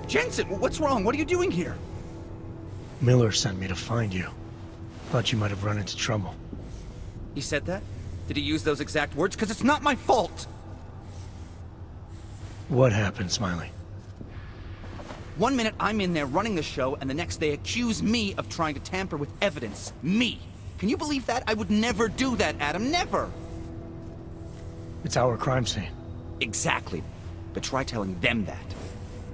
Jensen, what's wrong? What are you doing here? Miller sent me to find you. Thought you might have run into trouble. He said that? Did he use those exact words? Because it's not my fault! What happened, Smiley? One minute I'm in there running the show, and the next they accuse me of trying to tamper with evidence. Me! Can you believe that? I would never do that, Adam. Never! It's our crime scene. Exactly. But try telling them that.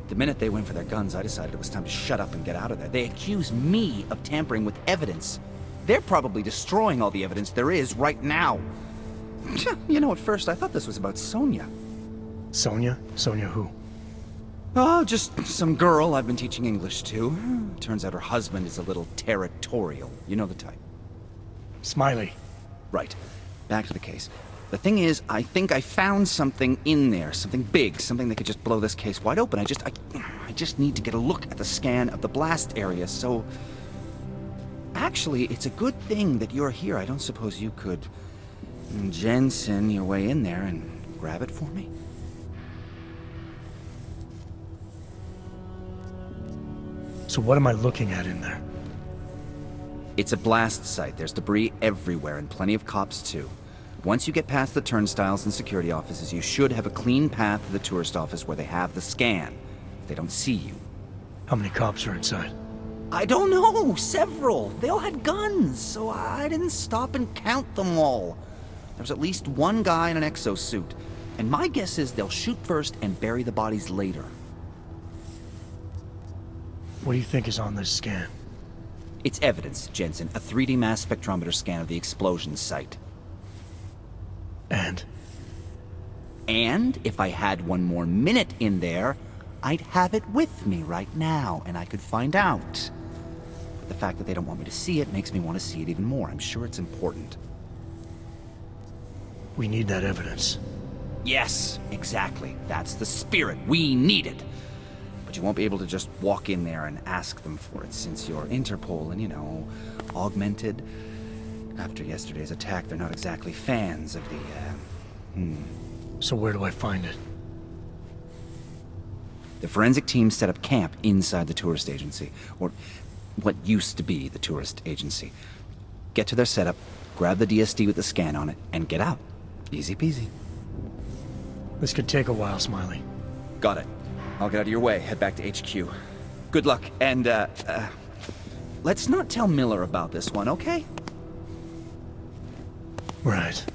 The minute they went for their guns, I decided it was time to shut up and get out of there. They accuse me of tampering with evidence. They're probably destroying all the evidence there is right now. You know, at first I thought this was about Sonia. Sonia? Sonia who? Oh, just some girl I've been teaching English to. Turns out her husband is a little territorial. You know the type. Smiley. Right. Back to the case. The thing is, I think I found something in there. Something big. Something that could just blow this case wide open. I just need to get a look at the scan of the blast area, so... Actually, it's a good thing that you're here. I don't suppose you could... Jensen your way in there and grab it for me? So what am I looking at in there? It's a blast site. There's debris everywhere, and plenty of cops, too. Once you get past the turnstiles and security offices, you should have a clean path to the tourist office where they have the scan, if they don't see you. How many cops are inside? I don't know! Several! They all had guns, so I didn't stop and count them all. There was at least one guy in an exosuit, and my guess is they'll shoot first and bury the bodies later. What do you think is on this scan? It's evidence, Jensen. A 3D mass spectrometer scan of the explosion site. And? And if I had one more minute in there, I'd have it with me right now, and I could find out. But the fact that they don't want me to see it makes me want to see it even more. I'm sure it's important. We need that evidence. Yes, exactly. That's the spirit. We need it. But you won't be able to just walk in there and ask them for it, since you're Interpol and, you know, augmented. After yesterday's attack, they're not exactly fans of the, So where do I find it? The forensic team set up camp inside the tourist agency, or what used to be the tourist agency. Get to their setup, grab the DSD with the scan on it, and get out. Easy peasy. This could take a while, Smiley. Got it. I'll get out of your way, head back to HQ. Good luck, and, let's not tell Miller about this one, okay? Right.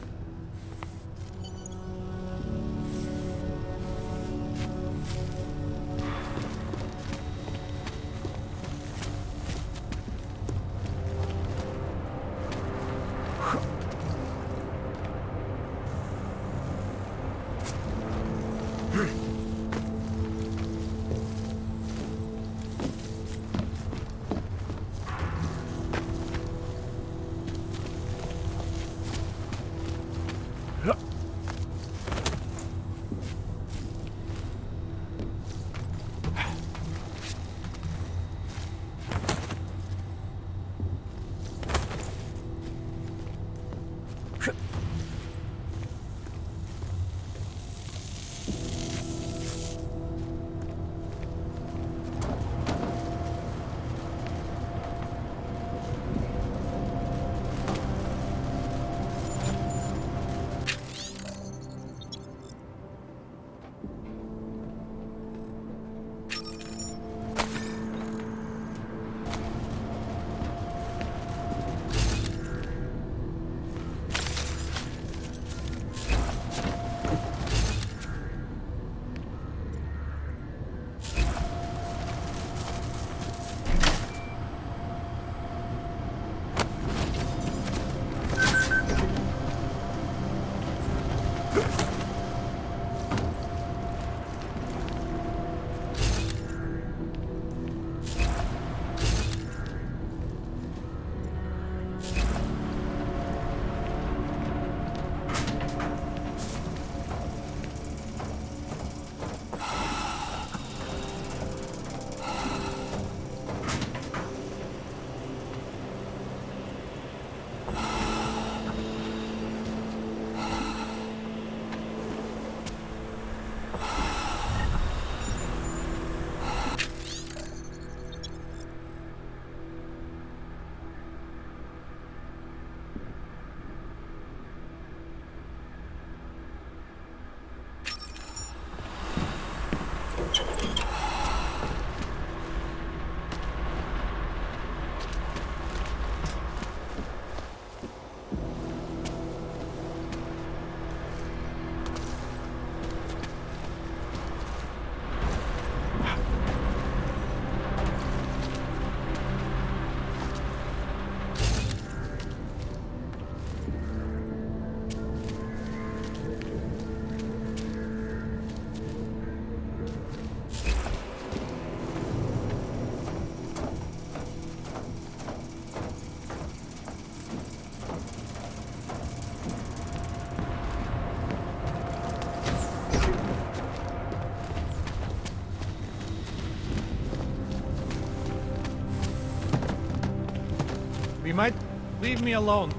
might leave me alone.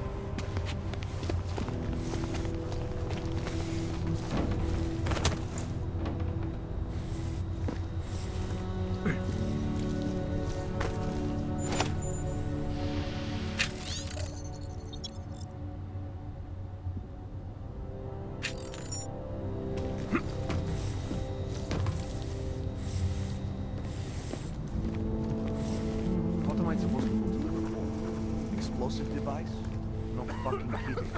What am I supposed to do? Explosive device? No fucking kidding.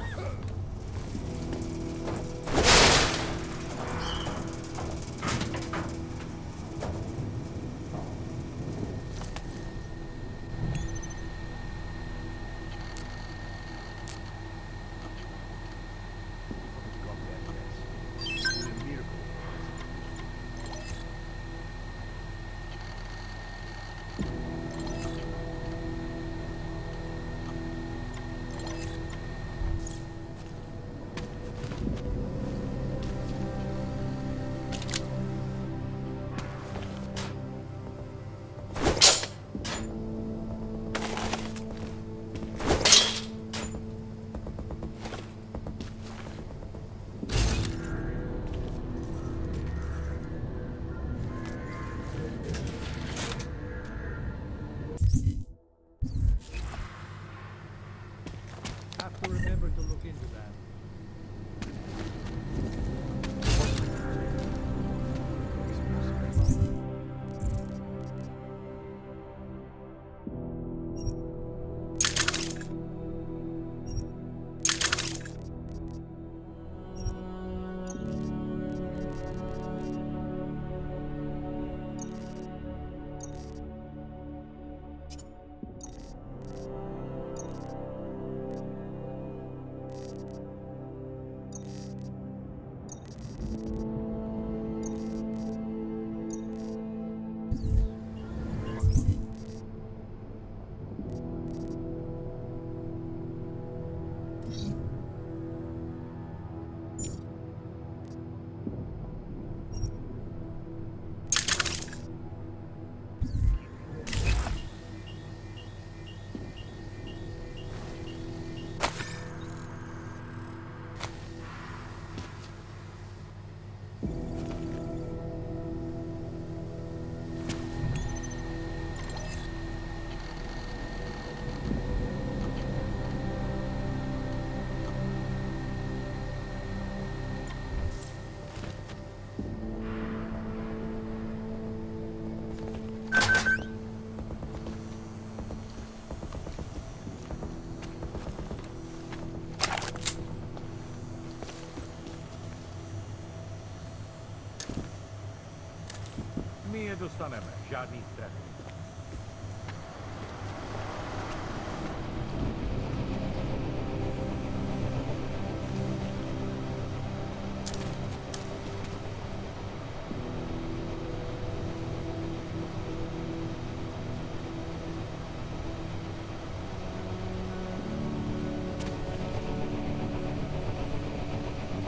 Have to remember to look into that. My je dostaneme, žádný strach.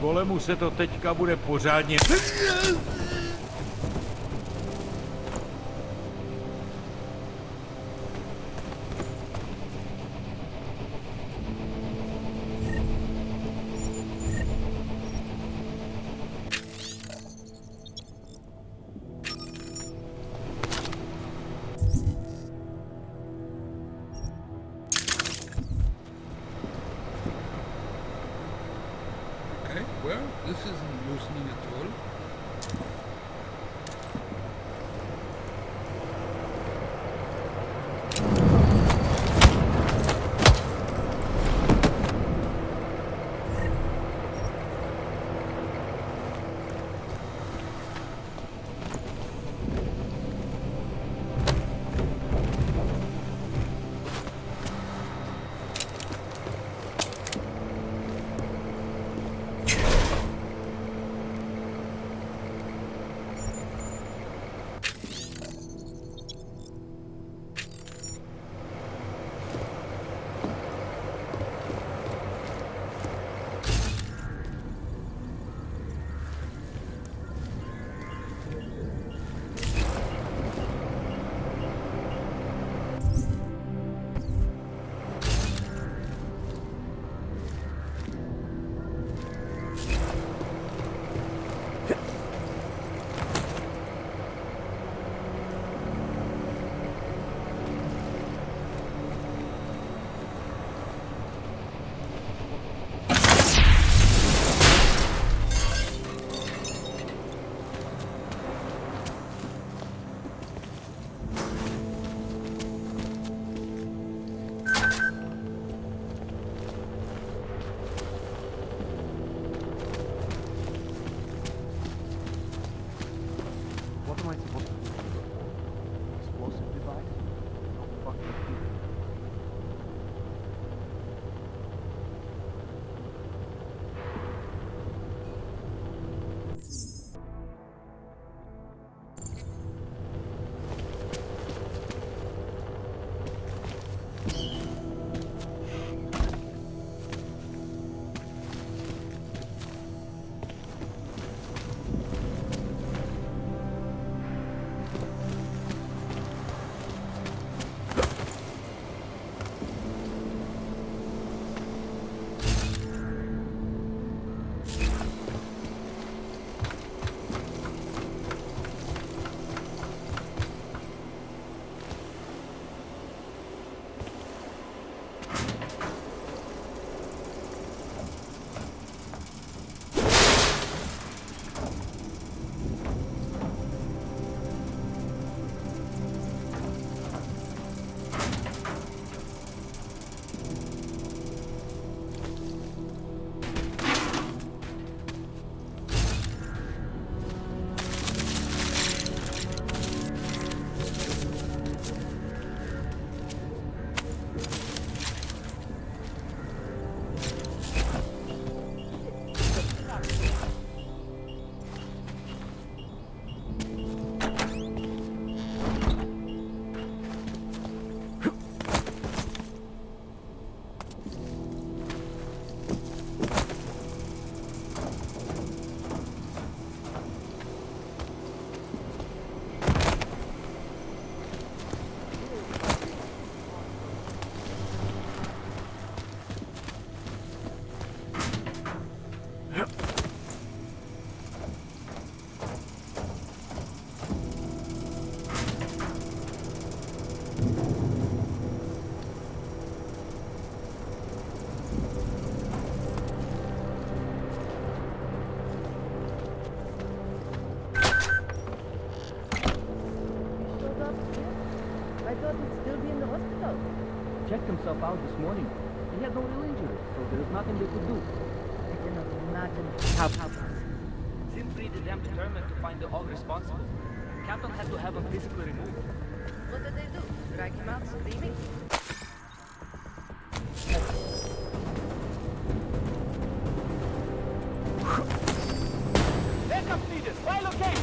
Golemu se to teďka bude pořádně... Well, this isn't loosening at all. out this morning. He had no real injuries, so there is nothing they could do. I cannot imagine how Seemed pretty damn determined to find the hog responsible. Captain had to have him physically removed. What did they do? Drag him out screaming? Backup needed! Why locate?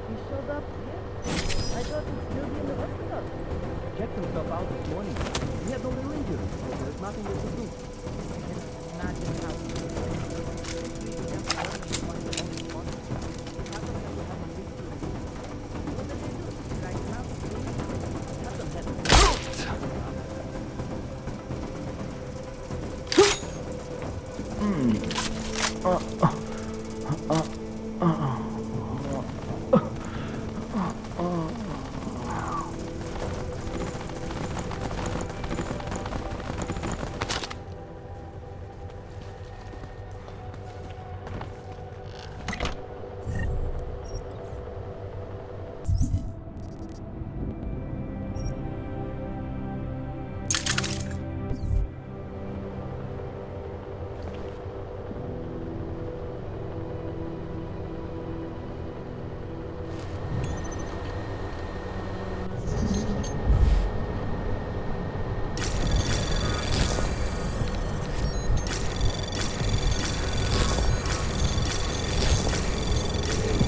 He showed up here? I thought he'd still be in the hospital. Checked himself out this morning. He had no real injuries, so there is nothing they could do. I cannot imagine how what did they do? Drag him out screaming?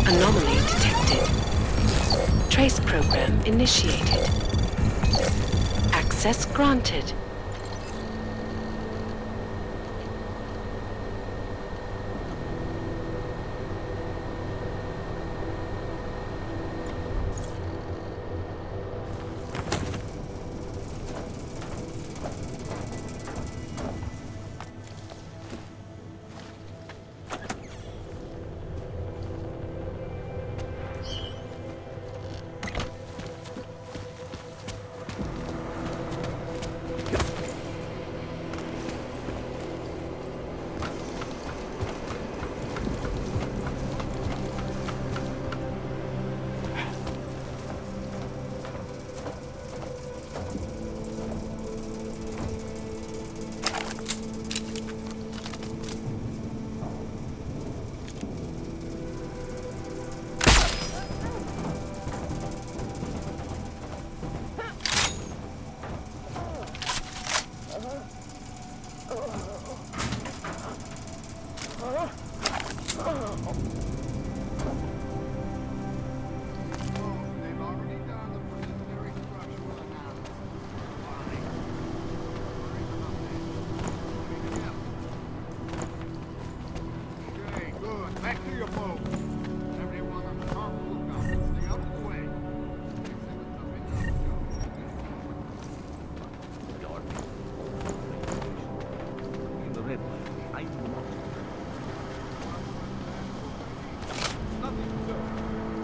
Anomaly detected. Trace program initiated. Access granted. They've already done the preliminary structural analysis. Fine. Okay, good. Back to your boat. Everyone on the top lookout. Stay out of the way. Exhibit nothing In the red line, I do not. Nothing, sir.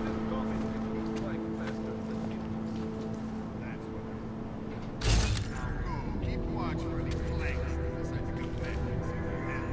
This comment is like faster than you. That's what Now go. Keep watch for any flanks. This I think a bad news now.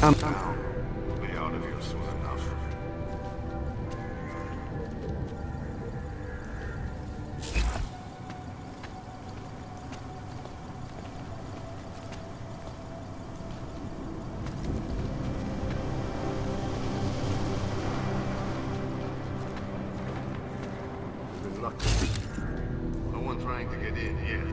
Calm down. Be out of here soon enough. lucky. No one trying to get in yet.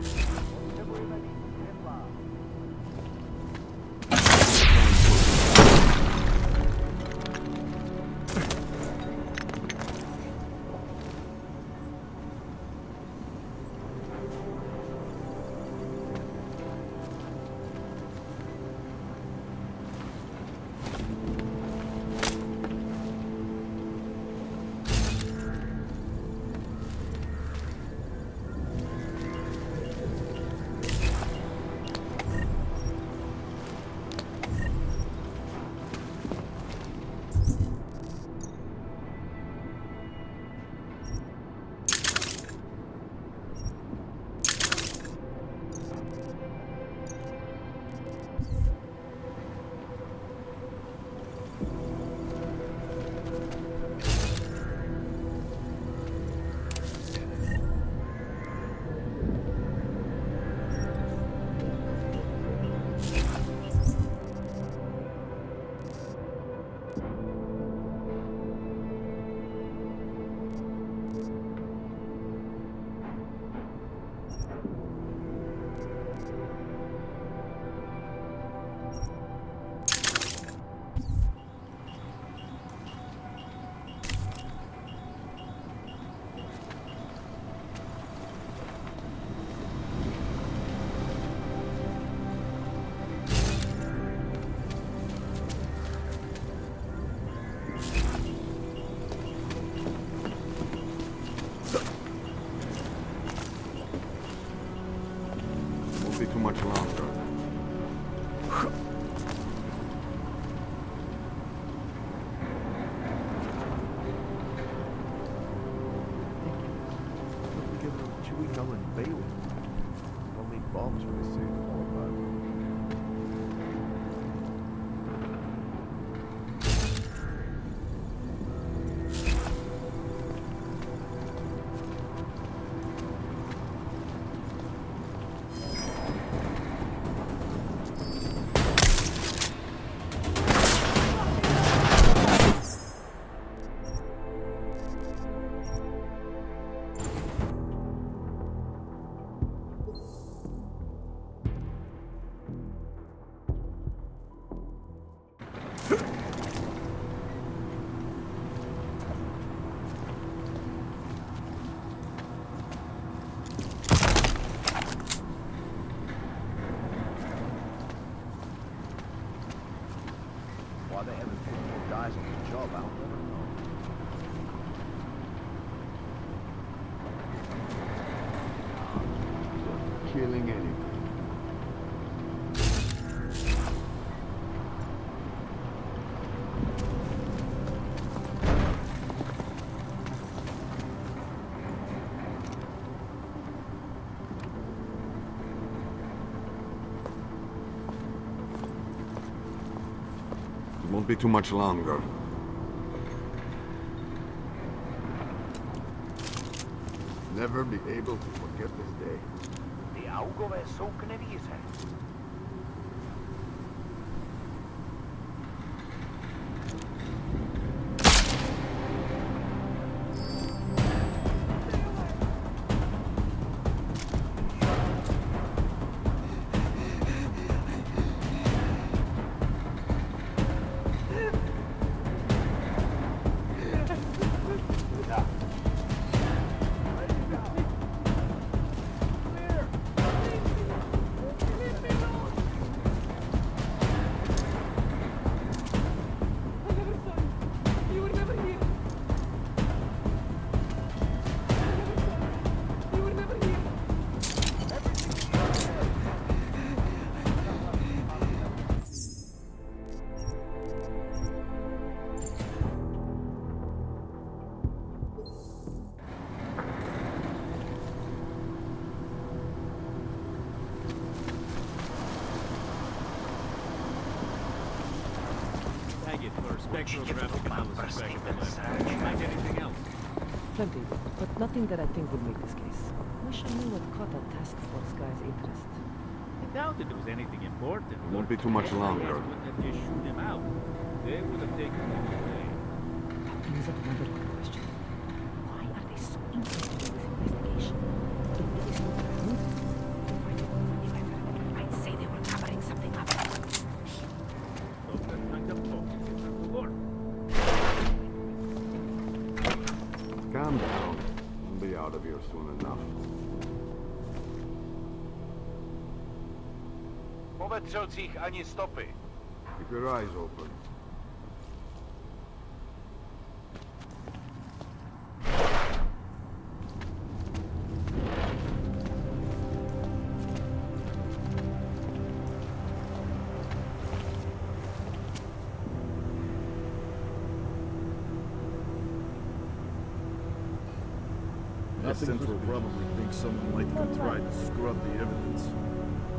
Won't be too much longer. Why they haven't put more guys on the job, I'll never know. Killing anything. It won't be too much longer. Never be able to forget this day. The augove så knevise. Plenty, but nothing that I think would make this case. Wish I knew what caught that task force guy's interest. I doubted there was anything important. It won't be too much longer. Elias wouldn't have just shoot him out. They would have taken him away. That brings up another good question. Why are they so interested in this Calm down. We'll be out of here soon enough. Po vetřelcích ani stopy. Keep your eyes open. Central probably thinks someone might come try to scrub the evidence.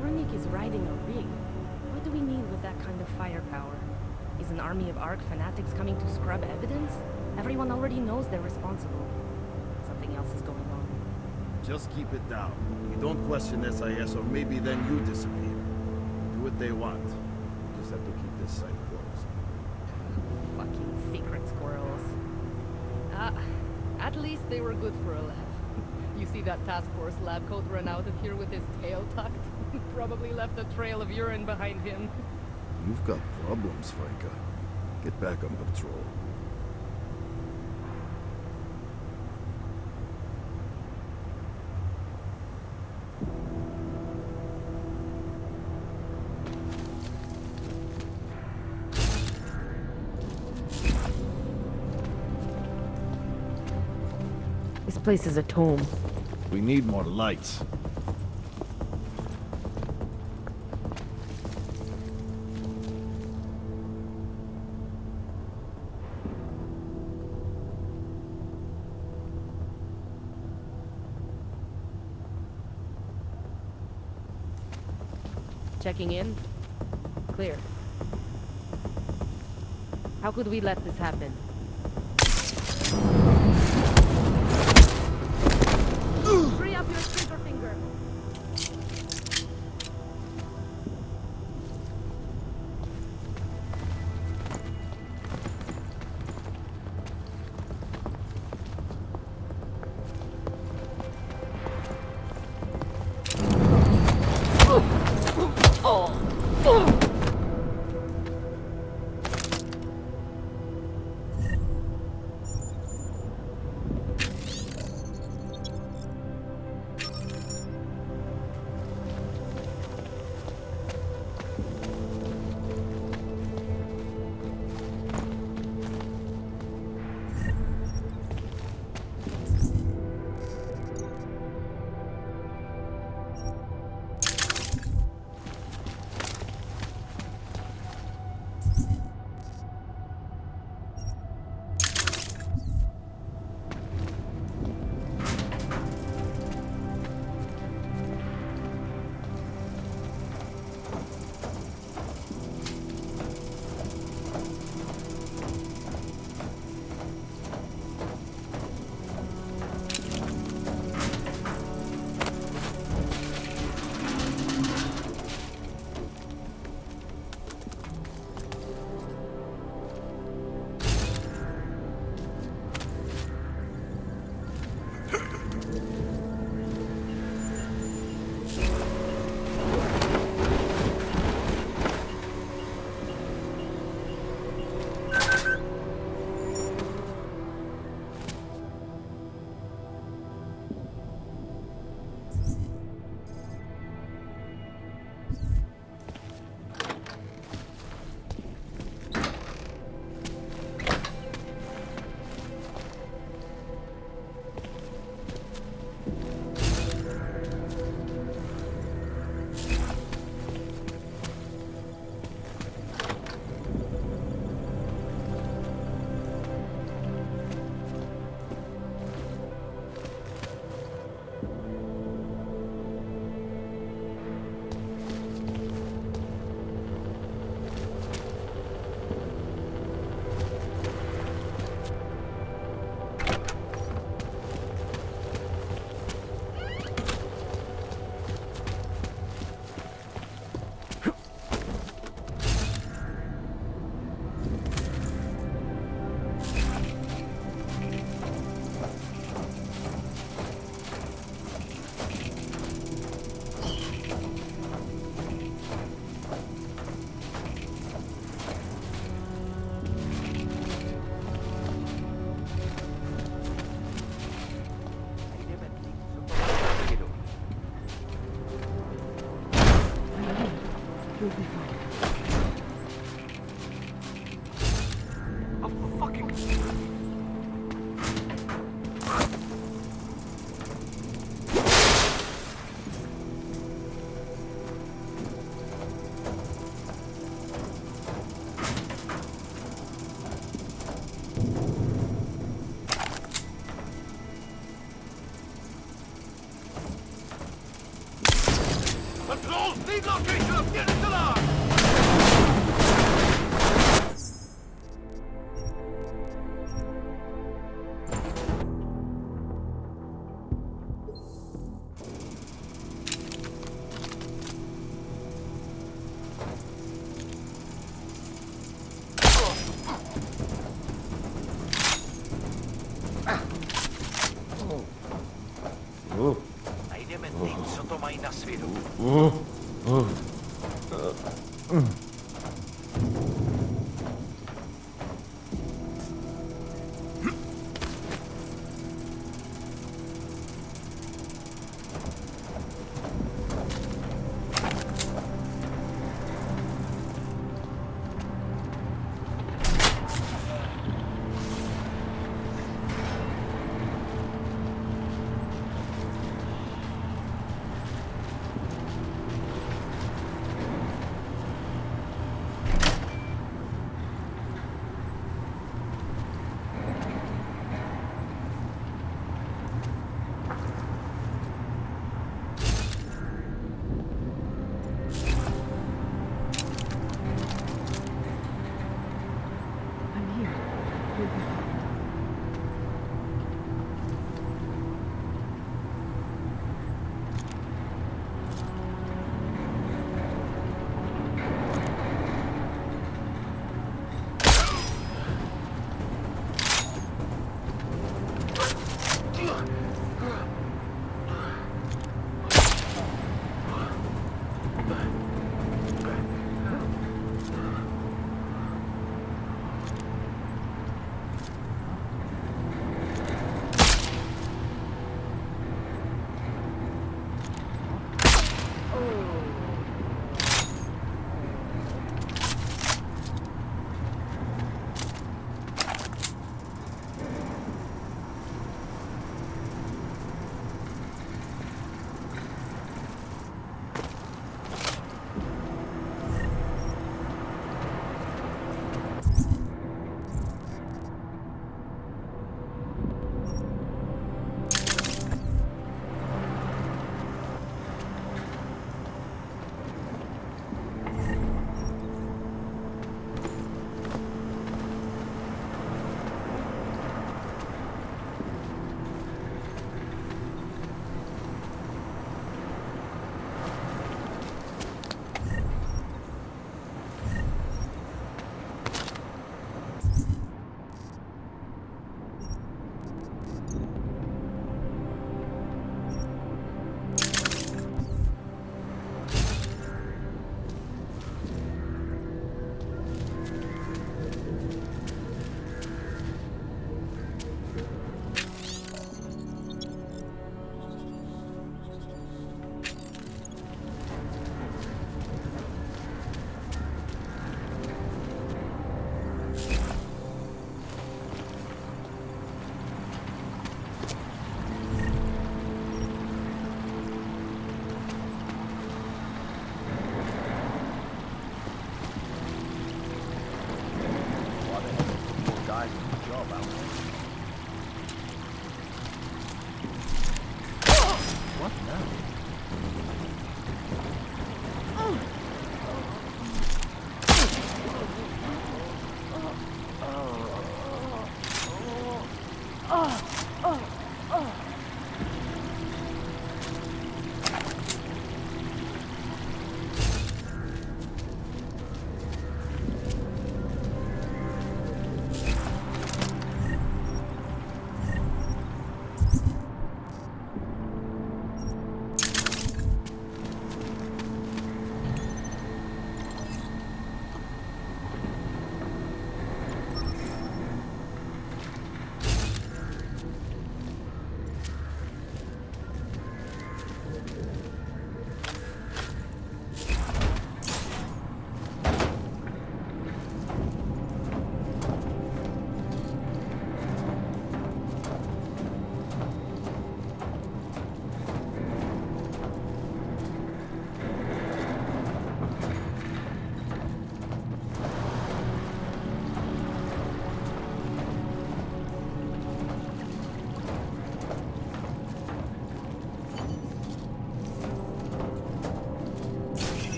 Runic is riding a ring. What do we need with that kind of firepower? Is an army of Ark fanatics coming to scrub evidence? Everyone already knows they're responsible. Something else is going on. Just keep it down. You don't question SIS, or maybe then you disappear. Do what they want. Just have to keep this site closed. Fucking secret squirrels. At least they were good for a laugh. You see that task force lab coat run out of here with his tail tucked? Probably left a trail of urine behind him. You've got problems, Franca. Get back on patrol. This place is a tomb. We need more lights. Checking in. Clear. How could we let this happen? Free up your trigger finger. You'll be fine. A fucking... Control! Lead location! Get into line! Najdeme ty, co to mají na svědomí. I'm here. You'll be fine.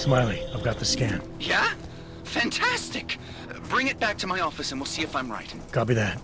Smiley, I've got the scan. Yeah? Fantastic! Bring it back to my office and we'll see if I'm right. Copy that.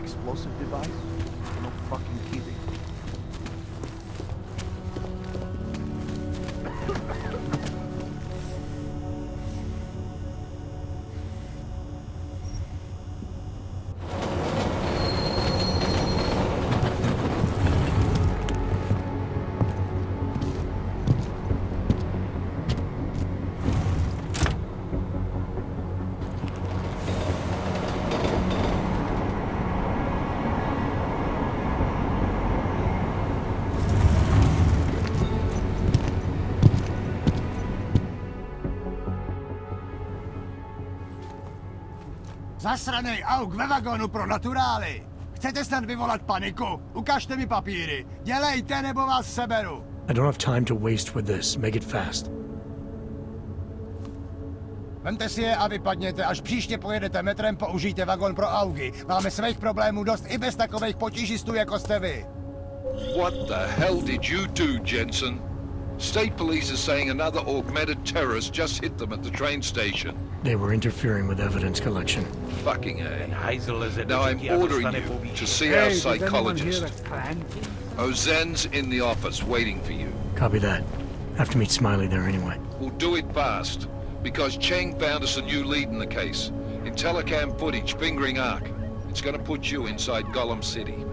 Explosive device? No fucking kidding. Zasranej auk ve vagonu pro naturály! Chcete snad vyvolat paniku? Ukažte mi papíry. Dělejte, nebo vás seberu. I don't have time to waste with this. Make it fast. Vemte si je a vypadněte, až příště pojedete metrem, použijte vagon pro augy. Máme svých problémů dost i bez takových potížistů, jako jste vy. What the hell did you do, Jensen? State police are saying another augmented terrorist just hit them at the train station. They were interfering with evidence collection. Fucking A. Now I'm ordering you to see our psychologist. Auzenne's in the office waiting for you. Copy that. Have to meet Smiley there anyway. We'll do it fast, because Cheng found us a new lead in the case. In telecam footage fingering Ark. It's gonna put you inside Gollum City.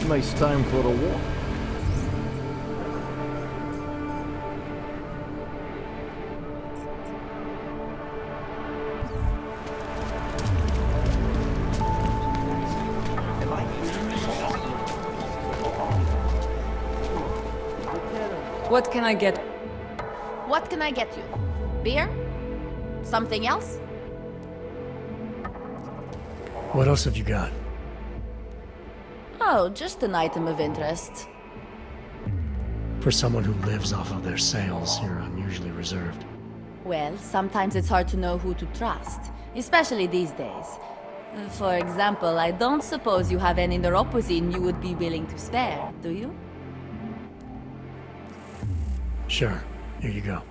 Nice time for a walk. What can I get? What can I get you? Beer? Something else? What else have you got? Oh, just an item of interest. For someone who lives off of their sales, you're unusually reserved. Well, sometimes it's hard to know who to trust, especially these days. For example, I don't suppose you have any neuropozyne you would be willing to spare, do you? Sure. Here you go.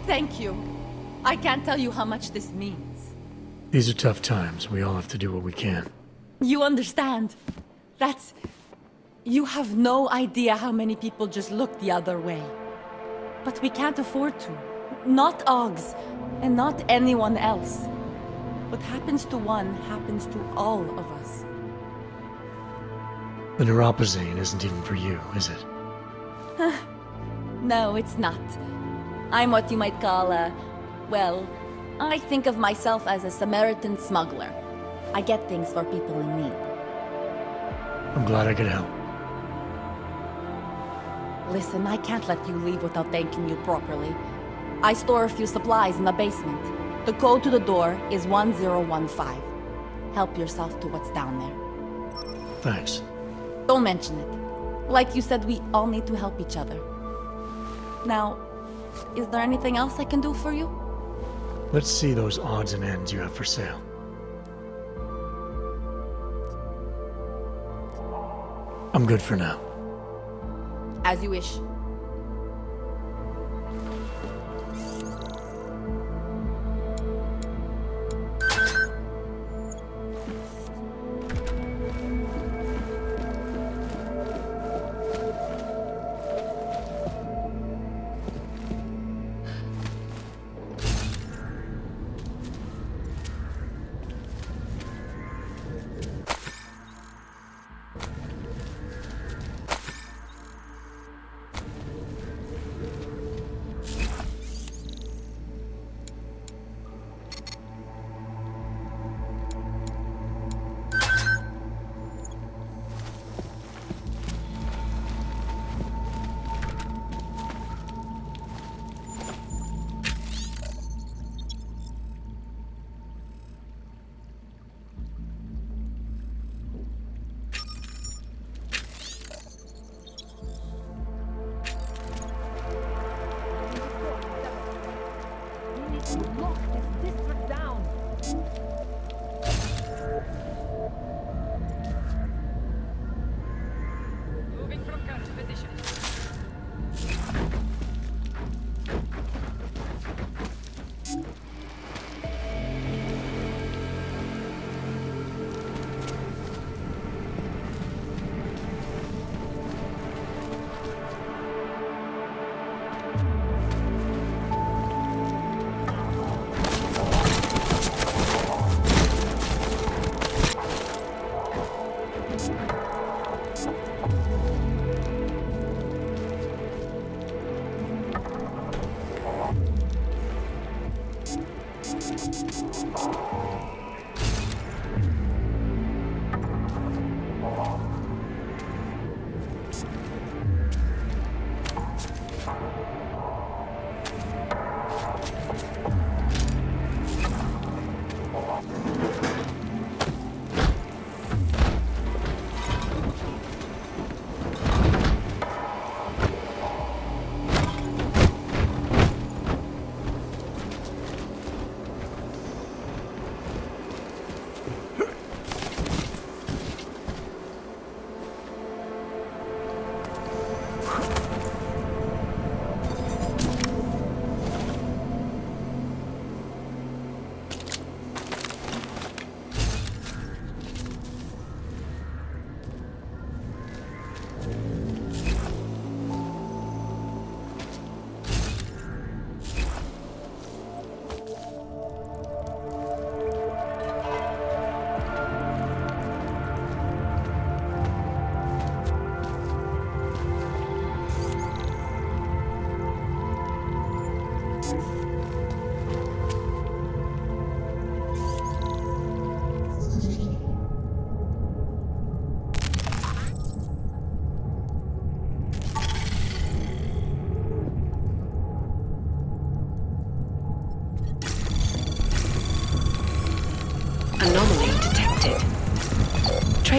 Thank you. I can't tell you how much this means. These are tough times. We all have to do what we can. You understand? That's... You have no idea how many people just look the other way. But we can't afford to. Not Augs, and not anyone else. What happens to one happens to all of us. The neuropozyne isn't even for you, is it? No, it's not. I'm what you might call a... Well, I think of myself as a Samaritan smuggler. I get things for people in need. I'm glad I could help. Listen, I can't let you leave without thanking you properly. I store a few supplies in the basement. The code to the door is 1015. Help yourself to what's down there. Thanks. Don't mention it. Like you said, we all need to help each other. Now, is there anything else I can do for you? Let's see those odds and ends you have for sale. I'm good for now. As you wish.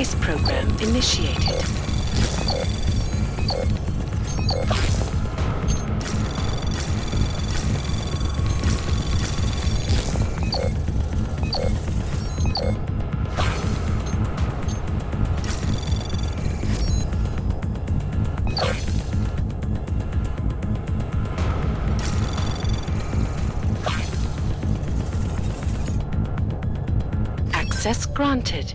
Trace program initiated. Access granted.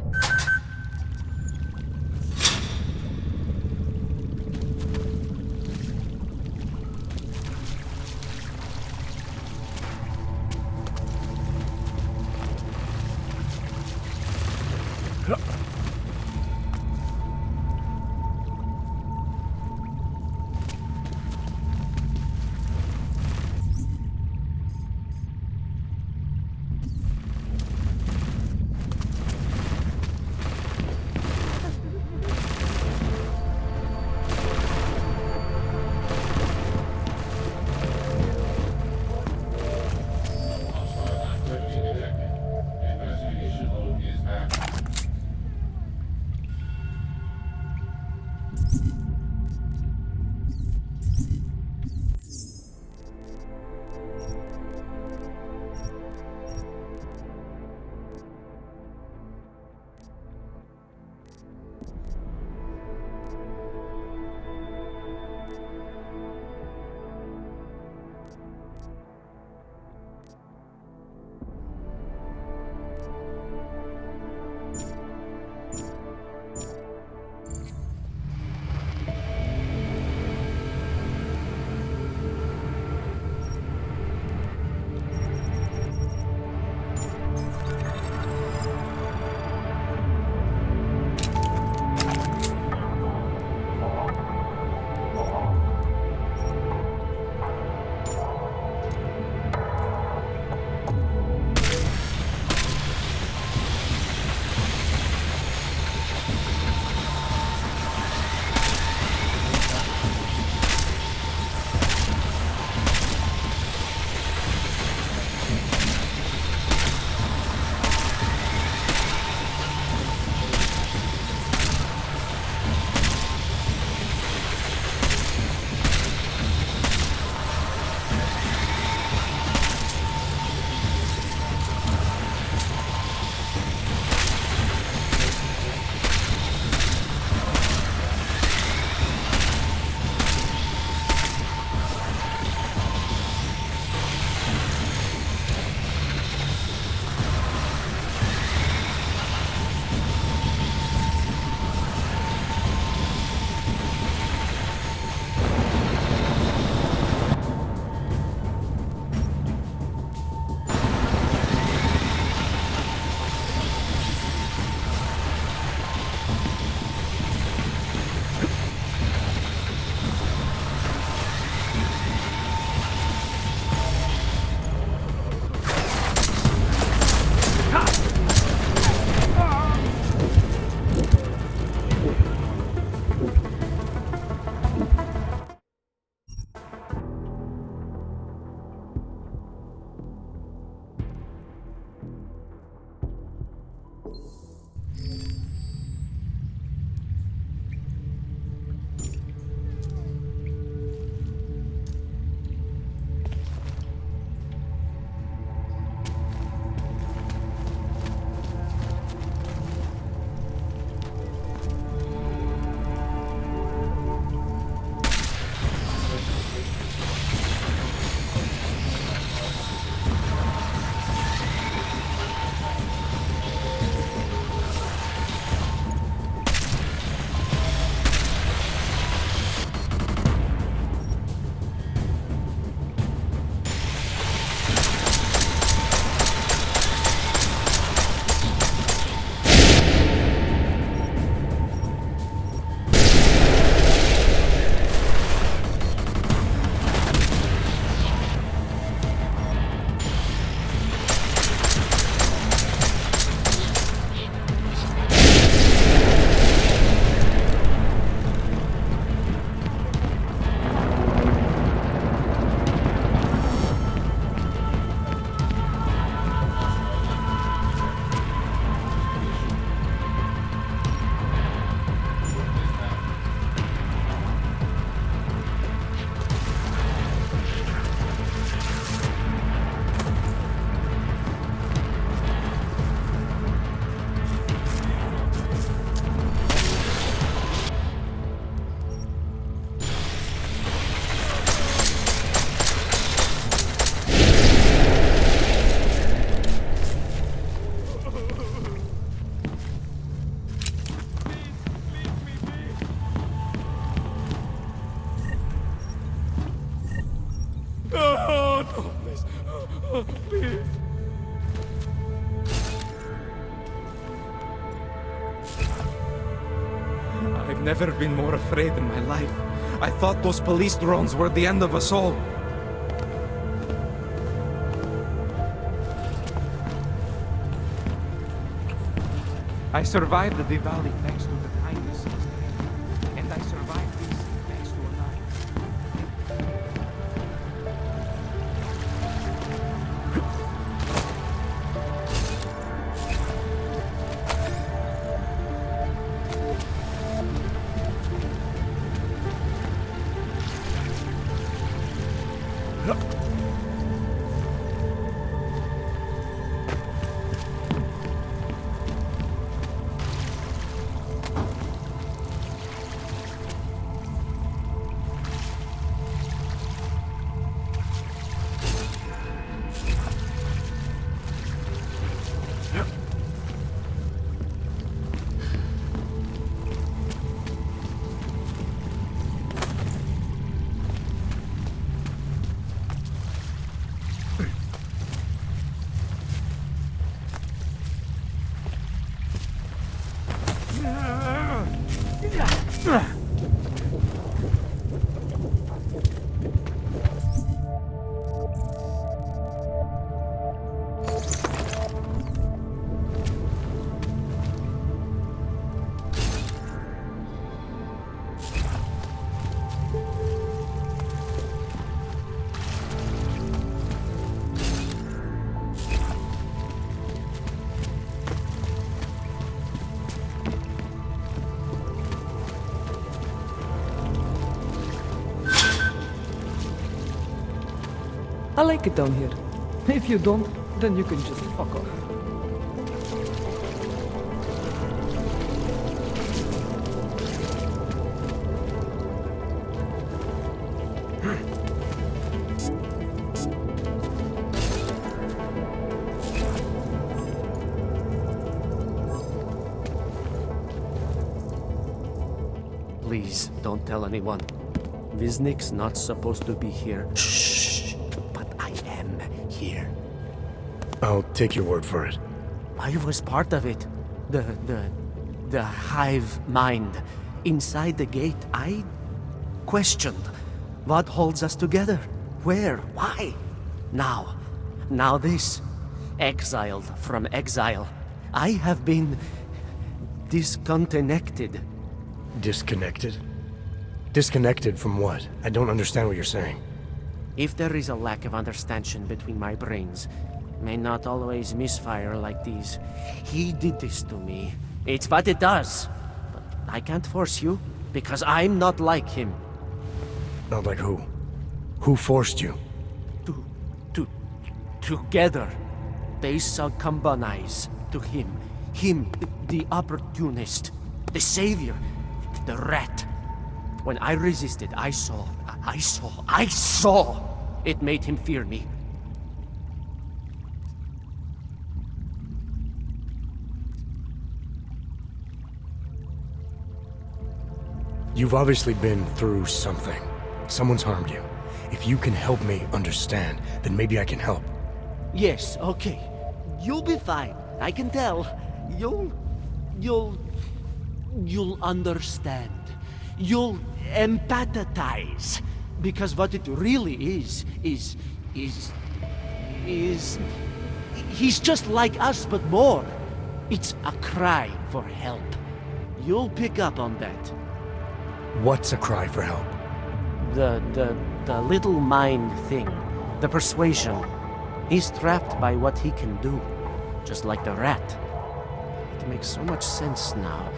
Please. I've never been more afraid in my life. I thought those police drones were the end of us all. I survived the Diwali thanks to the kindness of the and I survived this thanks to a lie. I like it down here. If you don't, then you can just fuck off. Please, don't tell anyone. Viznik's not supposed to be here. Shh! But I am here. I'll take your word for it. I was part of it. The hive mind. Inside the gate, I questioned what holds us together. Where? Why? Now this. Exiled from exile. I have been disconnected. Disconnected? Disconnected from what? I don't understand what you're saying. If there is a lack of understanding between my brains, may not always misfire like these. He did this to me. It's what it does. But I can't force you, because I'm not like him. Not like who? Who forced you? Together, they succumbanize to him. Him, the opportunist, the savior, the rat. When I resisted, I saw. It made him fear me. You've obviously been through something. Someone's harmed you. If you can help me understand, then maybe I can help. Yes, okay. You'll be fine. I can tell. You'll understand. You'll empathize. Because what it really is he's just like us, but more. It's a cry for help. You'll pick up on that. What's a cry for help? The little mind thing. The persuasion. He's trapped by what he can do. Just like the rat. It makes so much sense now.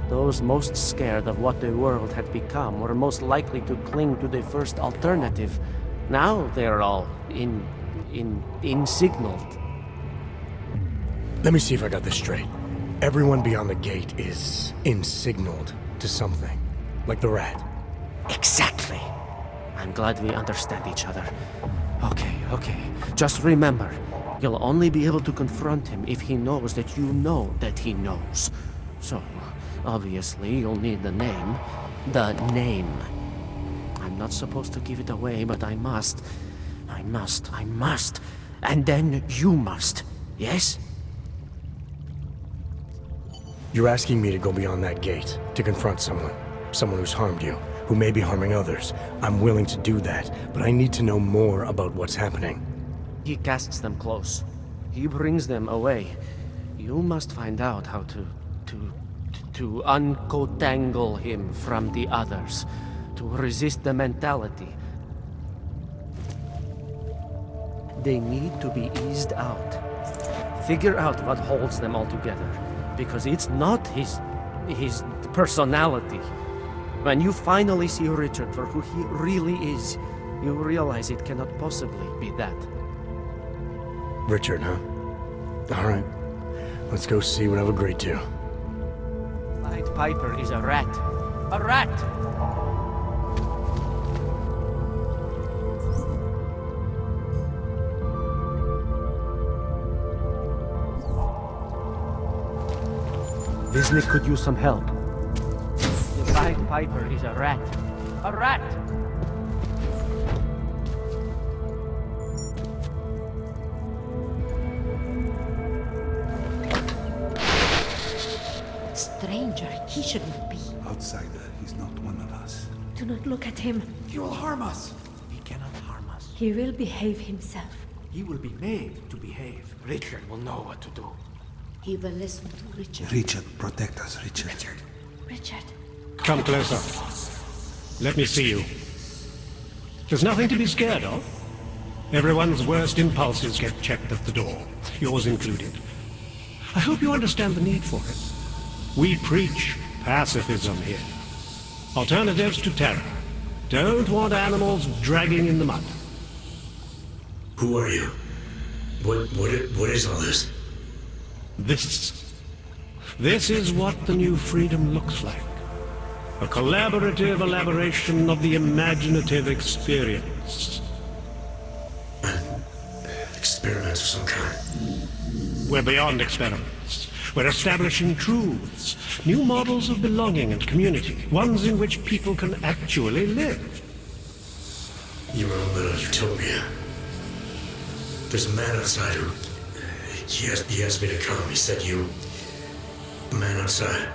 Those most scared of what the world had become were most likely to cling to the first alternative. Now they're all insignaled. Let me see if I got this straight. Everyone beyond the gate is insignaled to something. Like the rat. Exactly. I'm glad we understand each other. Okay. Just remember, you'll only be able to confront him if he knows that you know that he knows. So, obviously, you'll need the name. The name. I'm not supposed to give it away, but I must. And then you must, yes? You're asking me to go beyond that gate, to confront someone who's harmed you, who may be harming others. I'm willing to do that, but I need to know more about what's happening. He casts them close. He brings them away. You must find out how to uncotangle him from the others, to resist the mentality. They need to be eased out. Figure out what holds them all together, because it's not his personality. When you finally see Richard for who he really is, you realize it cannot possibly be that. Richard, huh? All right. Let's go see what I've agreed to. Pied Piper is a rat. A rat! Viznik could use some help. The Pied Piper is a rat. A rat! Stranger, he shouldn't be. Outsider, he's not one of us. Do not look at him. He will harm us. He cannot harm us. He will behave himself. He will be made to behave. Richard will know what to do. He will listen to Richard. Richard, protect us, Richard. Richard. Come closer. Let me see you. There's nothing to be scared of. Everyone's worst impulses get checked at the door, yours included. I hope you understand the need for it. We preach pacifism here. Alternatives to terror. Don't want animals dragging in the mud. Who are you? What is all this? This is what the new freedom looks like. A collaborative elaboration of the imaginative experience. An experiment of some kind. We're beyond experiments. We're establishing truths, new models of belonging and community, ones in which people can actually live. Your own little utopia. There's a man outside who... He asked me to come. He said you... A man outside.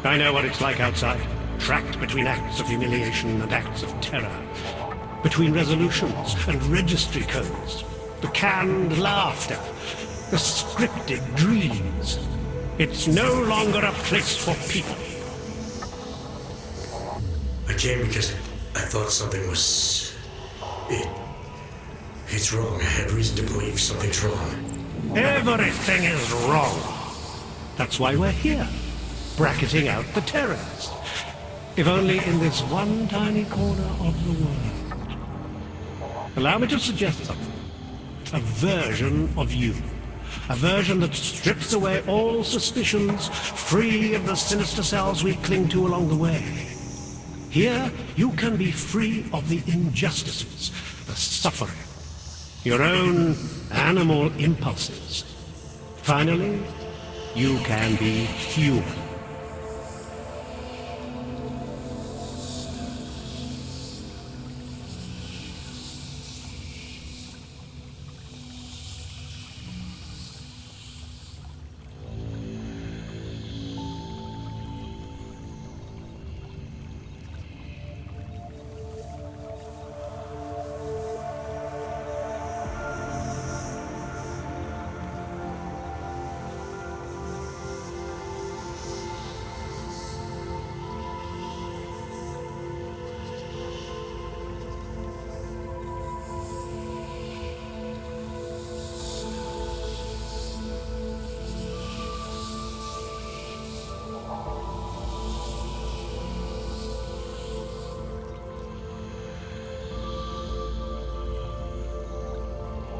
I know what it's like outside. Trapped between acts of humiliation and acts of terror. Between resolutions and registry codes. The canned laughter. The scripted dreams. It's no longer a place for people. I came because I thought something was... It's wrong. I had reason to believe something's wrong. Everything is wrong. That's why we're here. Bracketing out the terrors. If only in this one tiny corner of the world. Allow me to suggest something. A version of you. A version that strips away all suspicions, free of the sinister cells we cling to along the way. Here, you can be free of the injustices, the suffering, your own animal impulses. Finally, you can be human.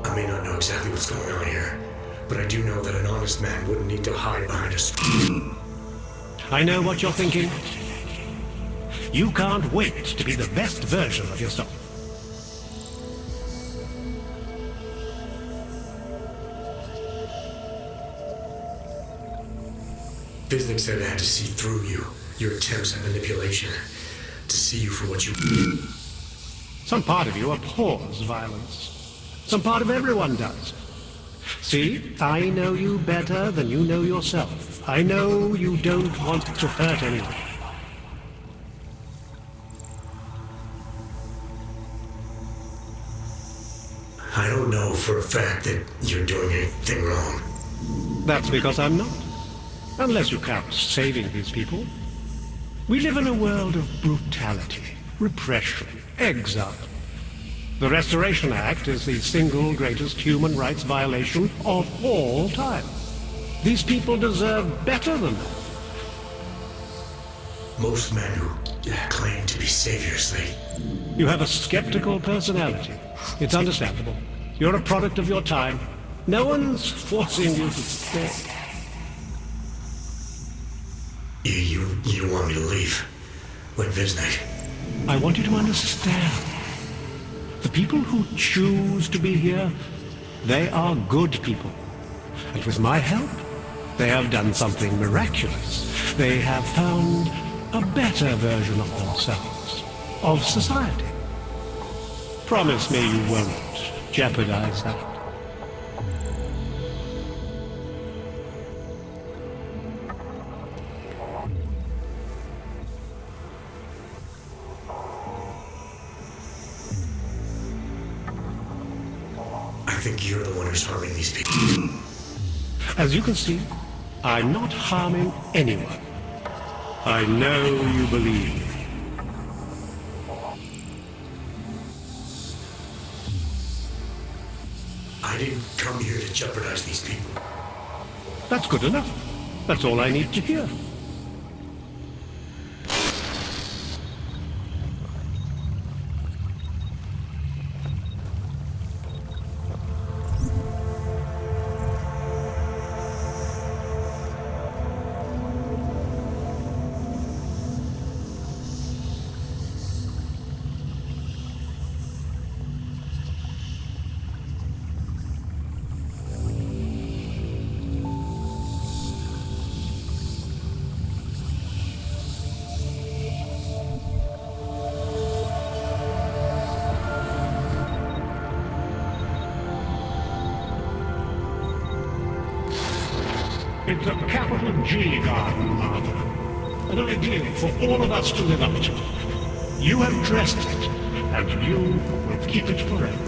I may not know exactly what's going on here, but I do know that an honest man wouldn't need to hide behind a screen. I know what you're thinking. You can't wait to be the best version of yourself. Viznik said I had to see through you, your attempts at manipulation, to see you for what you... Some part of you abhors violence. Some part of everyone does. See, I know you better than you know yourself. I know you don't want to hurt anyone. I don't know for a fact that you're doing anything wrong. That's because I'm not. Unless you count saving these people. We live in a world of brutality, repression, exile. The Restoration Act is the single greatest human rights violation of all time. These people deserve better than that. Most men who claim to be saviors, You have a skeptical personality. It's understandable. You're a product of your time. No one's forcing you to stay. You want me to leave? When Viznik? I want you to understand. The people who choose to be here, they are good people. And with my help, they have done something miraculous. They have found a better version of themselves, of society. Promise me you won't jeopardize that. I think you're the one who's harming these people. As you can see, I'm not harming anyone. I know you believe me. I didn't come here to jeopardize these people. That's good enough. That's all I need to hear. It's a capital G garden, Martha. An ideal for all of us to live up to. You have dressed it, and you will keep it forever.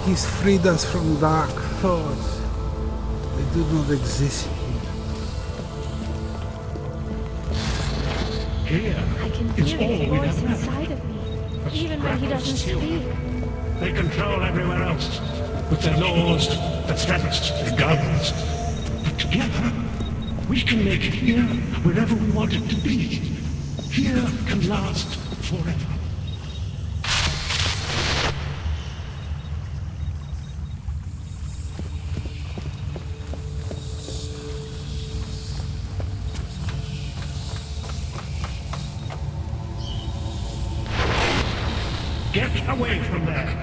He's freed us from dark thoughts. They do not exist here. I can hear his voice inside of me, even when he doesn't speak. They control everywhere else, with their laws, their threats, their guns. But together, we can make here wherever we want it to be. Here can last forever. Get away from there!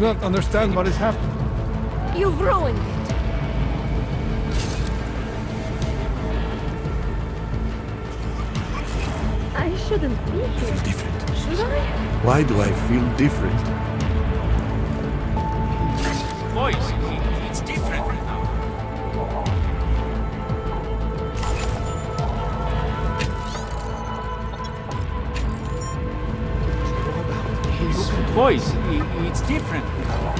not understand what is happening. You've ruined it. I shouldn't be here. Different. Should I? Why do I feel different? Boys, it's different now. Boys, it's different now.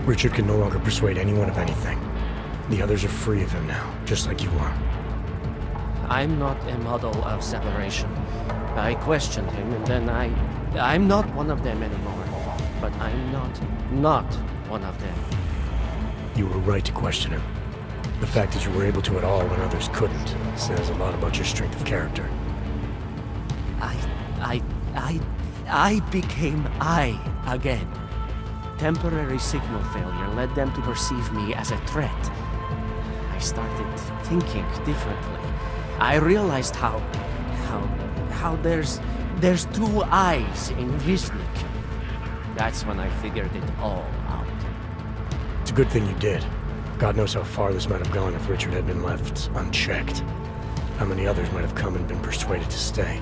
Richard can no longer persuade anyone of anything. The others are free of him now, just like you are. I'm not a model of separation. I questioned him, and then I'm not one of them anymore. But I'm not one of them. You were right to question him. The fact that you were able to at all when others couldn't says a lot about your strength of character. I became I again. Temporary signal failure led them to perceive me as a threat. I started thinking differently. I realized how there's two eyes in Viznik. That's when I figured it all out. It's a good thing you did. God knows how far this might have gone if Richard had been left unchecked. How many others might have come and been persuaded to stay.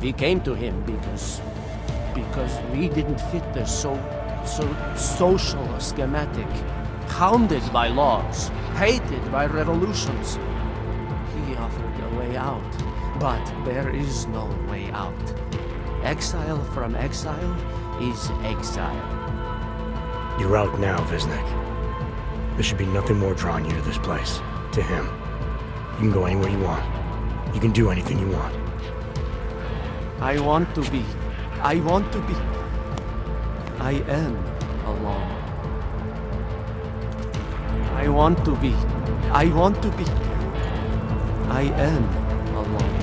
We came to him because we didn't fit the social schematic, hounded by laws, hated by revolutions. He offered a way out, but there is no way out. Exile from exile is exile. You're out now, Viznik. There should be nothing more drawing you to this place, to him. You can go anywhere you want. You can do anything you want. I am alone. I am alone.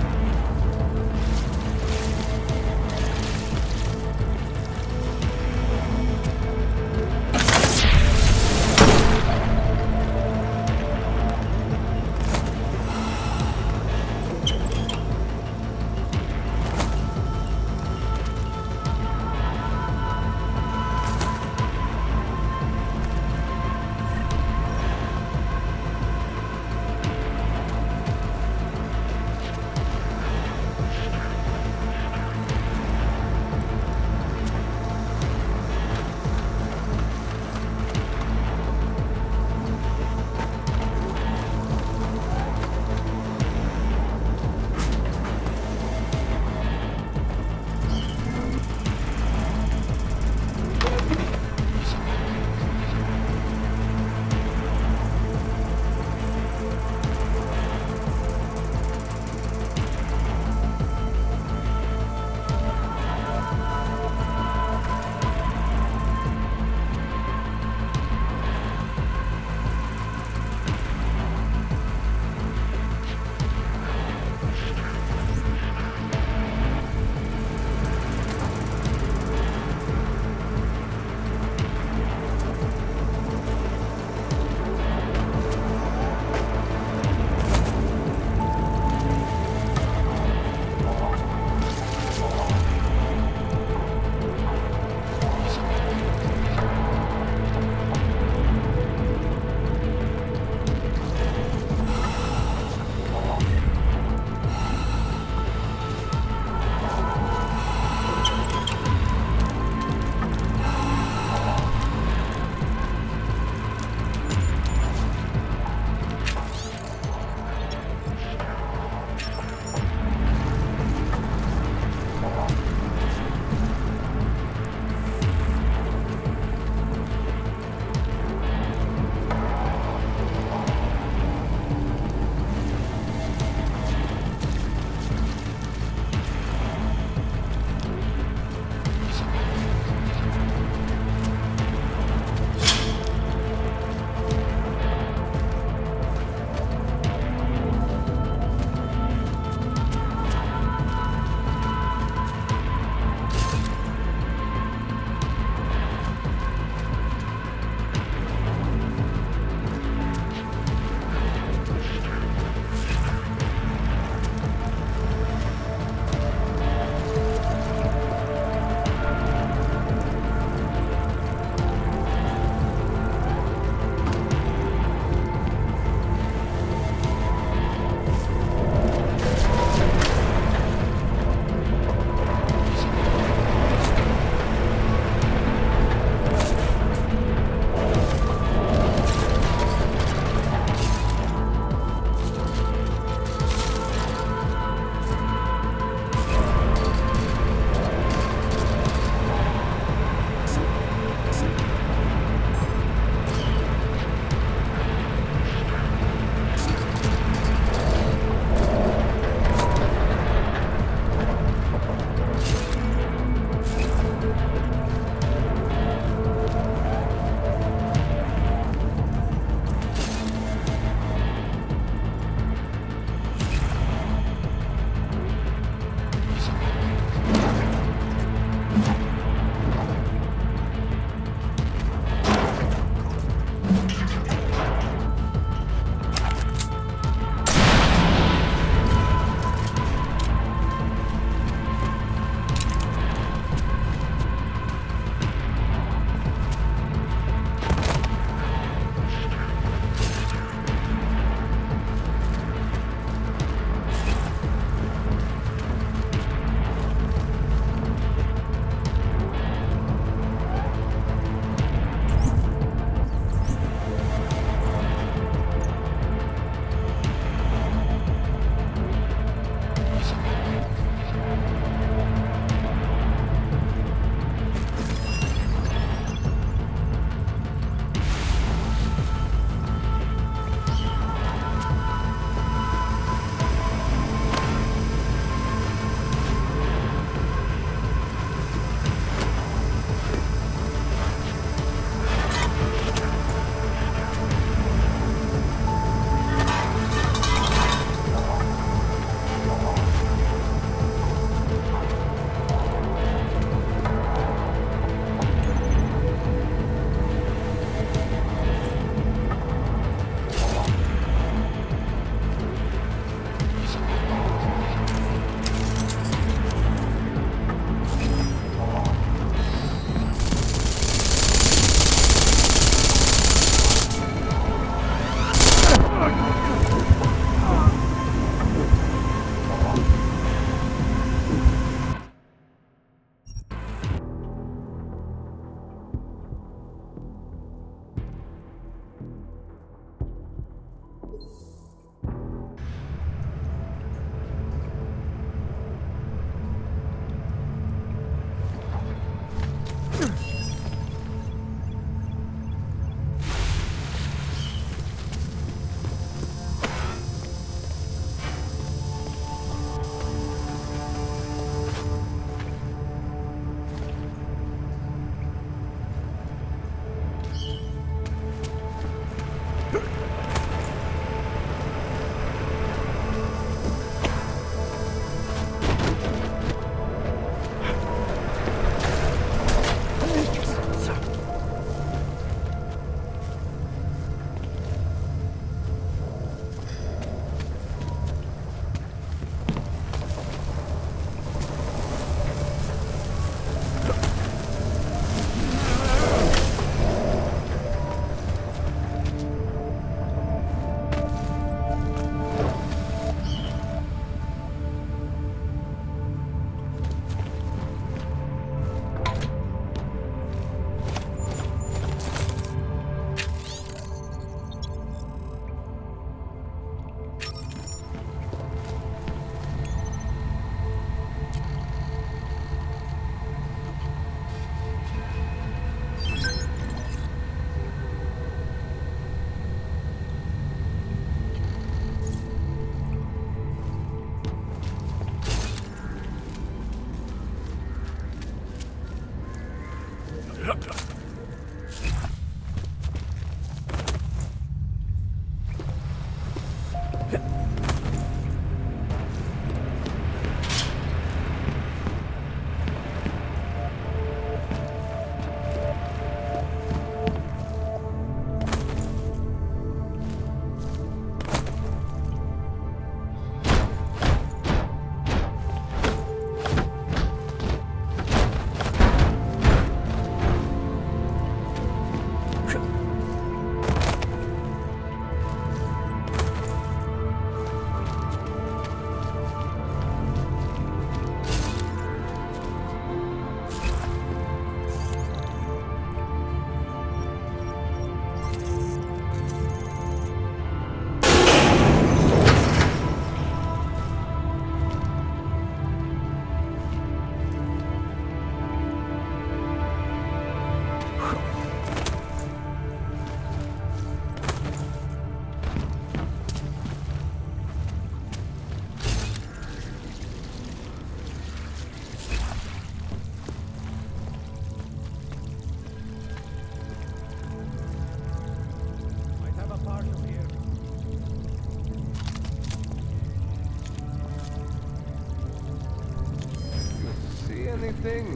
thing.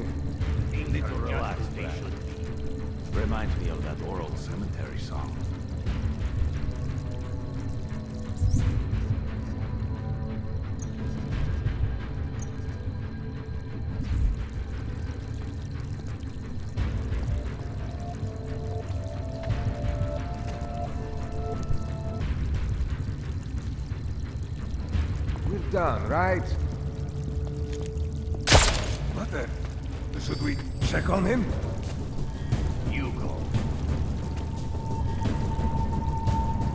Easy to relax, man. Reminds me of that oral cemetery song. We're done, right? What the? Should we check on him? You go.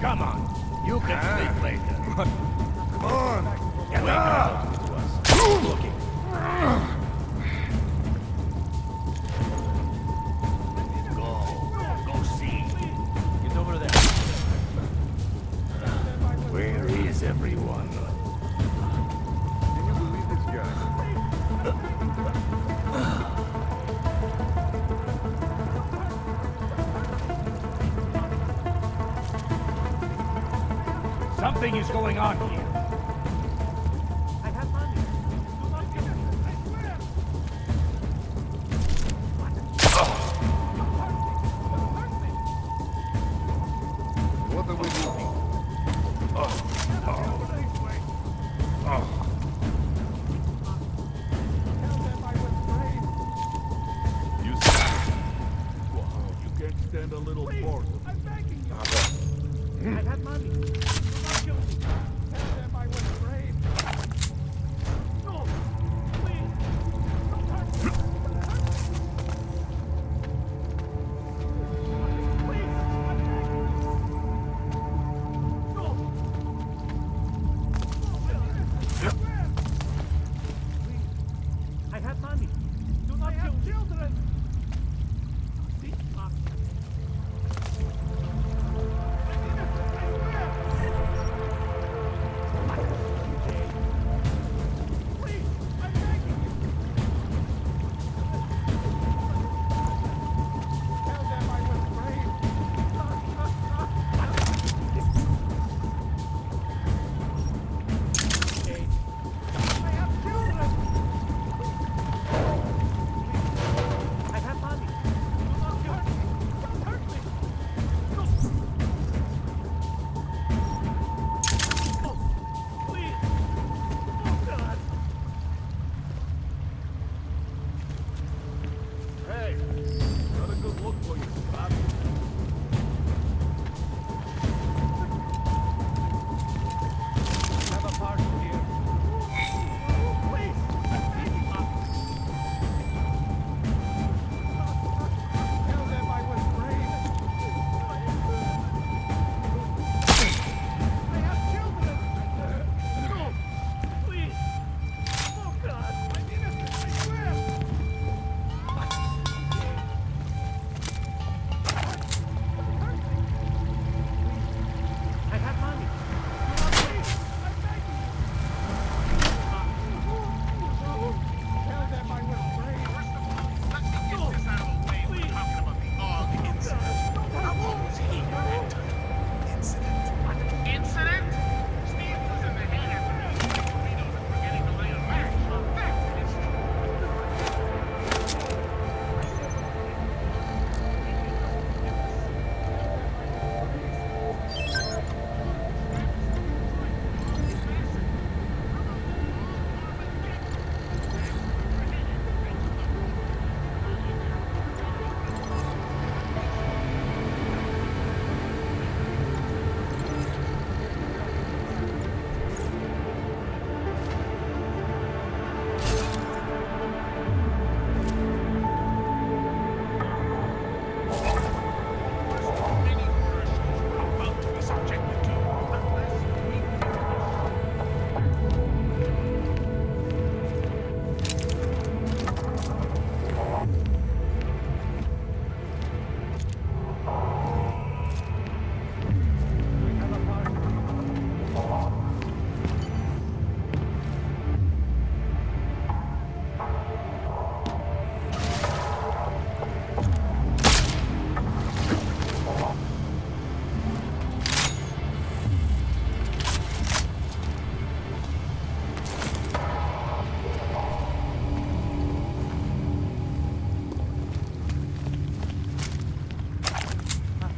Come on. You can sleep later. Come on. Get out to us. Looking. Go see. Get over there. Where is everyone? Can you believe this guy? Something is going on here. I have money. Do not give it. I swear. What are we doing? You can't stand a little more. I'm begging you. I have money. Do not kill me. Tell them I was brave. No, please. Don't hurt me. Don't hurt me. Please, I'm begging you. No. Please, I have money. Do not kill children.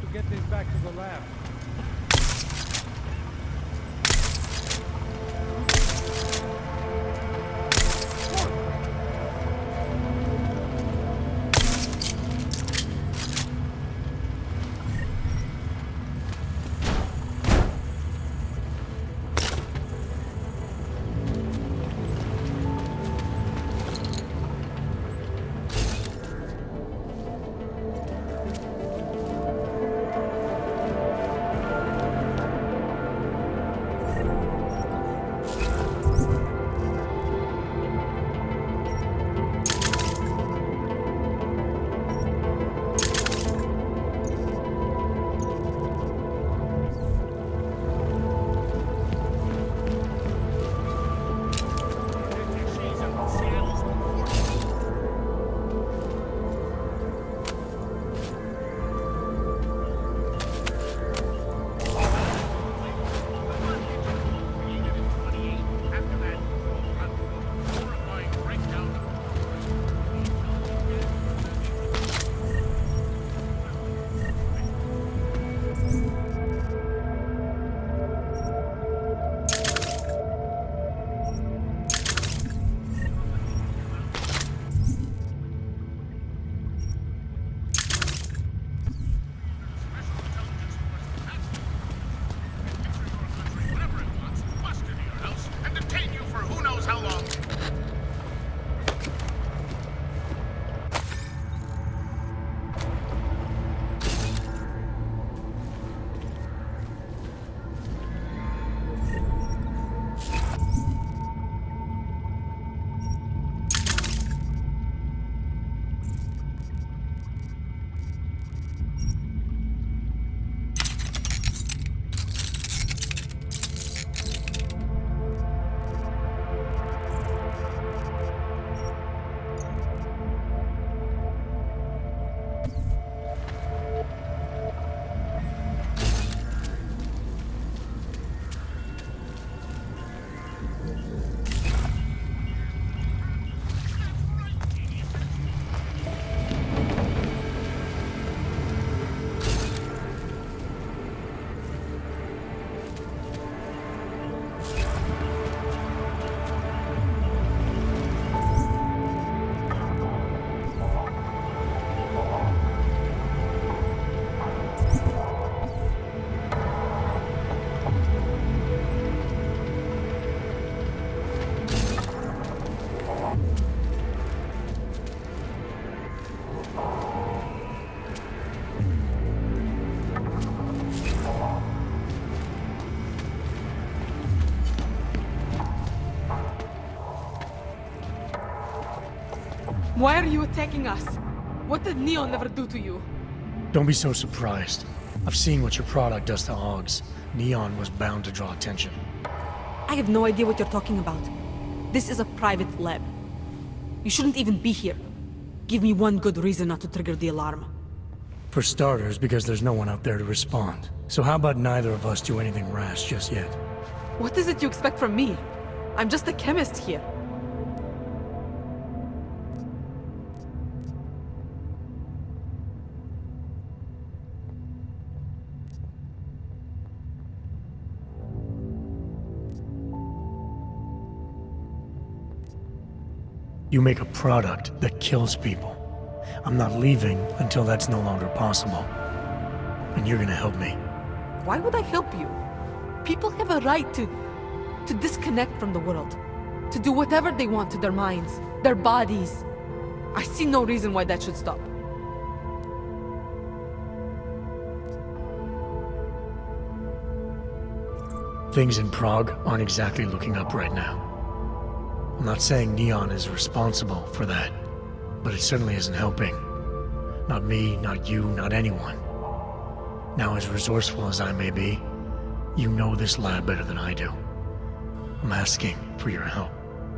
to get this back to the lab. Why are you attacking us? What did Neon ever do to you? Don't be so surprised. I've seen what your product does to Augs. Neon was bound to draw attention. I have no idea what you're talking about. This is a private lab. You shouldn't even be here. Give me one good reason not to trigger the alarm. For starters, because there's no one out there to respond. So how about neither of us do anything rash just yet? What is it you expect from me? I'm just a chemist here. You make a product that kills people. I'm not leaving until that's no longer possible. And you're gonna help me. Why would I help you? People have a right to disconnect from the world. To do whatever they want to their minds, their bodies. I see no reason why that should stop. Things in Prague aren't exactly looking up right now. I'm not saying Neon is responsible for that, but it certainly isn't helping. Not me, not you, not anyone. Now, as resourceful as I may be, you know this lab better than I do. I'm asking for your help.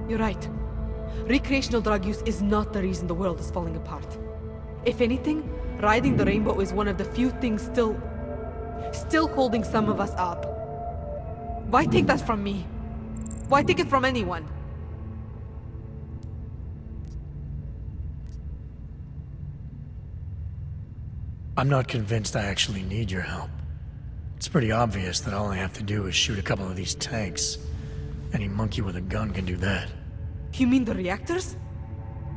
You're right. Recreational drug use is not the reason the world is falling apart. If anything, riding the rainbow is one of the few things still holding some of us up. Why take that from me? Why take it from anyone? I'm not convinced I actually need your help. It's pretty obvious that all I have to do is shoot a couple of these tanks. Any monkey with a gun can do that. You mean the reactors?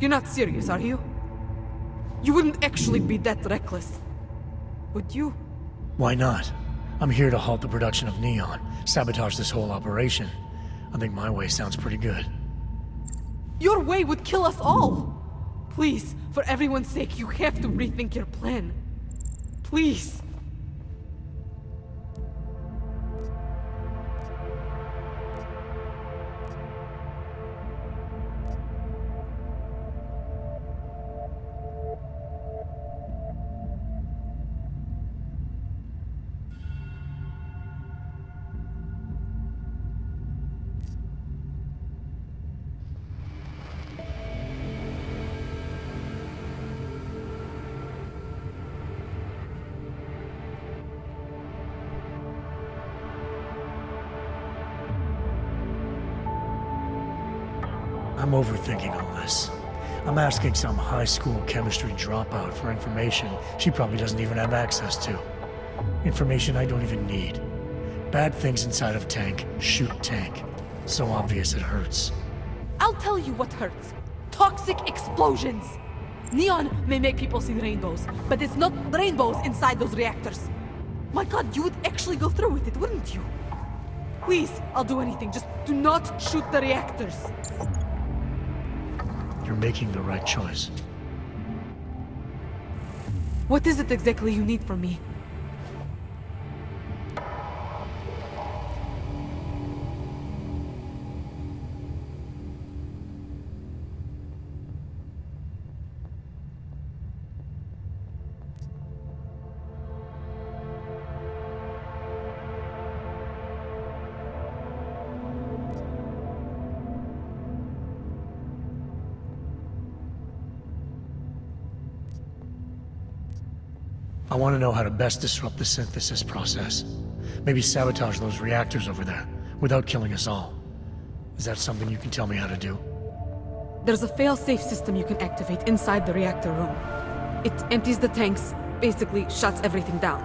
You're not serious, are you? You wouldn't actually be that reckless, would you? Why not? I'm here to halt the production of neon, sabotage this whole operation. I think my way sounds pretty good. Your way would kill us all! Please, for everyone's sake, you have to rethink your plan. Please. I'm overthinking all this. I'm asking some high school chemistry dropout for information she probably doesn't even have access to. Information I don't even need. Bad things inside of tank, shoot tank. So obvious it hurts. I'll tell you what hurts. Toxic explosions! Neon may make people see rainbows, but it's not rainbows inside those reactors. My god, you would actually go through with it, wouldn't you? Please, I'll do anything. Just do not shoot the reactors. You're making the right choice. What is it exactly you need from me? I want to know how to best disrupt the synthesis process. Maybe sabotage those reactors over there, without killing us all. Is that something you can tell me how to do? There's a fail-safe system you can activate inside the reactor room. It empties the tanks, basically shuts everything down.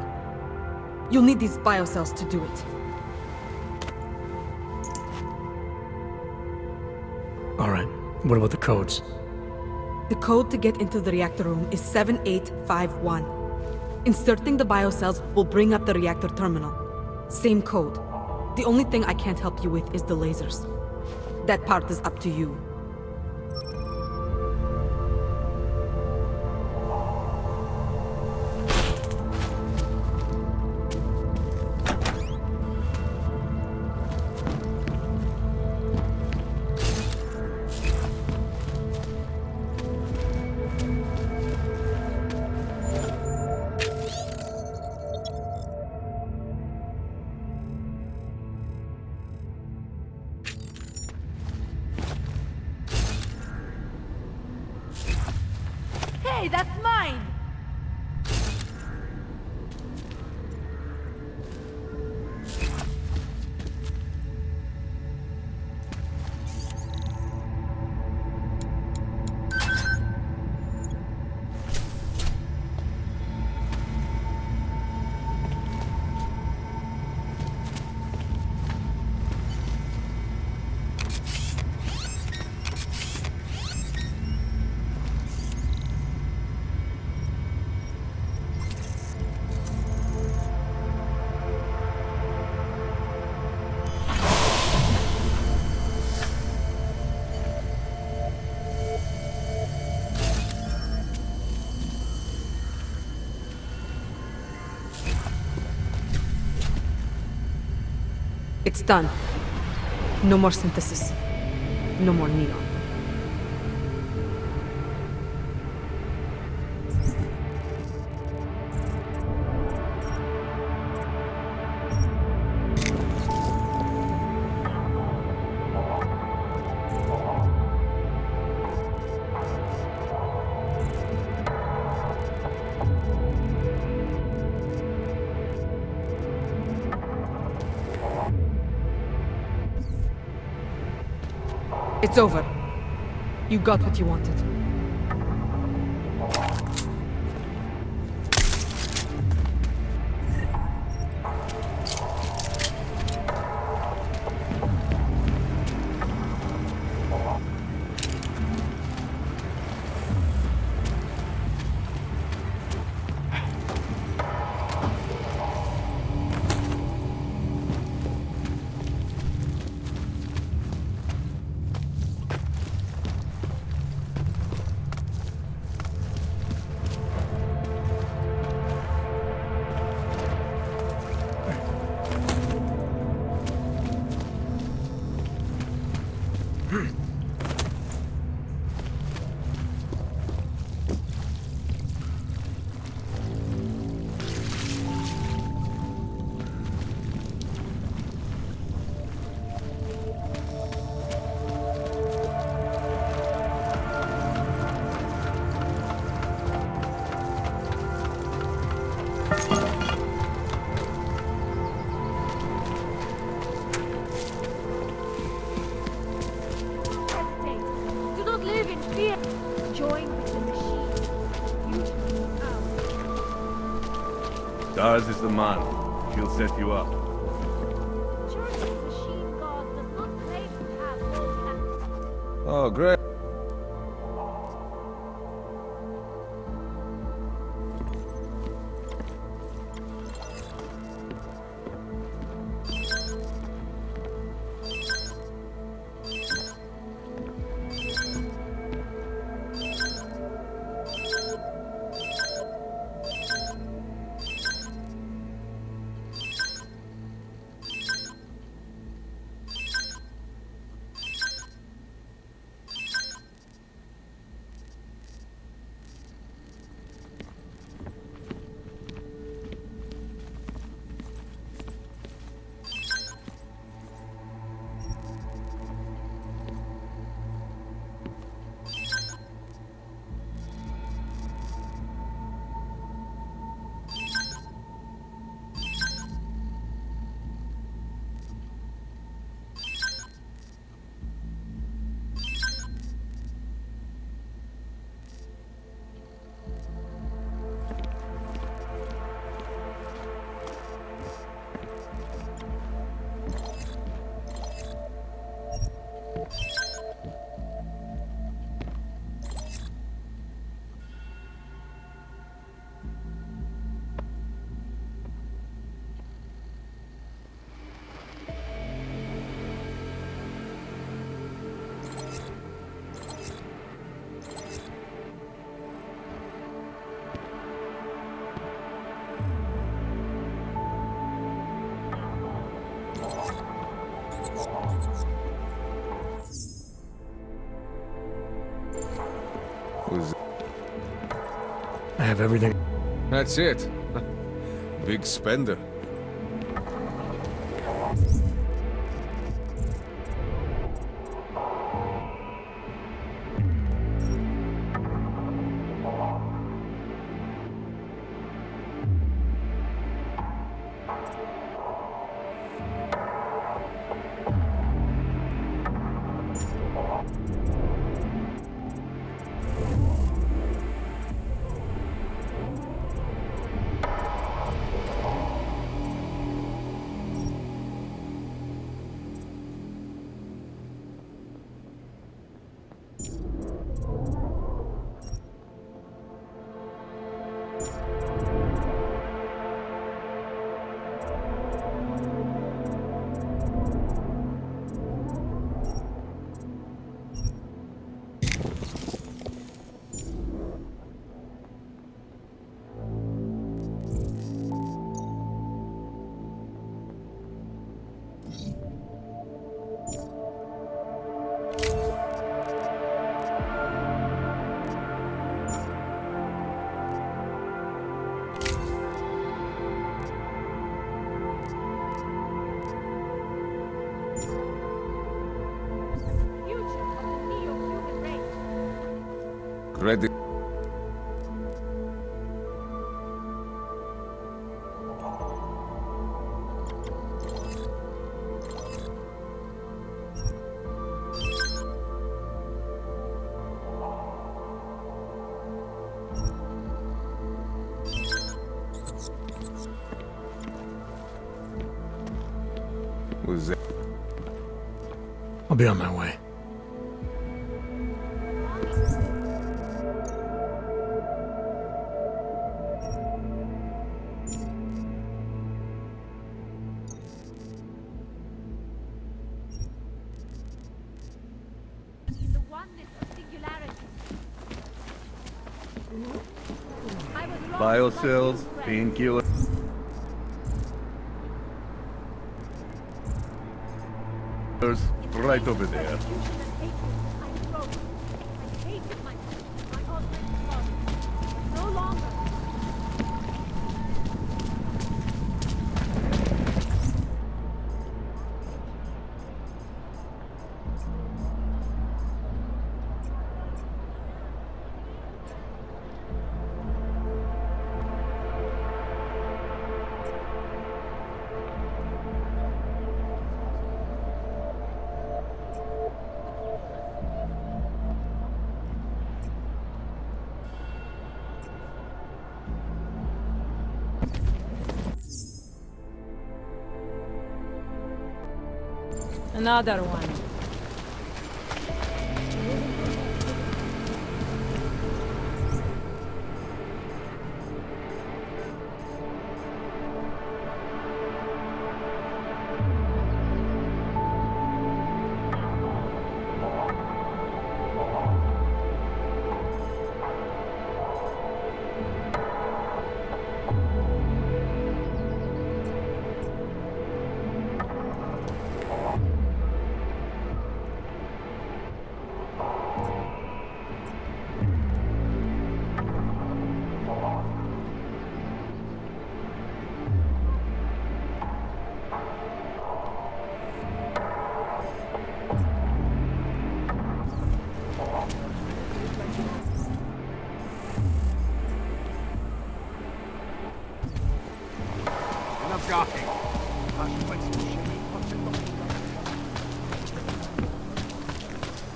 You'll need these biocells to do it. Alright, what about the codes? The code to get into the reactor room is 7851. Inserting the biocells will bring up the reactor terminal. Same code. The only thing I can't help you with is the lasers. That part is up to you. Hey, that's mine! It's done. No more synthesis. No more neon. It's over. You got what you wanted. Elias is the man. He'll set you up. Surely the machine god does not claim to have all the answers. Oh, great. I have everything. That's it. Big spender. Ready. Was that? I'll be on my way. Biocells, painkiller. Right over there. Another one.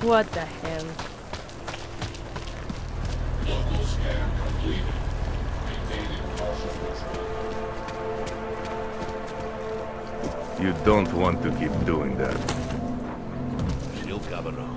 What the hell? You don't want to keep doing that. Chill, cabrón.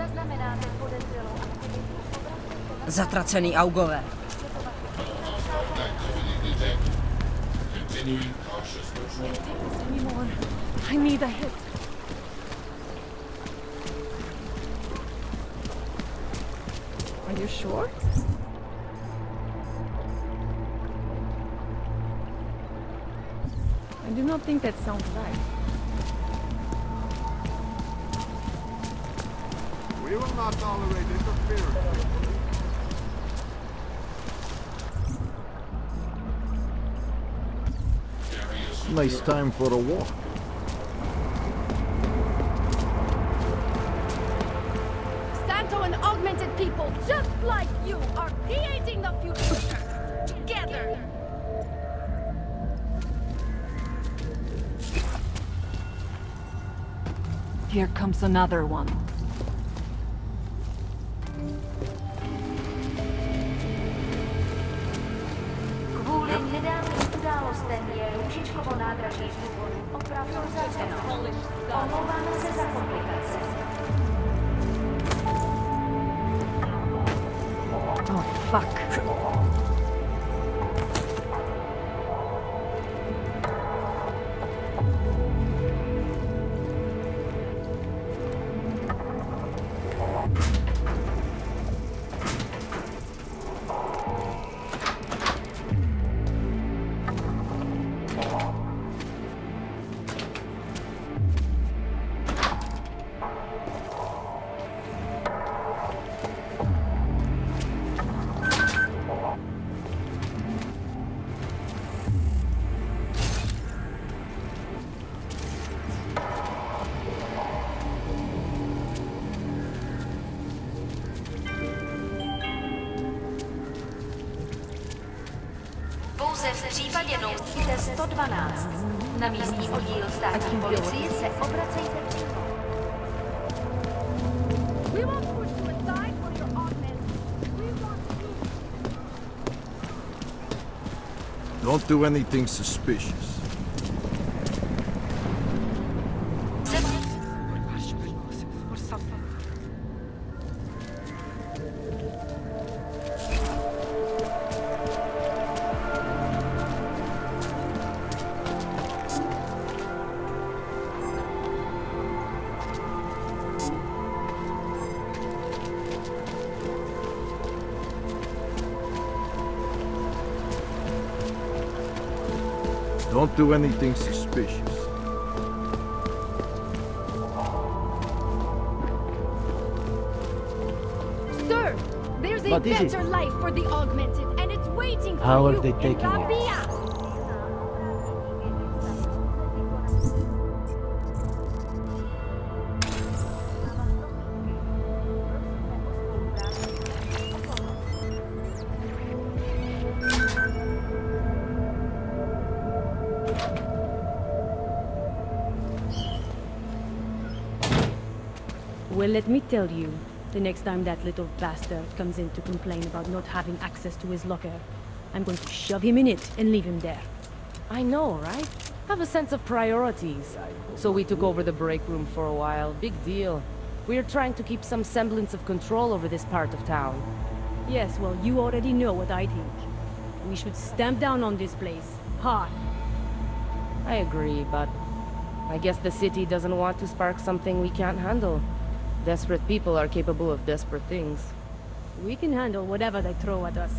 Zaznamenáte podezřelou aktivitu? Zatracený augové. Anymore. I need a hit. Are you sure? I do not think that sounds right. We will not tolerate interference. Nice time for a walk. Santo and augmented people, just like you, are creating the future together. Here comes another one. Kvůli nedávným událostem je Růžičkovo nádraží z důvodu opravdu zavřeno. Omlouváme se za komplikace. Oh, fuck. Pouze v případě nouzíte 112. Na místní oddíl státní policie se obracejte přímo. We won't push you aside for your augment. We want you. Don't do anything suspicious. Don't do anything suspicious. Sir, there's a What is it? better life for the augmented, and it's waiting for How you are they in taking it? Rabi'ah. Well, let me tell you, the next time that little bastard comes in to complain about not having access to his locker, I'm going to shove him in it and leave him there. I know, right? Have a sense of priorities. So we took over the break room for a while. Big deal. We're trying to keep some semblance of control over this part of town. Yes, well, you already know what I think. We should stamp down on this place. Hard. I agree, but I guess the city doesn't want to spark something we can't handle. Desperate people are capable of desperate things. We can handle whatever they throw at us.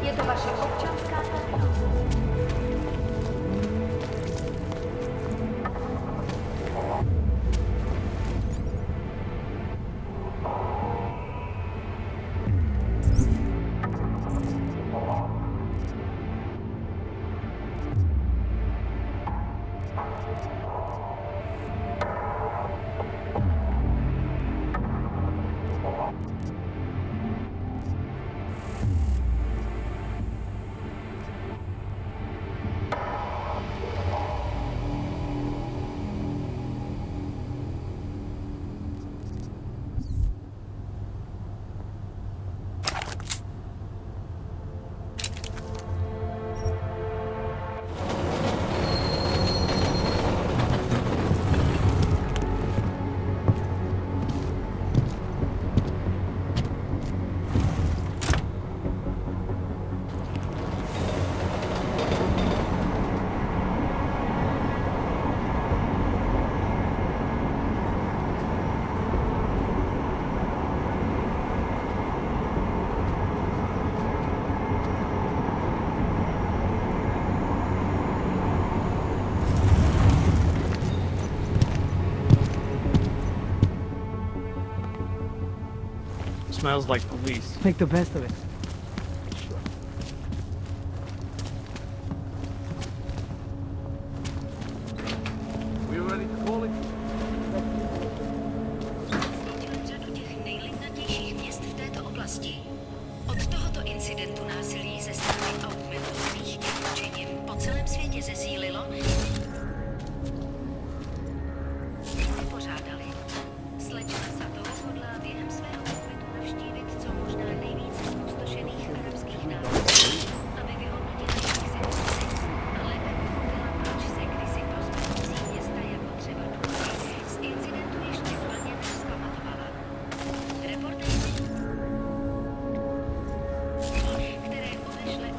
Je to vaše občanská povinnost. Smells like police. Make the best of it. We ready to call it? Řadu těch nejlidnatějších měst v této oblasti. Od tohoto incidentu násilí ze strany augmentových učením po celém světě zesílilo, vypořádali. Slečna Sato hodlá během svého pobytu navštívit co možná nejvíce zpustošených arabských národů, aby vyhodnotila jejich situaci a lépe pochopila, proč se kdysi prosperující města jako třeba Dubai z incidentu ještě plně nevzpamatovala. Reportéři, které odešle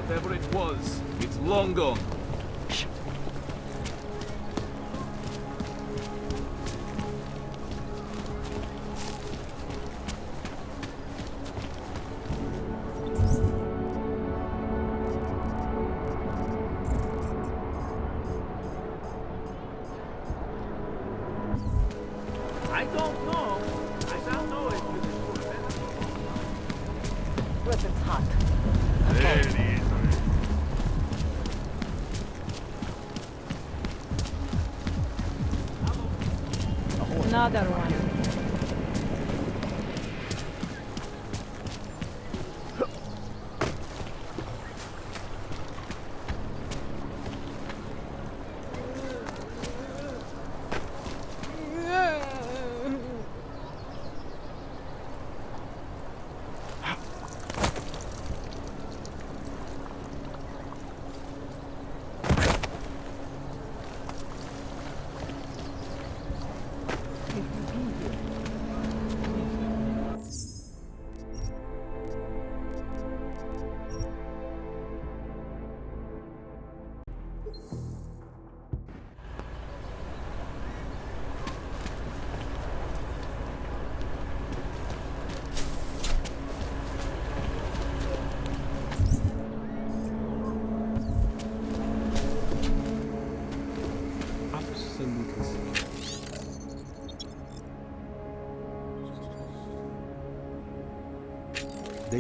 Whatever it was, it's long gone. I don't know. I don't know if you Weapons hot. There it is. Another one.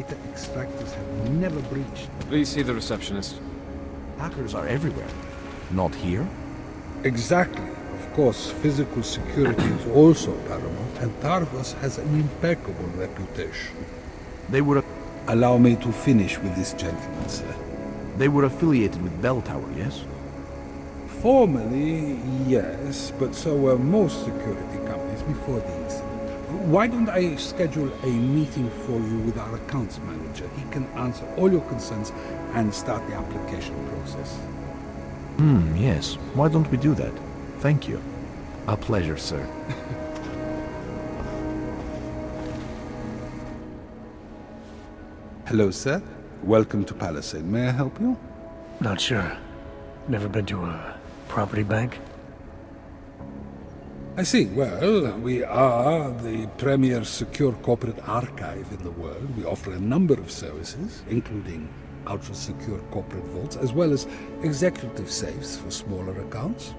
data extractors have never breached. Please see the receptionist. Hackers are everywhere. Not here? Exactly. Of course, physical security is also paramount, and Tarvos has an impeccable reputation. They were... Allow me to finish with this gentleman, sir. They were affiliated with Bell Tower, yes? Formally, yes, but so were most security companies before the incident. Why don't I schedule a meeting for you with our accounts manager? He can answer all your concerns and start the application process. Yes. Why don't we do that? Thank you. A pleasure, sir. Hello, sir. Welcome to Palisade. May I help you? Not sure. Never been to a property bank? I see. Well, we are the premier secure corporate archive in the world. We offer a number of services, including ultra-secure corporate vaults, as well as executive safes for smaller accounts.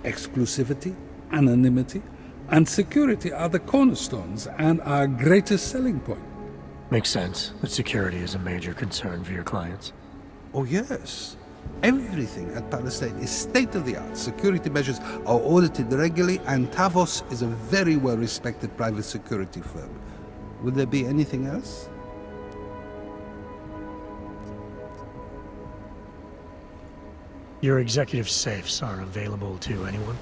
Exclusivity, anonymity, and security are the cornerstones and our greatest selling point. Makes sense that security is a major concern for your clients. Oh, yes. Everything at Palisade is state-of-the-art. Security measures are audited regularly, and Tavos is a very well-respected private security firm. Would there be anything else? Your executive safes are available to anyone?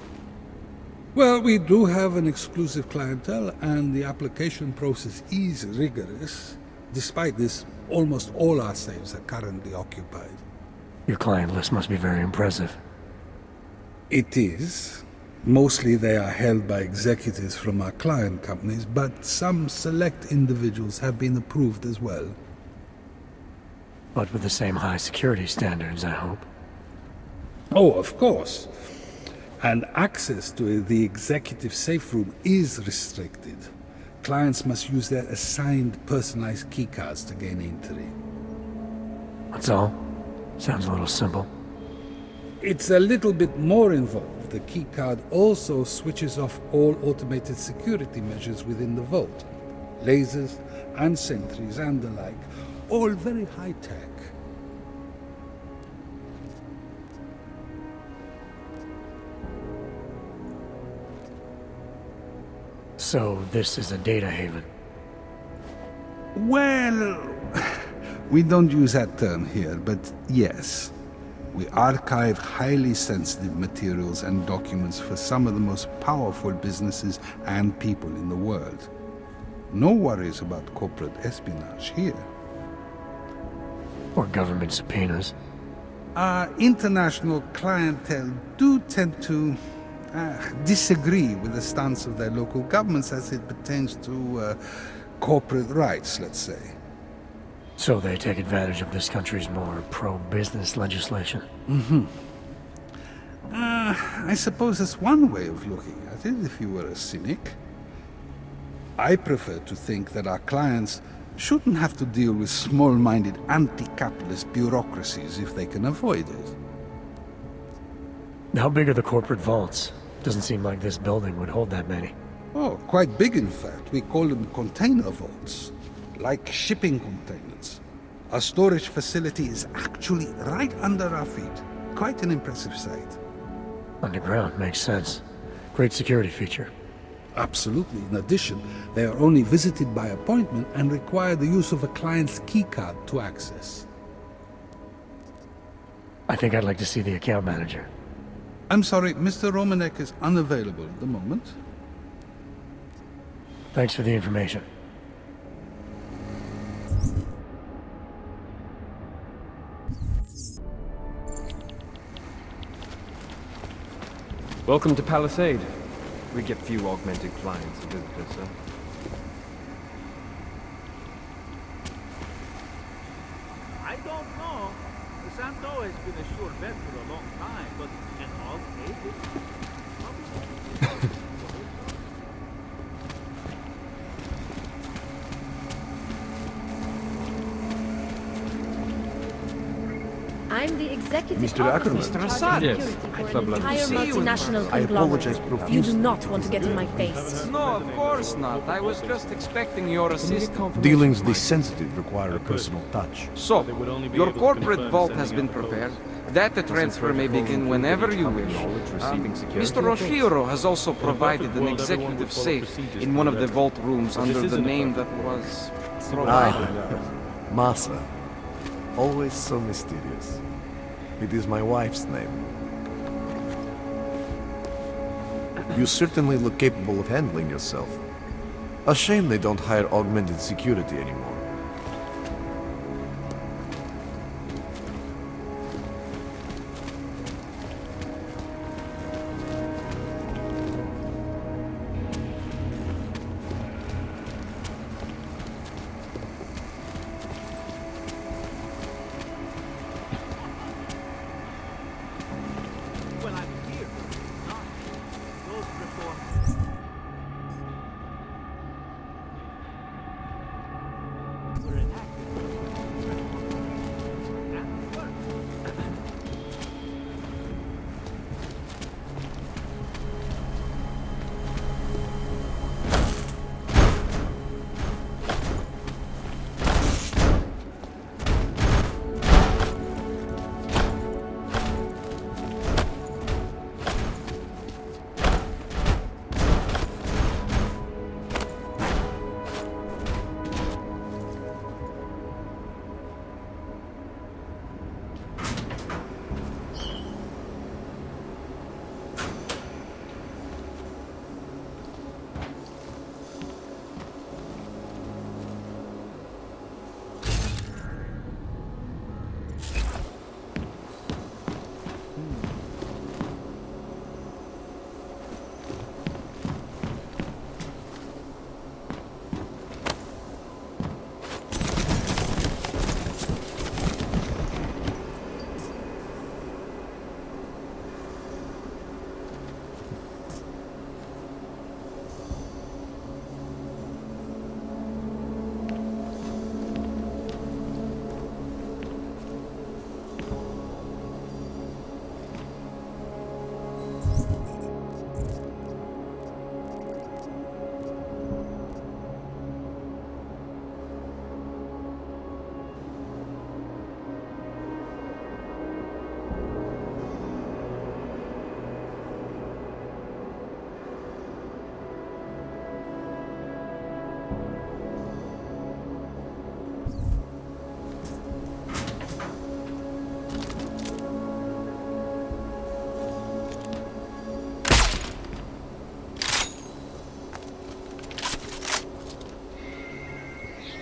Well, we do have an exclusive clientele, and the application process is rigorous. Despite this, almost all our safes are currently occupied. Your client list must be very impressive. It is. Mostly they are held by executives from our client companies, but some select individuals have been approved as well. But with the same high security standards, I hope. Oh, of course. And access to the executive safe room is restricted. Clients must use their assigned personalized keycards to gain entry. That's all? Sounds a little simple. It's a little bit more involved. The keycard also switches off all automated security measures within the vault. Lasers and sentries and the like. All very high-tech. So this is a data haven? Well, we don't use that term here, but yes. We archive highly sensitive materials and documents for some of the most powerful businesses and people in the world. No worries about corporate espionage here. Or government subpoenas. Our international clientele do tend to disagree with the stance of their local governments as it pertains to corporate rights, let's say. So they take advantage of this country's more pro-business legislation? I suppose that's one way of looking at it, if you were a cynic. I prefer to think that our clients shouldn't have to deal with small-minded anti-capitalist bureaucracies if they can avoid it. How big are the corporate vaults? Doesn't seem like this building would hold that many. Oh, quite big in fact. We call them container vaults, like shipping containers. Our storage facility is actually right under our feet. Quite an impressive sight. Underground makes sense. Great security feature. Absolutely. In addition, they are only visited by appointment and require the use of a client's keycard to access. I think I'd like to see the account manager. I'm sorry, Mr. Romanek is unavailable at the moment. Thanks for the information. Welcome to Palisade. We get few augmented clients and visitors, sir. I don't know. Santo has been a sure bet for a long time, but an augmented? I'm the executive Mr. officer Ackerman. in charge of Assad. security Yes. for I'd an love to entire see you in multinational I apologize conglomerate. profusely. You do not want to get in my face. No, of course not. I was just expecting your assistance. Dealings this sensitive require a personal touch. So, your corporate vault has been prepared. Data transfer may begin whenever you wish. Mr. Roshiro has also provided an executive safe in one of the vault rooms under the name that was provided. Masa. Always so mysterious. It is my wife's name. You certainly look capable of handling yourself. A shame they don't hire augmented security anymore.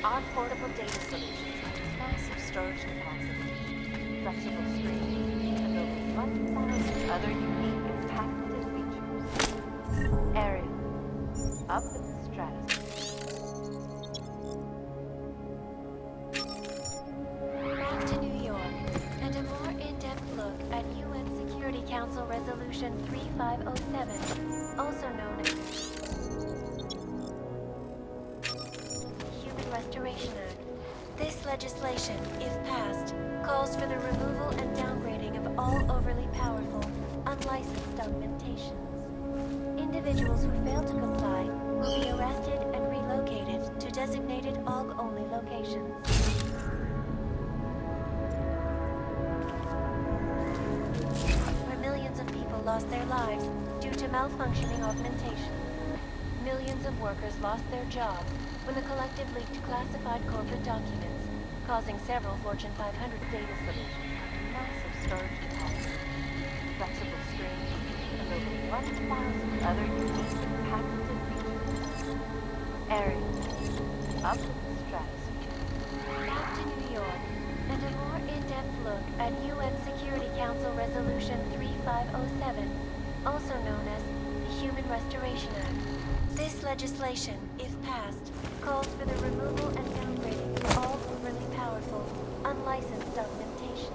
Our portable data solutions have massive storage capacity, flexible screens, and over 1,000 other unique and patented features. Area. Up in the stratosphere. Back to New York, and a more in-depth look at UN Security Council Resolution 3507, also known as Restoration Act. This legislation, if passed, calls for the removal and downgrading of all overly powerful, unlicensed augmentations. Individuals who fail to comply will be arrested and relocated to designated AUG-only locations. Where millions of people lost their lives due to malfunctioning augmentation. Millions of workers lost their jobs when the collective leaked classified corporate documents, causing several Fortune 500 data solutions with massive storage capacity, flexible screens, and over 1,000 other unique and patented features. Area. Up in the stratosphere. Back to New York, and a more in-depth look at UN Security Council Resolution 3507, also known as the Human Restoration Act. This legislation, if passed, calls for the removal and downgrading of all overly powerful, unlicensed augmentations.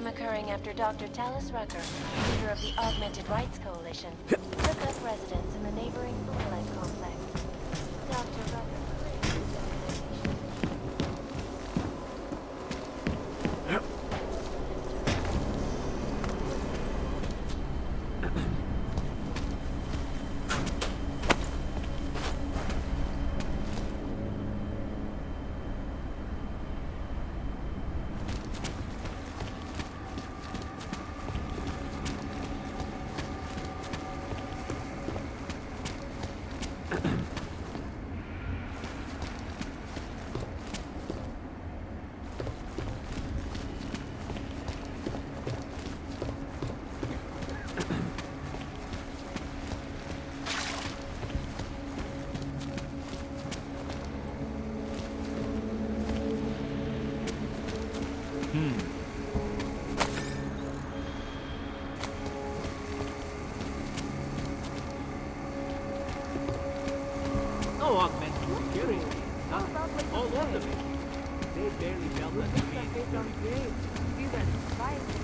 them occurring after Dr. Talis Rucker, leader of the Augmented Rights Coalition, took up residence in the neighboring Palisade complex. Dr. Rucker praised the organization. No augmented security. Nothing. All over me. They barely felt that the beat. These are spicy.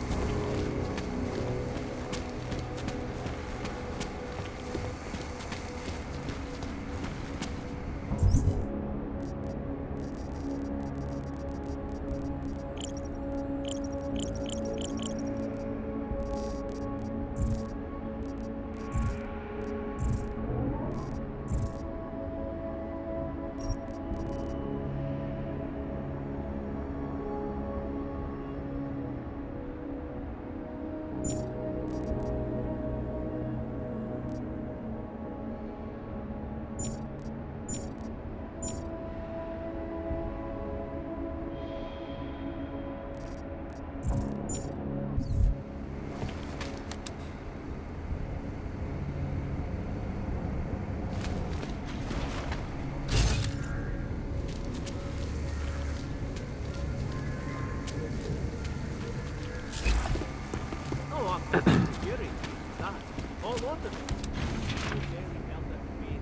Security. Nothing. All over me. They barely felt that the beat.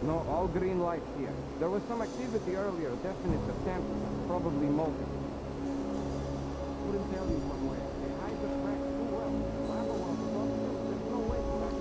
No, all green lights here. There was some activity earlier, definite attempt, probably multiple. Couldn't tell you from where. They hide the tracks too well. Lava was above them. There's no way to back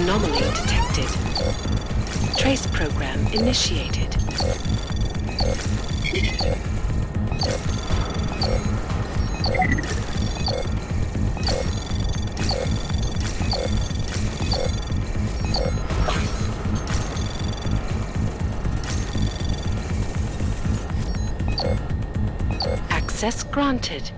Anomaly detected. Trace program initiated. Access granted.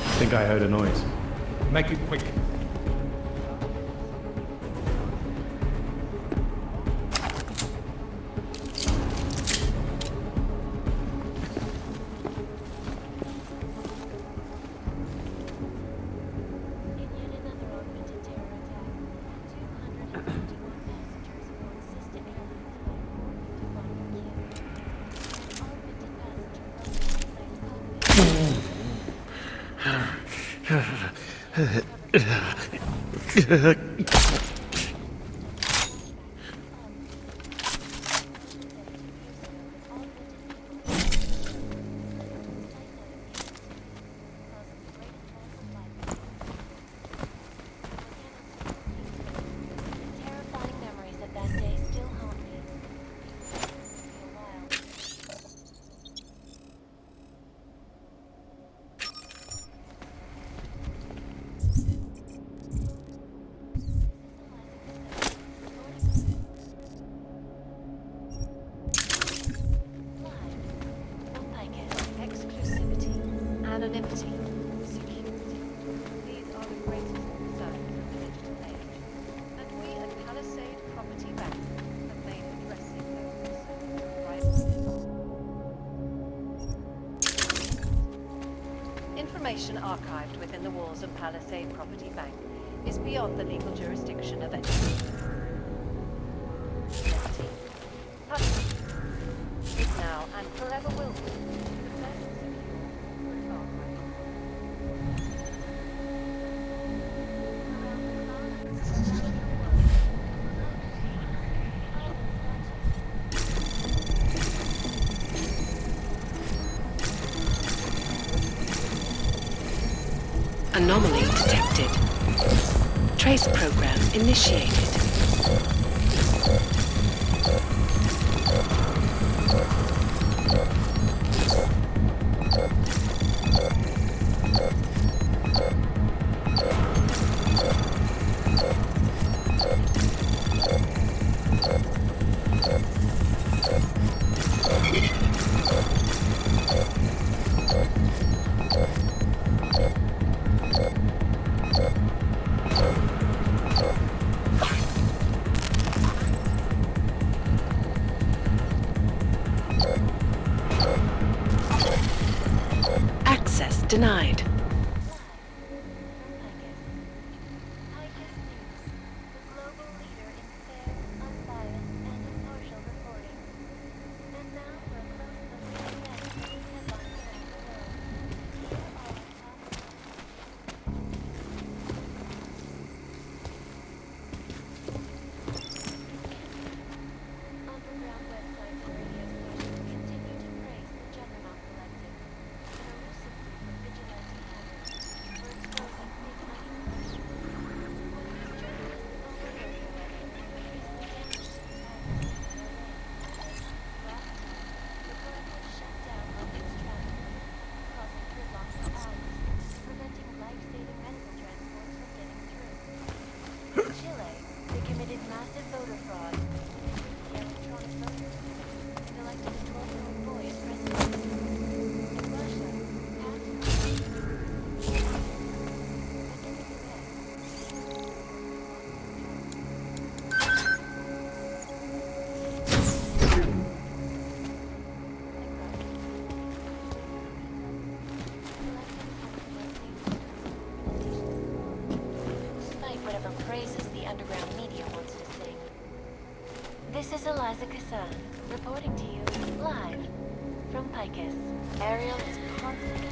I think I heard a noise. Make it quick. information archived within the walls of Palisade Bank is beyond the legal jurisdiction of any. Is now and forever will be the best Anomaly detected. Trace program initiated. Denied. This is Elias reporting to you live from Picus. Ariel is constantly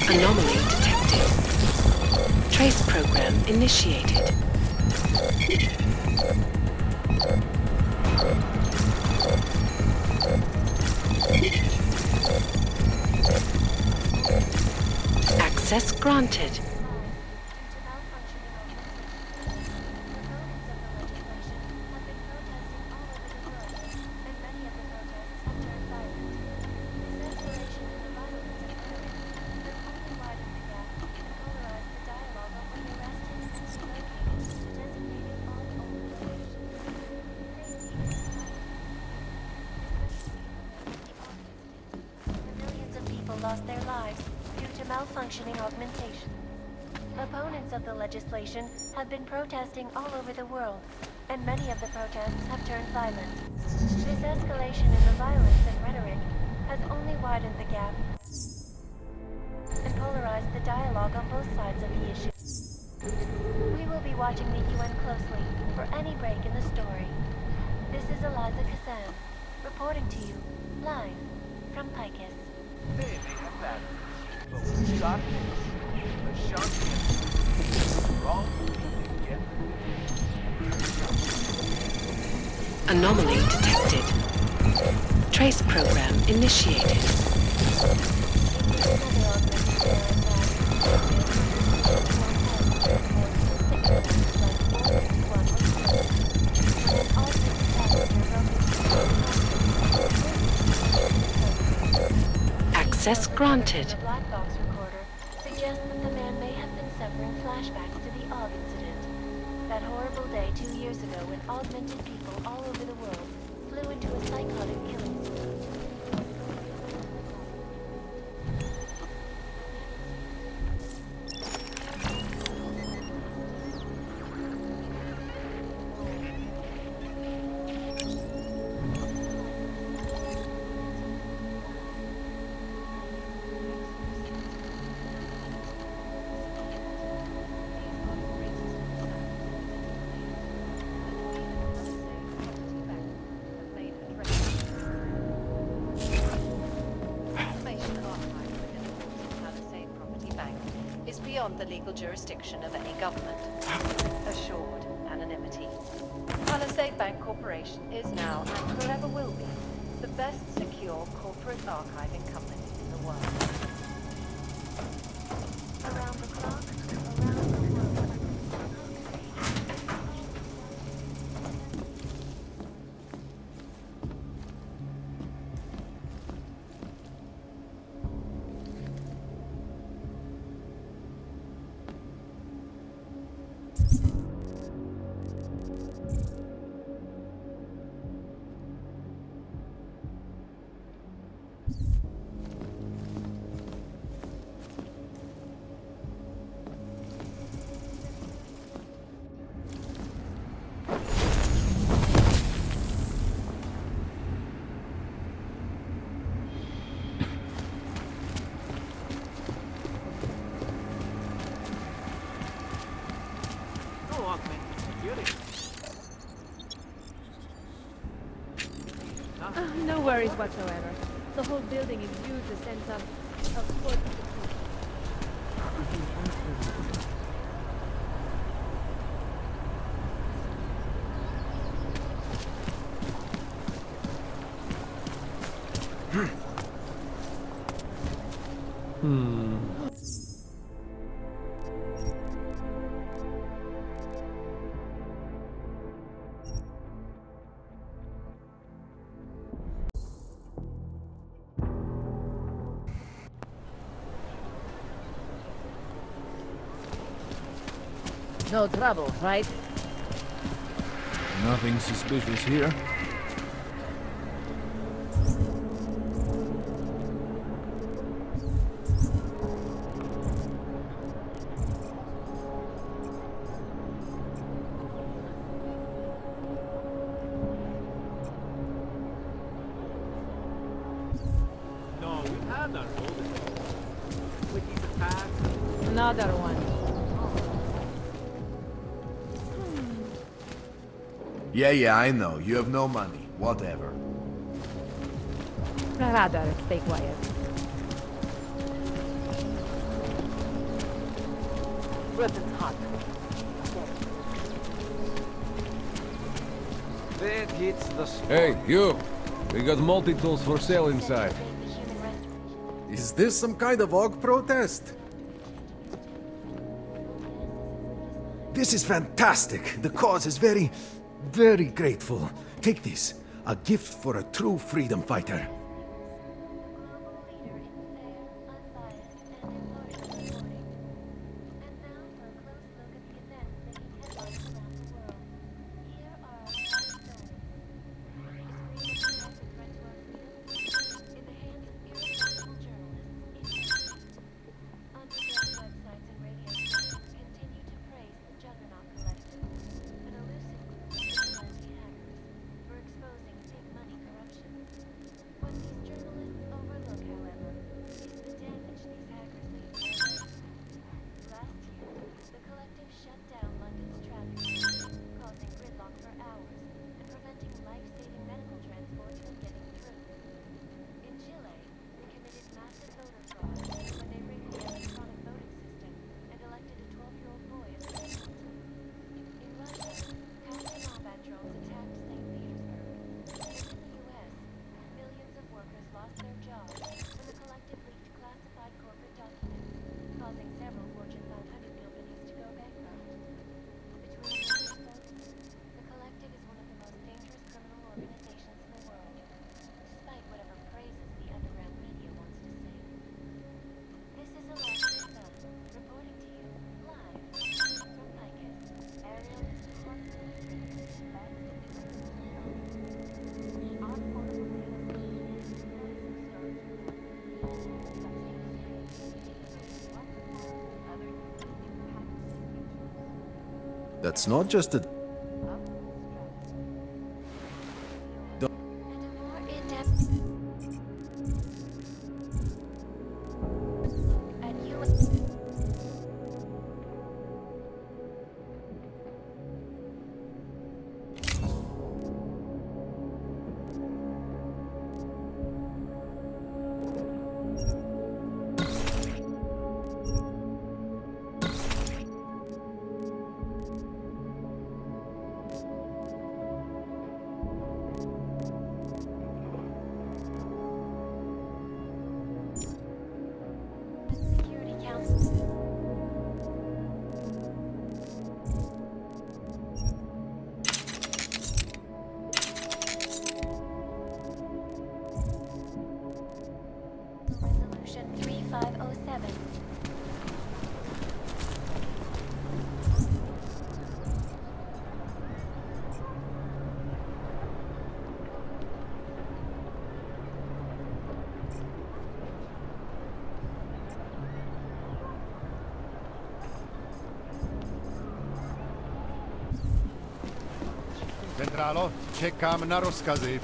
Anomaly detected. Trace program initiated. Access granted. lost their lives due to malfunctioning augmentation. Opponents of the legislation have been protesting all over the world, and many of the protests have turned violent. This escalation in the violence and rhetoric has only widened the gap and polarized the dialogue on both sides of the issue. We will be watching the UN closely for any break in the story. This is Elias Kassan, reporting to you, live from Picus. They may have batteries, but with darkness, Ashanti, wrong together. Anomaly detected. Trace program initiated. Access granted. 22 years ago when augmented people all over the world flew into a psychotic killing spree. Beyond the legal jurisdiction of any government. Assured anonymity. Palisade Bank Corporation is now, and forever will be, the best secure corporate archiving company in the world. Around the clock, around the world. No worries whatsoever. The whole building exudes a sense of fortitude. No trouble, right? Nothing suspicious here. No, we have our golden. With these attacks. Another one. Yeah, I know. You have no money. Whatever. Rather, stay quiet. Britain's hot. That hits the spot. Hey, you! We got multi-tools for sale inside. Is this some kind of AUG protest? This is fantastic. The cause is very grateful. Take this. A gift for a true freedom fighter. That's not just a... Resolution 3507. Centrálo, čekám na rozkazy.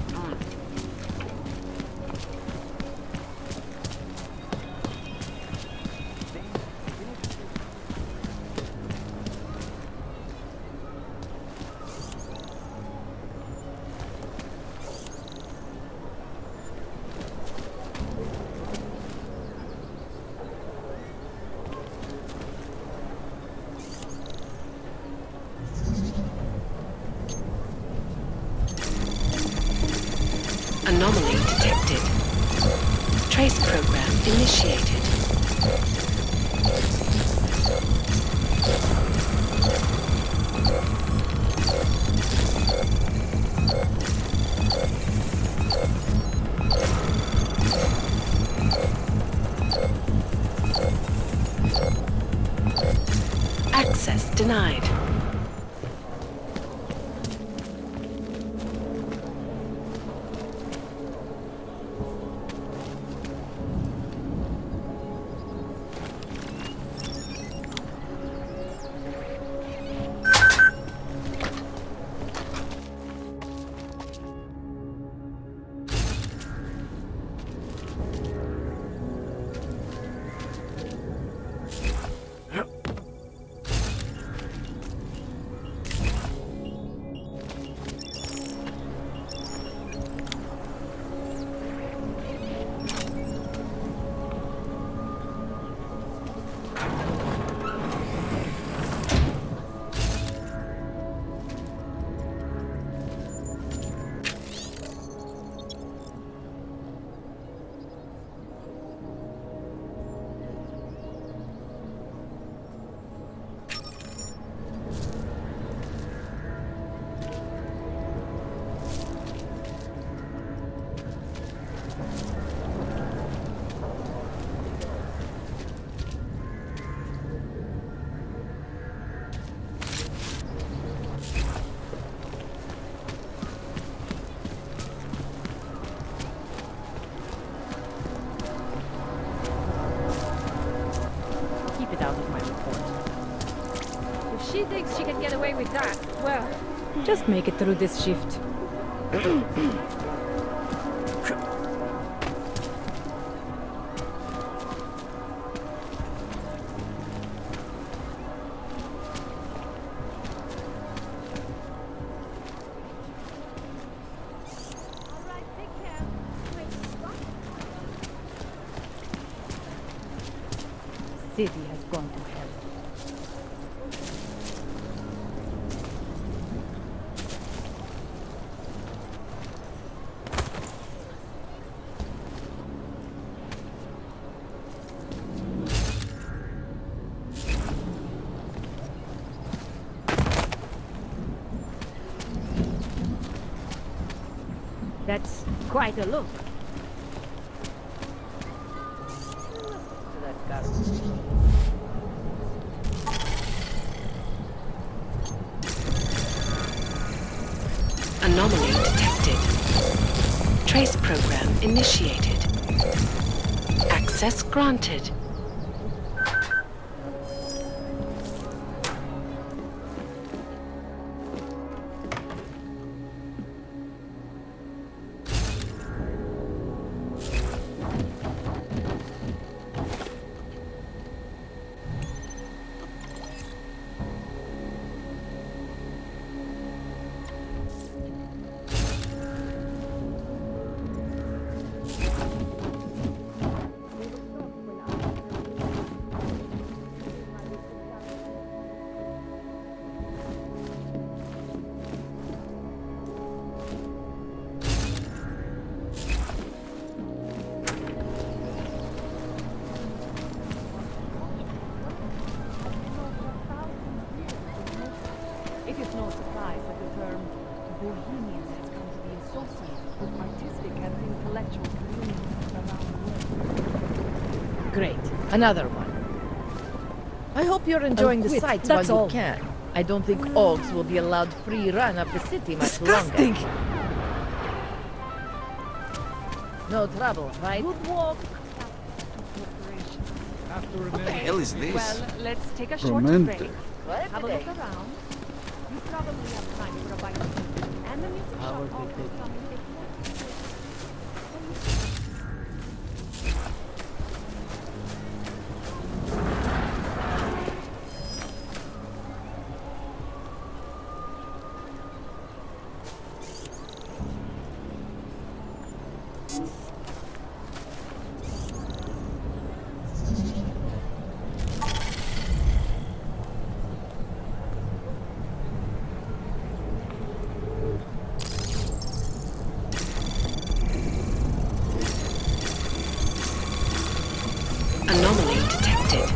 Anomaly detected. Trace program initiated. Access denied. She thinks she can get away with that. Well, just make it through this shift. City has gone to hell. That's quite a look. Anomaly detected. Trace program initiated. Access granted. it's no surprise that the term bohemian has come to be associated with artistic and intellectual communities around the world. Great. Another one. I hope you're enjoying the quit, sights that's while all. you can. I don't think Augs will be allowed free run of the city much Disgusting! longer. No trouble, right? Good walk. What the hell is this? Well, let's take a short Romantic. break. Have a look around. You probably have time for a bite of food. And the music shop offers some Anomaly detected.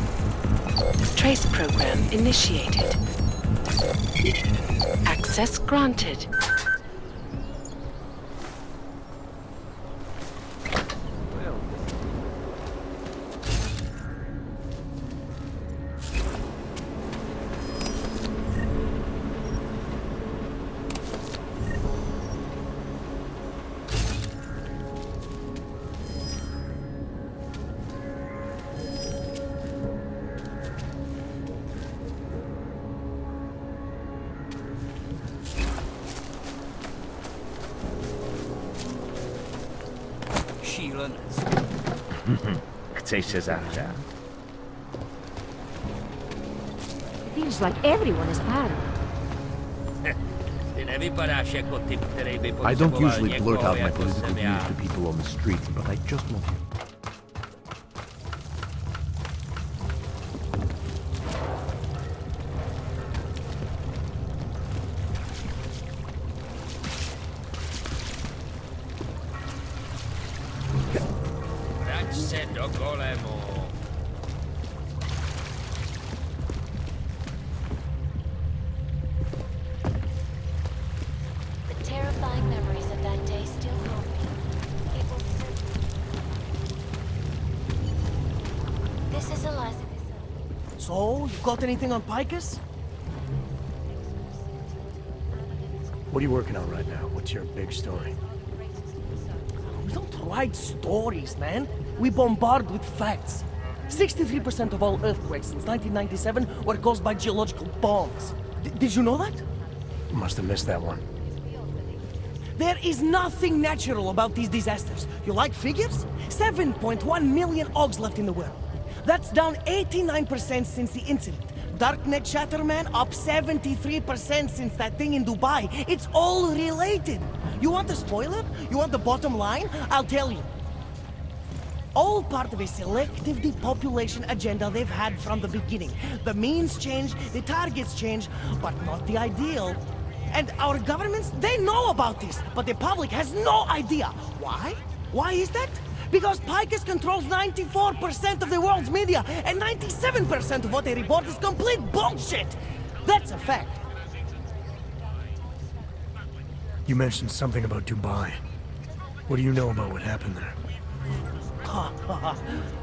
Trace program initiated. Access granted. Chceš se zahřát? Feels like everyone is paranoid. Ty nevypadáš jako typ, který by I don't potřeboval usually blurt někoho out my jako political jsem views já. to people on the street, but I just want to. Vrať se do golemu. The terrifying memories of that day still haunt me. It was This is Elias. So, you got anything on Picus? What are you working on right now? What's your big story? We don't write stories, man. We bombard with facts. 63% of all earthquakes since 1997 were caused by geological bombs. Did you know that? Must have missed that one. There is nothing natural about these disasters. You like figures? 7.1 million Augs left in the world. That's down 89% since the incident. Darknet Shatterman up 73% since that thing in Dubai. It's all related. You want a spoiler? You want the bottom line? I'll tell you. All part of a selective depopulation agenda they've had from the beginning. The means change, the targets change, but not the ideal. And our governments, they know about this, but the public has no idea. Why? Why is that? Because Picus controls 94% of the world's media, and 97% of what they report is complete bullshit! That's a fact. You mentioned something about Dubai. What do you know about what happened there?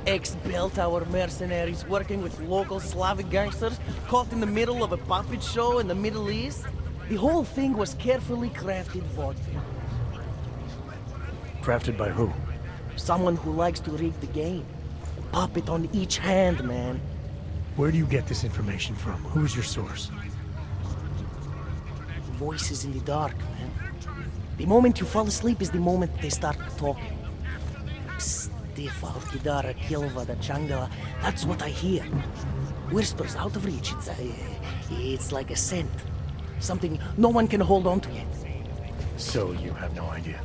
Ex-Bell-Tower mercenaries working with local Slavic gangsters caught in the middle of a puppet show in the Middle East. The whole thing was carefully crafted vaudeville. Crafted by who? Someone who likes to rig the game. Puppet on each hand, man. Where do you get this information from? Who's your source? Voices in the dark, man. The moment you fall asleep is the moment they start talking. Psst, Delara, Kilva, the Changala. That's what I hear. Whispers out of reach. It's like a scent. Something no one can hold on to yet. So you have no idea?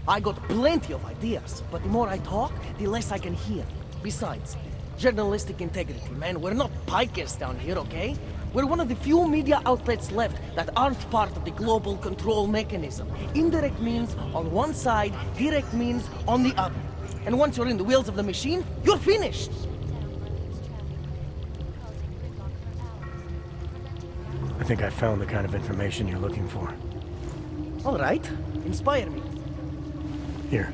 I got plenty of ideas, but the more I talk, the less I can hear. Besides, journalistic integrity, man. We're not pikers down here, okay? We're one of the few media outlets left that aren't part of the global control mechanism. Indirect means on one side, direct means on the other. And once you're in the wheels of the machine, you're finished! I think I found the kind of information you're looking for. All right. Inspire me. Here.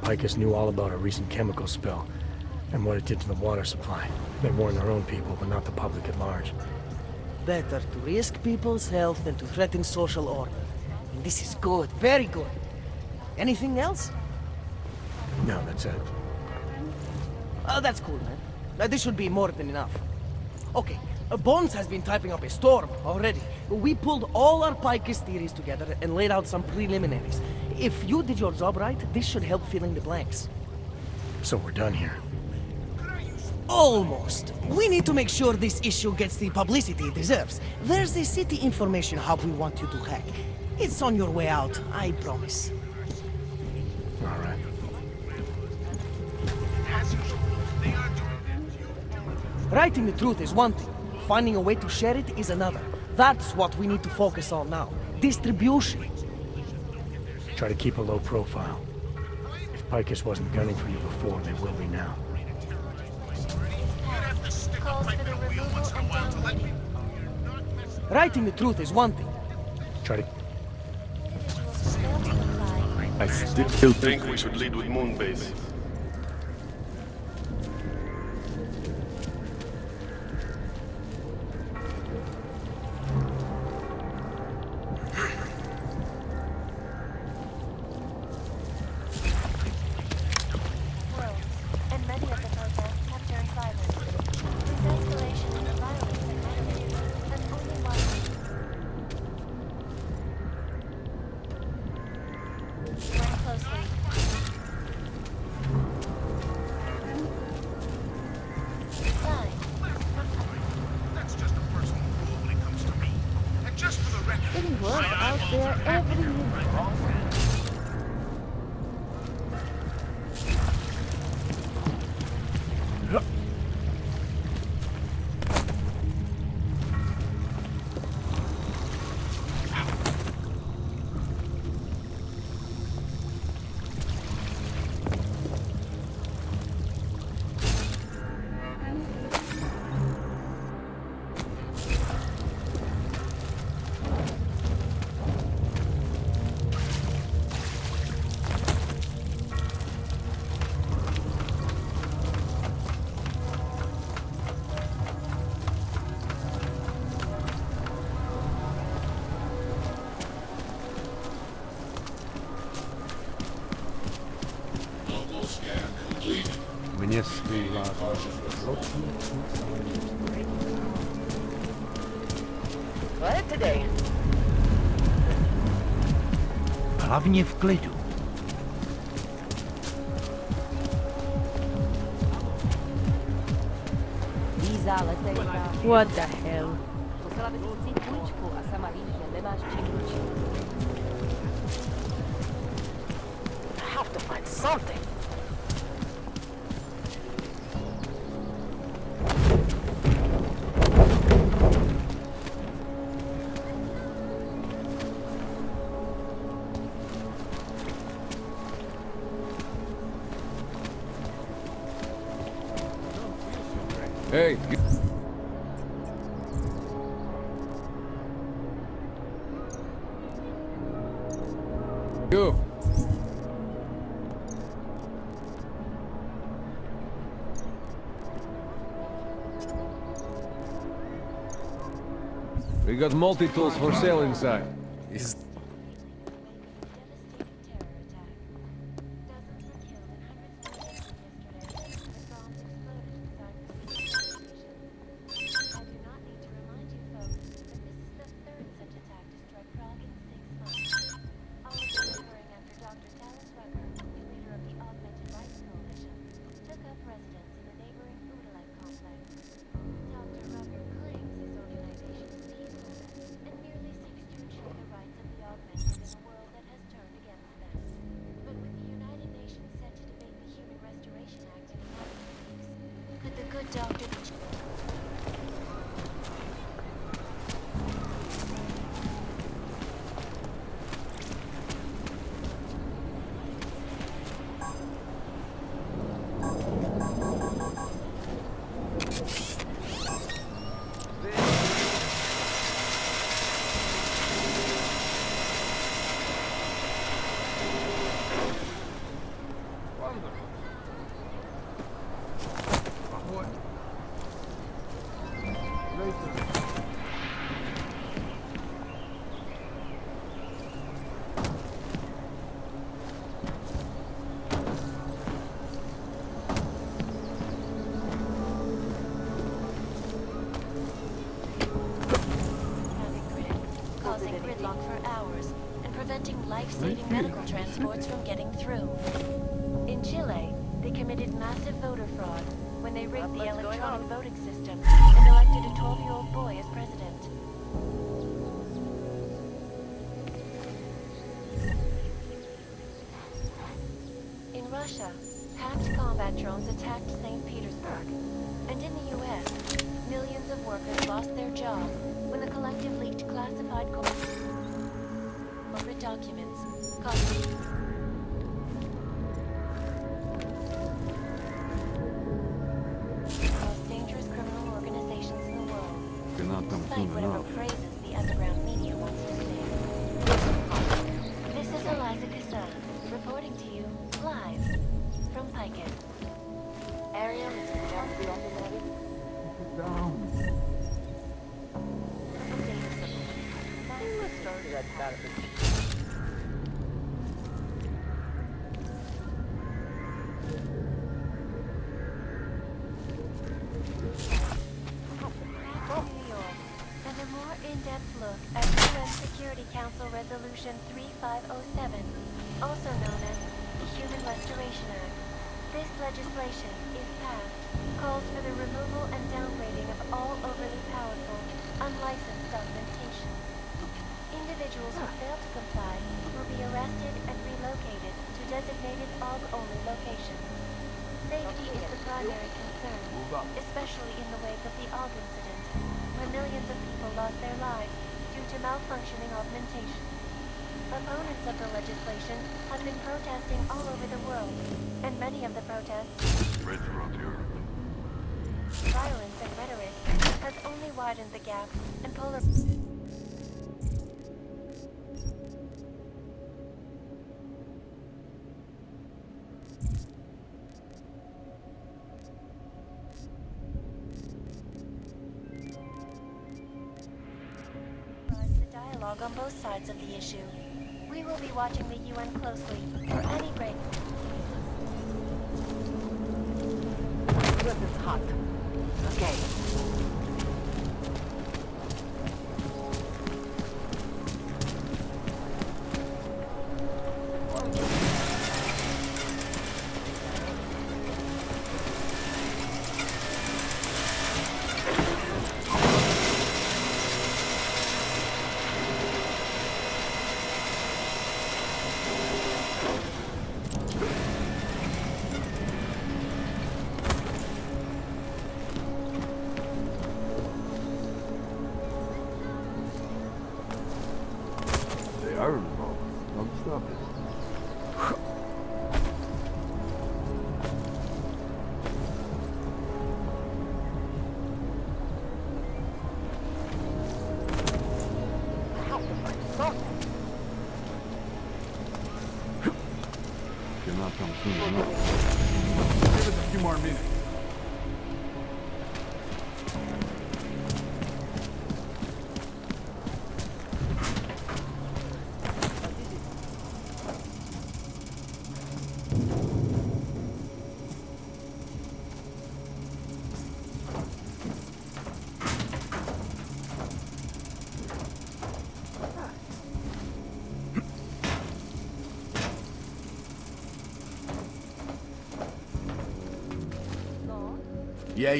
Picus knew all about a recent chemical spill and what it did to the water supply. They warned their own people, but not the public at large. Better to risk people's health than to threaten social order. And this is good, very good. Anything else? No, that's it. That's cool, man. This should be more than enough. Okay, Bones has been typing up a storm already. We pulled all our Picus theories together and laid out some preliminaries. If you did your job right, this should help fill in the blanks. So we're done here. Almost. We need to make sure this issue gets the publicity it deserves. There's a city information hub we want you to hack. It's on your way out, I promise. All right. Writing the truth is one thing. Finding a way to share it is another. That's what we need to focus on now. Distribution. Try to keep a low profile. If Picus wasn't gunning for you before, they will be now. Writing the truth is one thing. Try to... I still think we should lead with Moonbase. What today? Hlavně v klidu. What the hell? I have to find something. Hey, you. We got multi-tools for sale inside. Rights of the gridlock for hours and preventing life-saving medical transports from getting through. In Chile, they committed massive voter fraud when they rigged the electronic voting system and elected a 12-year-old boy as president. In Russia, hacked combat drones attacked St. Petersburg. And in the US, millions of workers lost their jobs when the collective leaked classified corporate documents. Most dangerous criminal organizations in the world. Despite whatever phrases the underground media wants to say. This is Elias reporting to you live from Pike. Ariel is look at UN Security Council Resolution 3507, also known as the Human Restoration Act. This legislation, if passed, calls for the removal and downgrading of all overly powerful, unlicensed augmentation. Individuals who fail to comply will be arrested and relocated to designated AUG-only locations. Safety is the primary concern, especially in the wake of the AUG incident, where millions of people lost their lives due to malfunctioning augmentation. Opponents of the legislation have been protesting all over the world, and many of the protests, violence and rhetoric, has only widened the gap and dialogue on both sides of the issue. We will be watching the UN closely for any break. This is hot. Okay.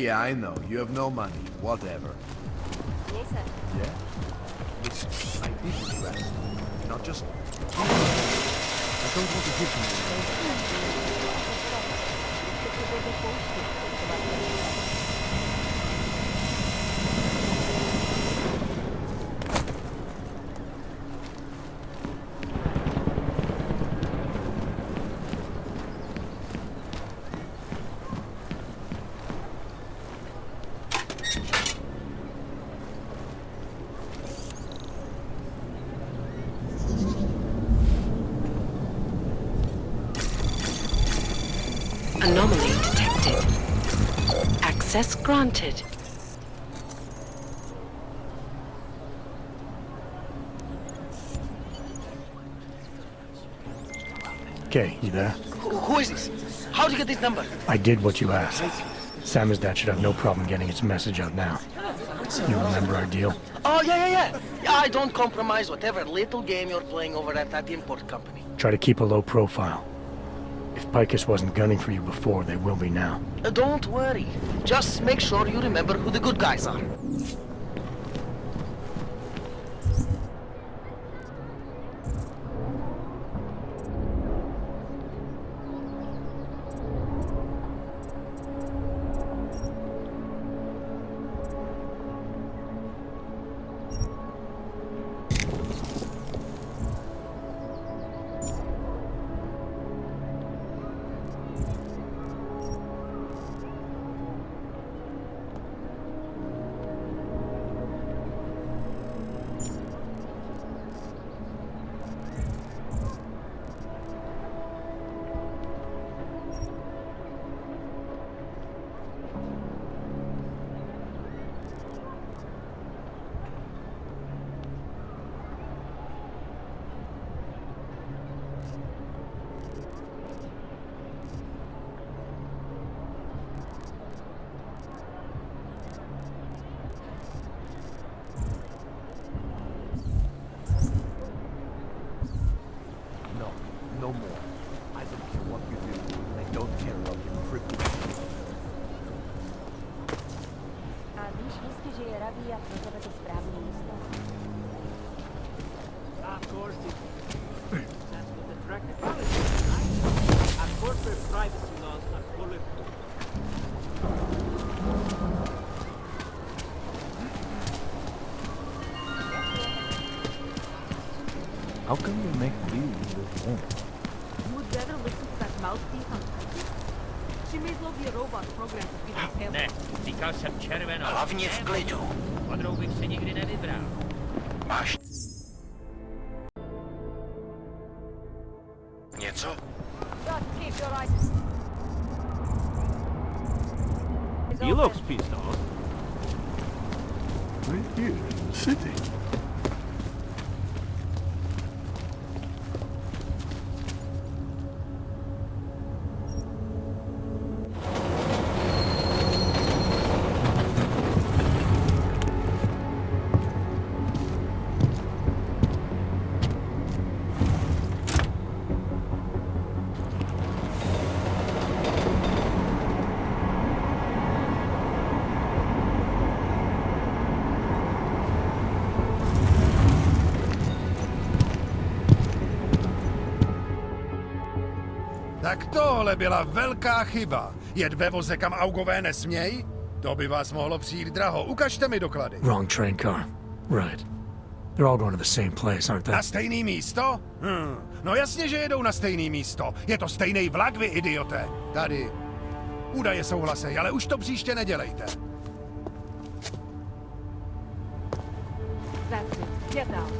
Yeah, I know. You have no money. Whatever. Yes, sir. Yeah? Listen, I did rest. Not just... I don't want to give Anomaly detected. Access granted. Okay, you there? Who is this? How'd you get this number? I did what you asked. Samizdat should have no problem getting its message out now. You remember our deal? Oh, yeah. I don't compromise whatever little game you're playing over at that import company. Try to keep a low profile. If Picus wasn't gunning for you before, they will be now. Don't worry. Just make sure you remember who the good guys are. No more. I don't care what you do. I don't care about your cripple. A víš jistě, že je Rabi'ah pro tebe to správné místo? Of course it is. That's what attracted Palisade, right? Our corporate privacy laws are bulletproof. How come you make deals with them? You would better listen to that mouthpiece on Picus. She may as well be a robot programmed to feed us hell. Ne, říkal jsem červenou. Hlavně v klidu. Modrou bych se nikdy nevybral. Máš něco? He looks pissed off. Right here in the city. Tak tohle byla velká chyba. Jet ve voze, kam augové nesmějí? To by vás mohlo přijít draho. Ukažte mi doklady. Wrong train car. Right. They're all going to the same place, aren't they? Na stejný místo? No jasně, že jedou na stejný místo. Je to stejný vlak, vy idioté. Tady. Údaje souhlasej, ale už to příště nedělejte. That's it. Get out.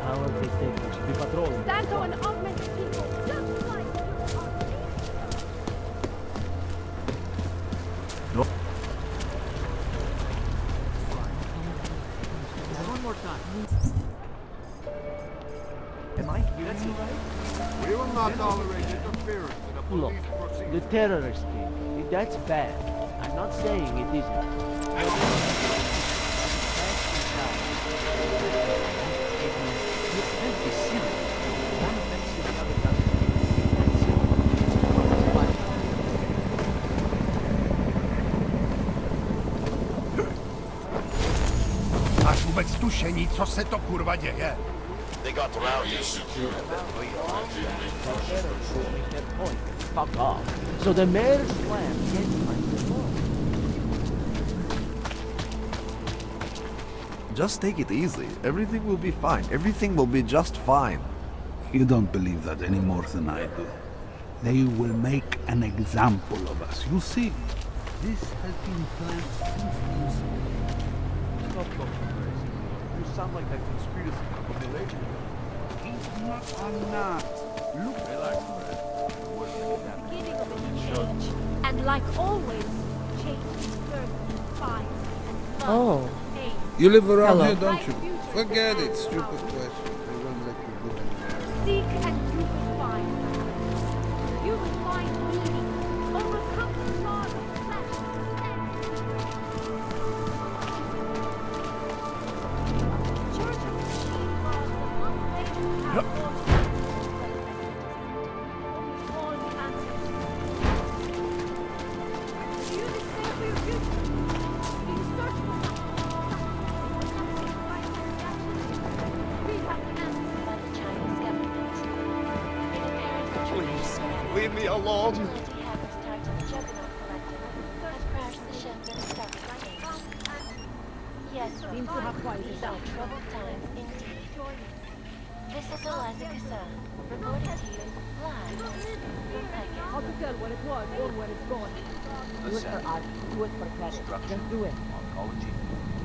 How have they taken? Should be patrolling. Santo and augmented people, just like No. One more time. Am I hearing you right? We will not tolerate interference in a Look, police proceeding. the terrorist thing, that's bad. I'm not saying it isn't. Máš vůbec tušení, co se to kurva děje? They got around this. Fuck off. So the mayor's plan gets my support. Just take it easy. Everything will be fine. Everything will be just fine. You don't believe that any more than I do. They will make an example of us. You see, this has been planned since the Stop talking crazy. You sound like that conspiracy couple later. It's not a knot. Look, relax, Brad. beginning of a new change. And like always, change is first, fine, and love. Pain. you live around Hello. here, don't you? Forget it, stupid question. They won't let you live anymore. Seek and you will find. You find meaning, overcome the charge of flesh and Church of Machine God was not made to have all the answers. Do you despair for your future? Do you search for something? We have the answers by the Chinese government. In apparent contradiction, Leave me alone. vigilante hackers tied to the Juggernaut Collective have crashed the Shenzhen Stock Exchange. Yes, Seems to have quite these are troubled times indeed. This is Elias Kassan, reporting to you live from Prague. How to tell what it was or where it's going? Do it for art, do it for pleasure. Just do it. Oncology,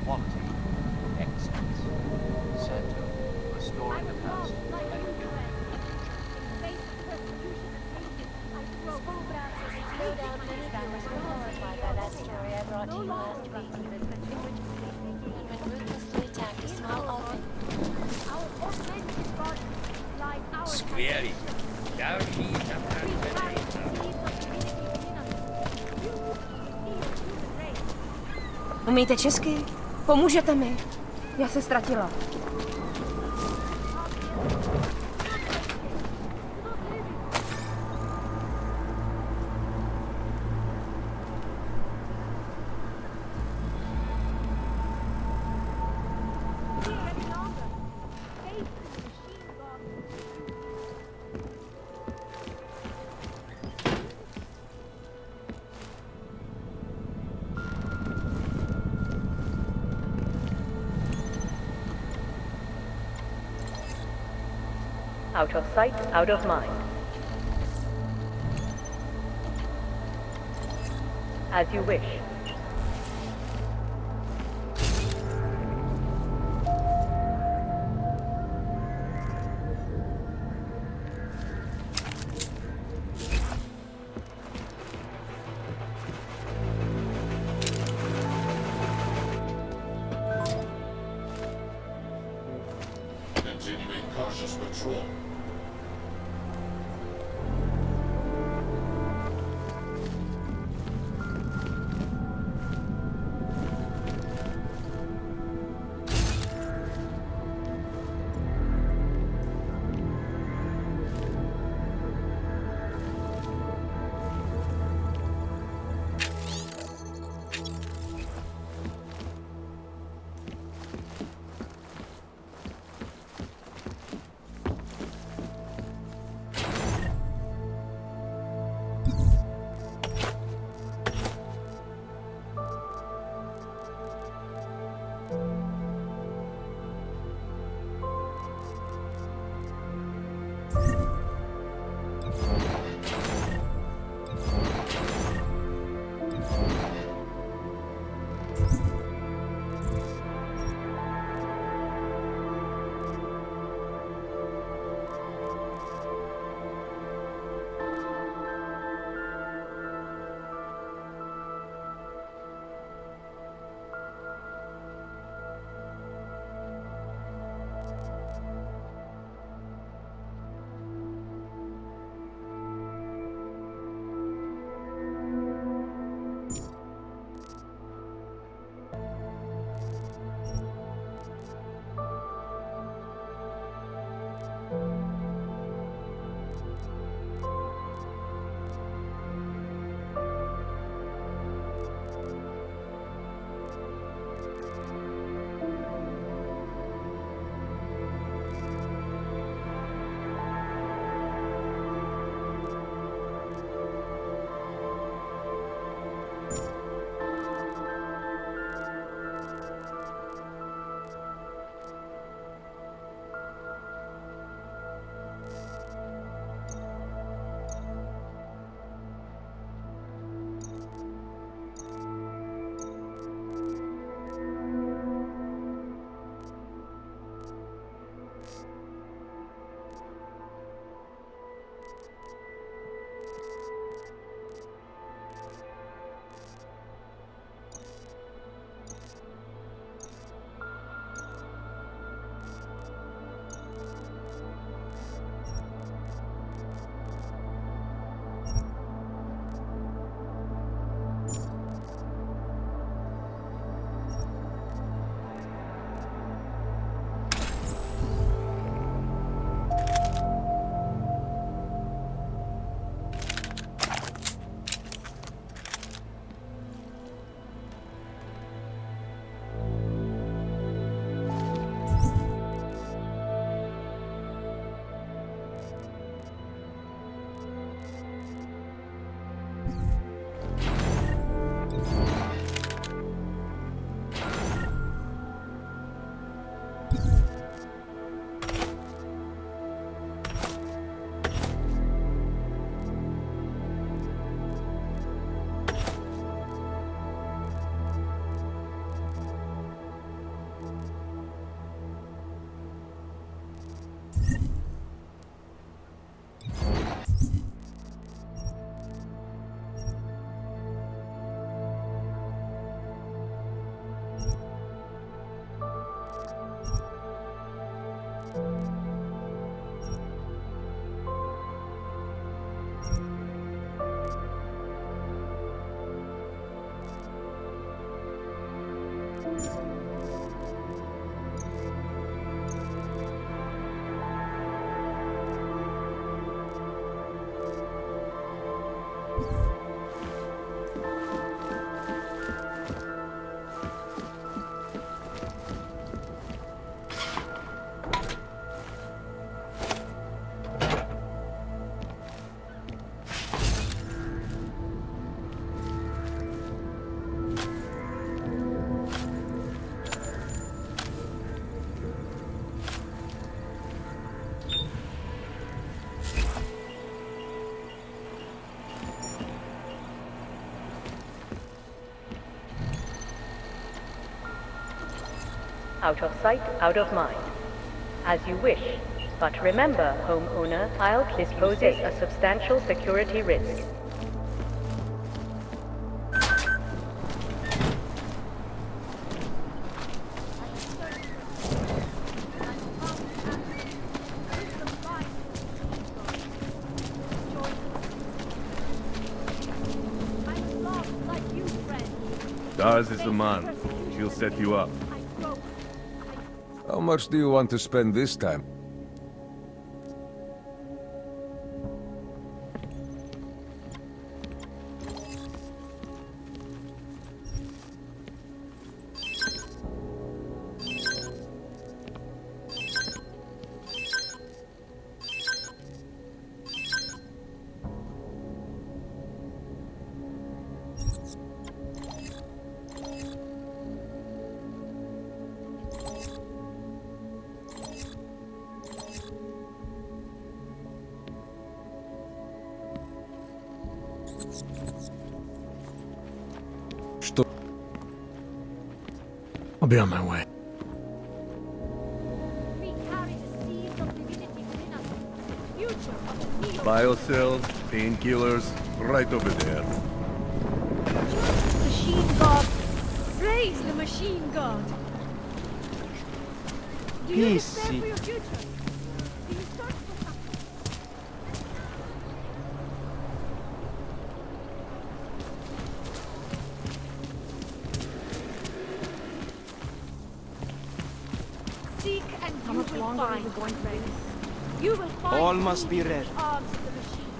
quality, excellence. Center, restoring the past and building the No doubt many viewers were horrified by that story I brought to you last week, in which women ruthlessly attacked a small orphan. Our augmented body lies our Skvělý. Další zapracovaný. Umíte česky? Pomůžete mi? Já se ztratila. Out of sight, out of mind. As you wish. Continuing cautious patrol. Out of sight, out of mind. As you wish. But remember, homeowner, this poses a substantial security risk. Daz is the man. She'll set you up. How much do you want to spend this time? I'll be on my way. Biocells, painkillers, right over there. Machine god! Praise the machine god! Do you despair for your future? Do you search for something? Seek and you will find. You will find. All must be read. Arms of the machine.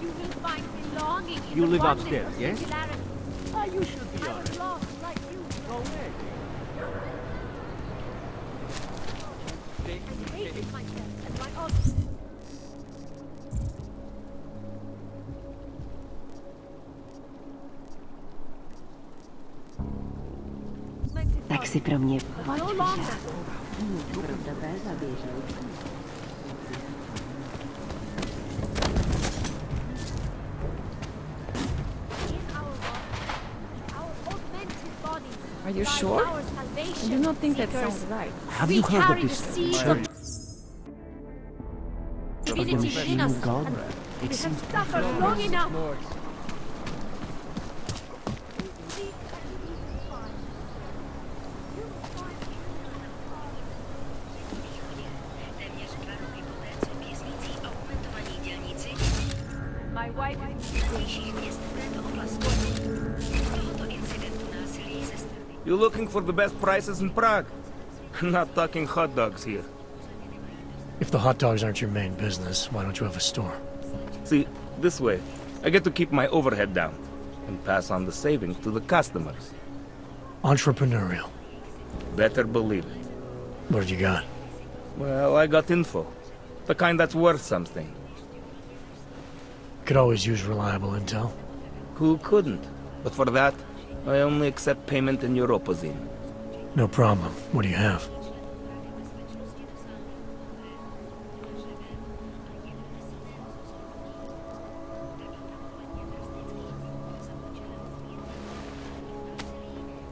You will find belonging in You the live oneness upstairs, of yes? singularity. You should be I alright. was lost like you. Go away. I hated myself and my object. Tak si pro mě No pojď longer. Are you sure? I do not think that sounds right. Have you heard of this church? Divinity within us. God? We It have seems suffered long enough. My wife You looking for the best prices in Prague? Not talking hot dogs here. If the hot dogs aren't your main business, why don't you have a store? See, this way, I get to keep my overhead down and pass on the savings to the customers. Entrepreneurial. Better believe it. What have you got? Well, I got info. The kind that's worth something. Could always use reliable intel. Who couldn't? But for that, I only accept payment in Europozine. No problem. What do you have?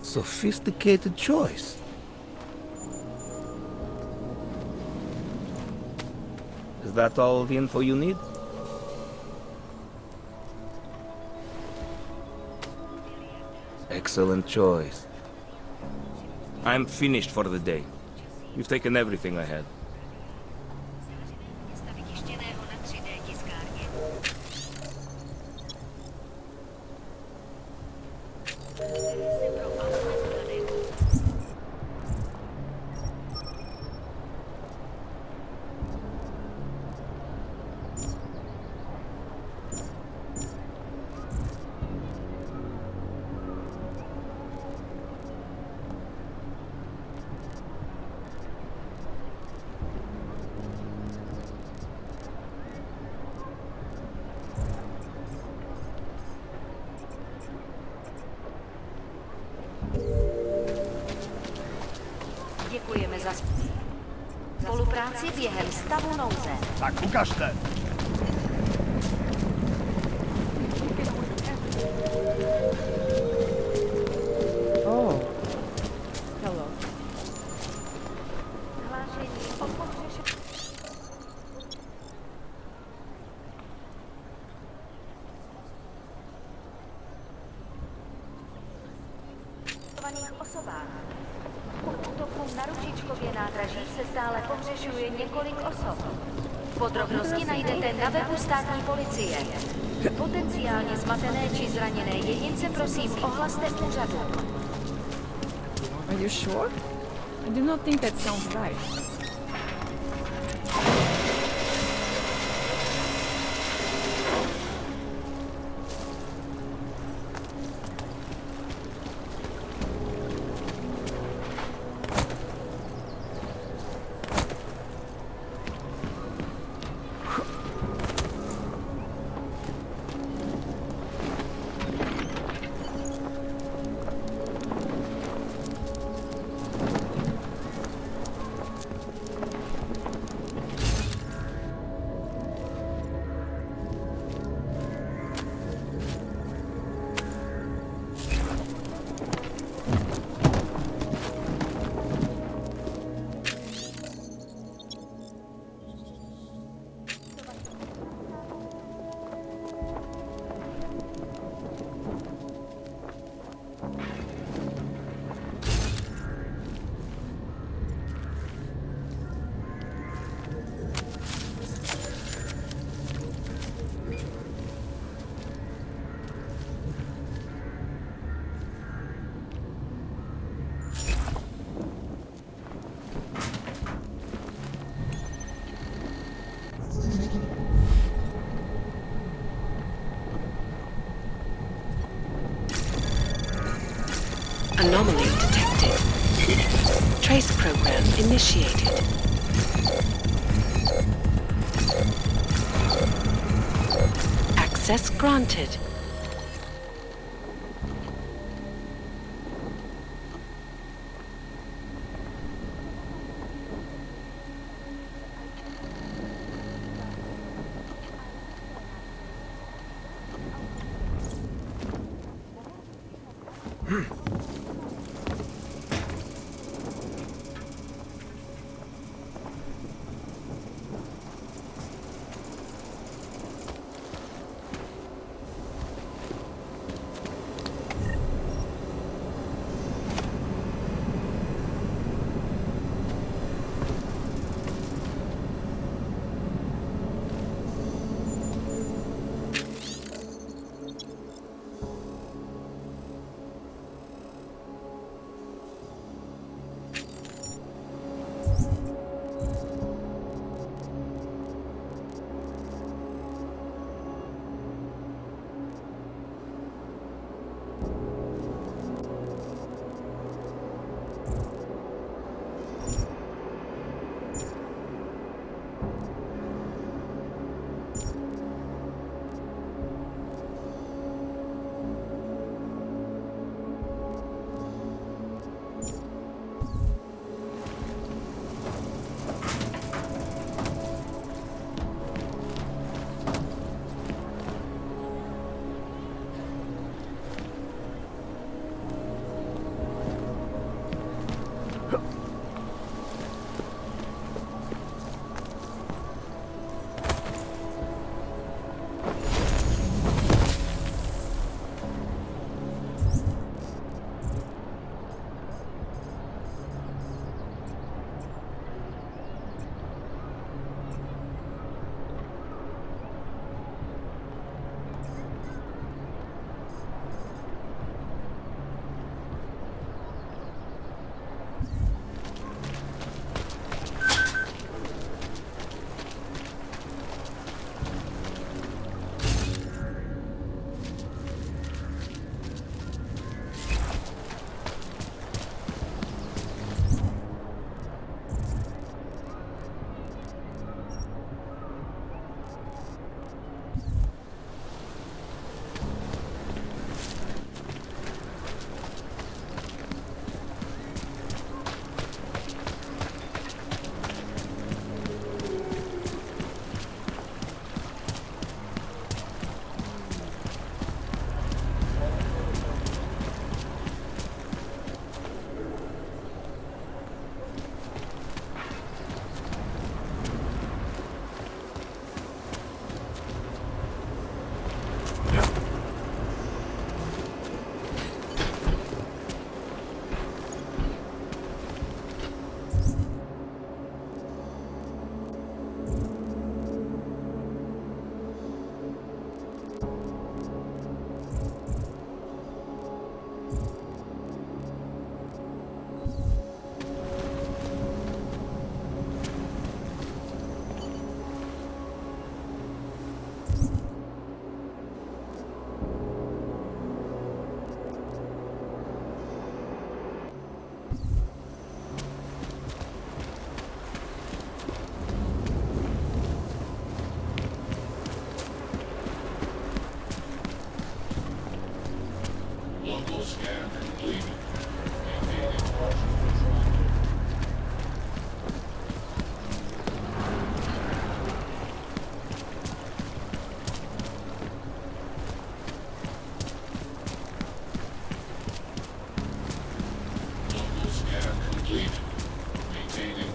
Sophisticated choice. Is that all the info you need? Excellent choice. I'm finished for the day. You've taken everything I had. Děkujeme za spolupráci během stavu nouze. Tak ukažte! Oh. Hello. Růžičkově nádraží se stále pohřešuje několik osob. Podrobnosti najdete na webu státní policie. Potenciálně zmatené či zraněné jedince prosím ohlaste úřadu. Are you sure? I do not think that sounds right. Anomaly detected. Trace program initiated. Access granted.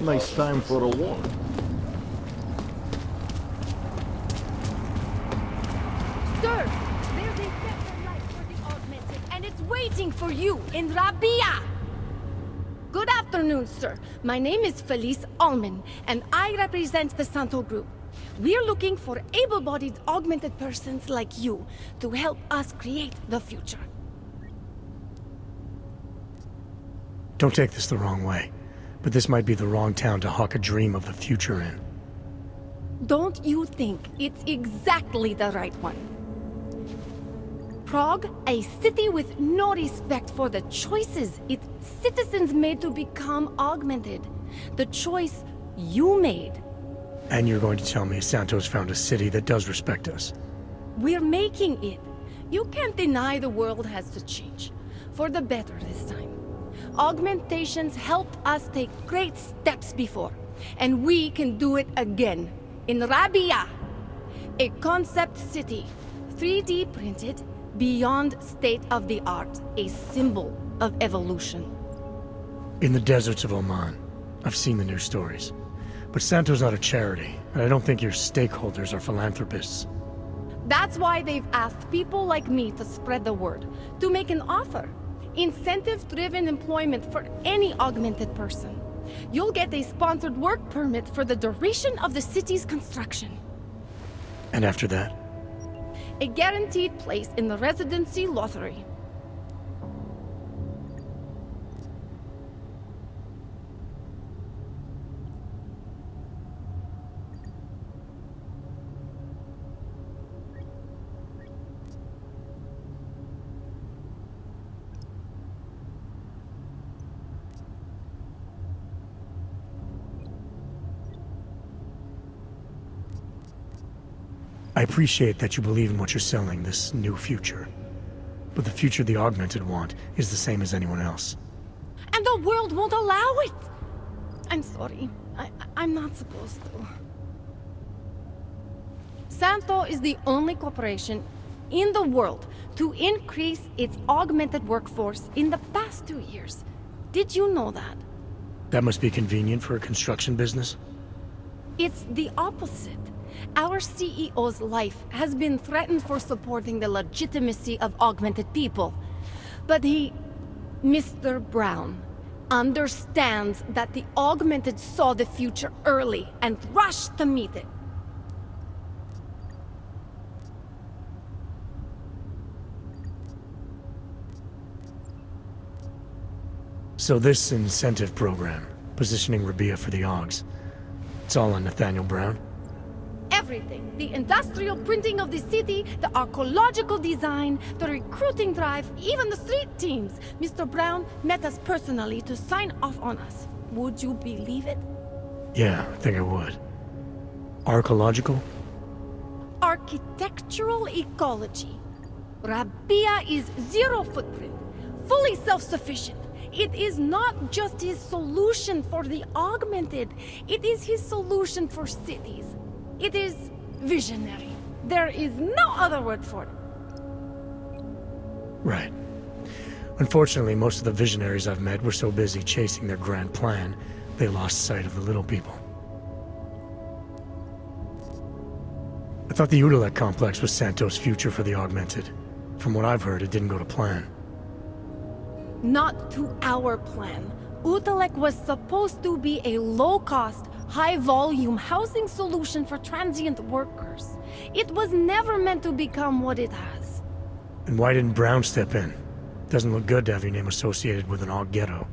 Nice time for a walk. Sir, there's a better life for the augmented, and it's waiting for you in Rabi'ah. Good afternoon, sir. My name is Felice Allman, and I represent the Santo Group. We're looking for able-bodied augmented persons like you to help us create the future. Don't take this the wrong way, but this might be the wrong town to hawk a dream of the future in. Don't you think it's exactly the right one? Prague, a city with no respect for the choices its citizens made to become augmented. The choice you made. And you're going to tell me Santos found a city that does respect us? We're making it. You can't deny the world has to change. For the better this time. Augmentations helped us take great steps before, and we can do it again. In Rabi'ah, a concept city, 3D printed, beyond state-of-the-art, a symbol of evolution. In the deserts of Oman, I've seen the news stories. But Santo's not a charity, and I don't think your stakeholders are philanthropists. That's why they've asked people like me to spread the word, to make an offer. Incentive-driven employment for any augmented person. You'll get a sponsored work permit for the duration of the city's construction. And after that? A guaranteed place in the residency lottery. I appreciate that you believe in what you're selling, this new future. But the future the Augmented want is the same as anyone else. And the world won't allow it! I'm sorry. I'm not supposed to. Santo is the only corporation in the world to increase its augmented workforce in the past 2 years. Did you know that? That must be convenient for a construction business? It's the opposite. Our CEO's life has been threatened for supporting the legitimacy of augmented people. But he, Mr. Brown, understands that the augmented saw the future early and rushed to meet it. So this incentive program, positioning Rabi'ah for the Augs, it's all on Nathaniel Brown? Everything. The industrial printing of the city, the archaeological design, the recruiting drive, even the street teams. Mr. Brown met us personally to sign off on us. Would you believe it? Yeah, I think I would. Archaeological? Architectural ecology. Rabi'ah is zero footprint, fully self-sufficient. It is not just his solution for the augmented, it is his solution for cities. It is visionary. There is no other word for it. Right. Unfortunately, most of the visionaries I've met were so busy chasing their grand plan, they lost sight of the little people. I thought the Udalek complex was Santos' future for the Augmented. From what I've heard, it didn't go to plan. Not to our plan. Udalek was supposed to be a low-cost, high-volume housing solution for transient workers. It was never meant to become what it has. And why didn't Brown step in? Doesn't look good to have your name associated with an Aug ghetto.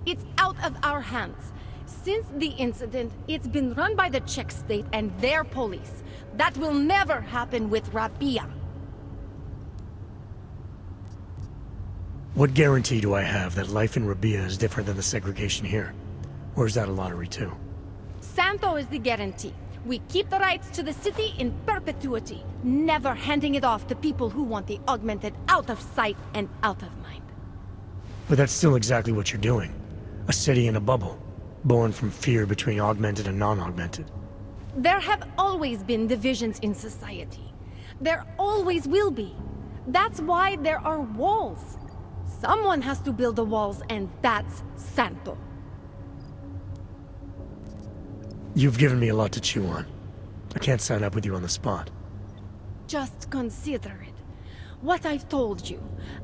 It's out of our hands. Since the incident, it's been run by the Czech state and their police. That will never happen with Rabi'ah. What guarantee do I have that life in Rabi'ah is different than the segregation here? Or is that a lottery too? Santo is the guarantee. We keep the rights to the city in perpetuity, never handing it off to people who want the augmented out of sight and out of mind. But that's still exactly what you're doing. A city in a bubble, born from fear between augmented and non-augmented. There have always been divisions in society. There always will be. That's why there are walls. Someone has to build the walls, and that's Santo. You've given me a lot to chew on. I can't sign up with you on the spot. Just consider it. What I've told you.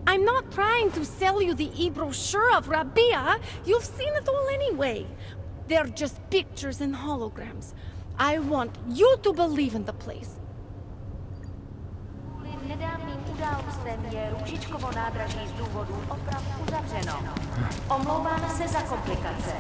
I'm not trying to sell you the e-brochure of Rabi'ah. You've seen it all anyway. They're just pictures and holograms. I want you to believe in the place. Nedávným událostem je Růžičkovo nádraží z důvodu oprav uzavřeno. Omlouváme se za komplikace.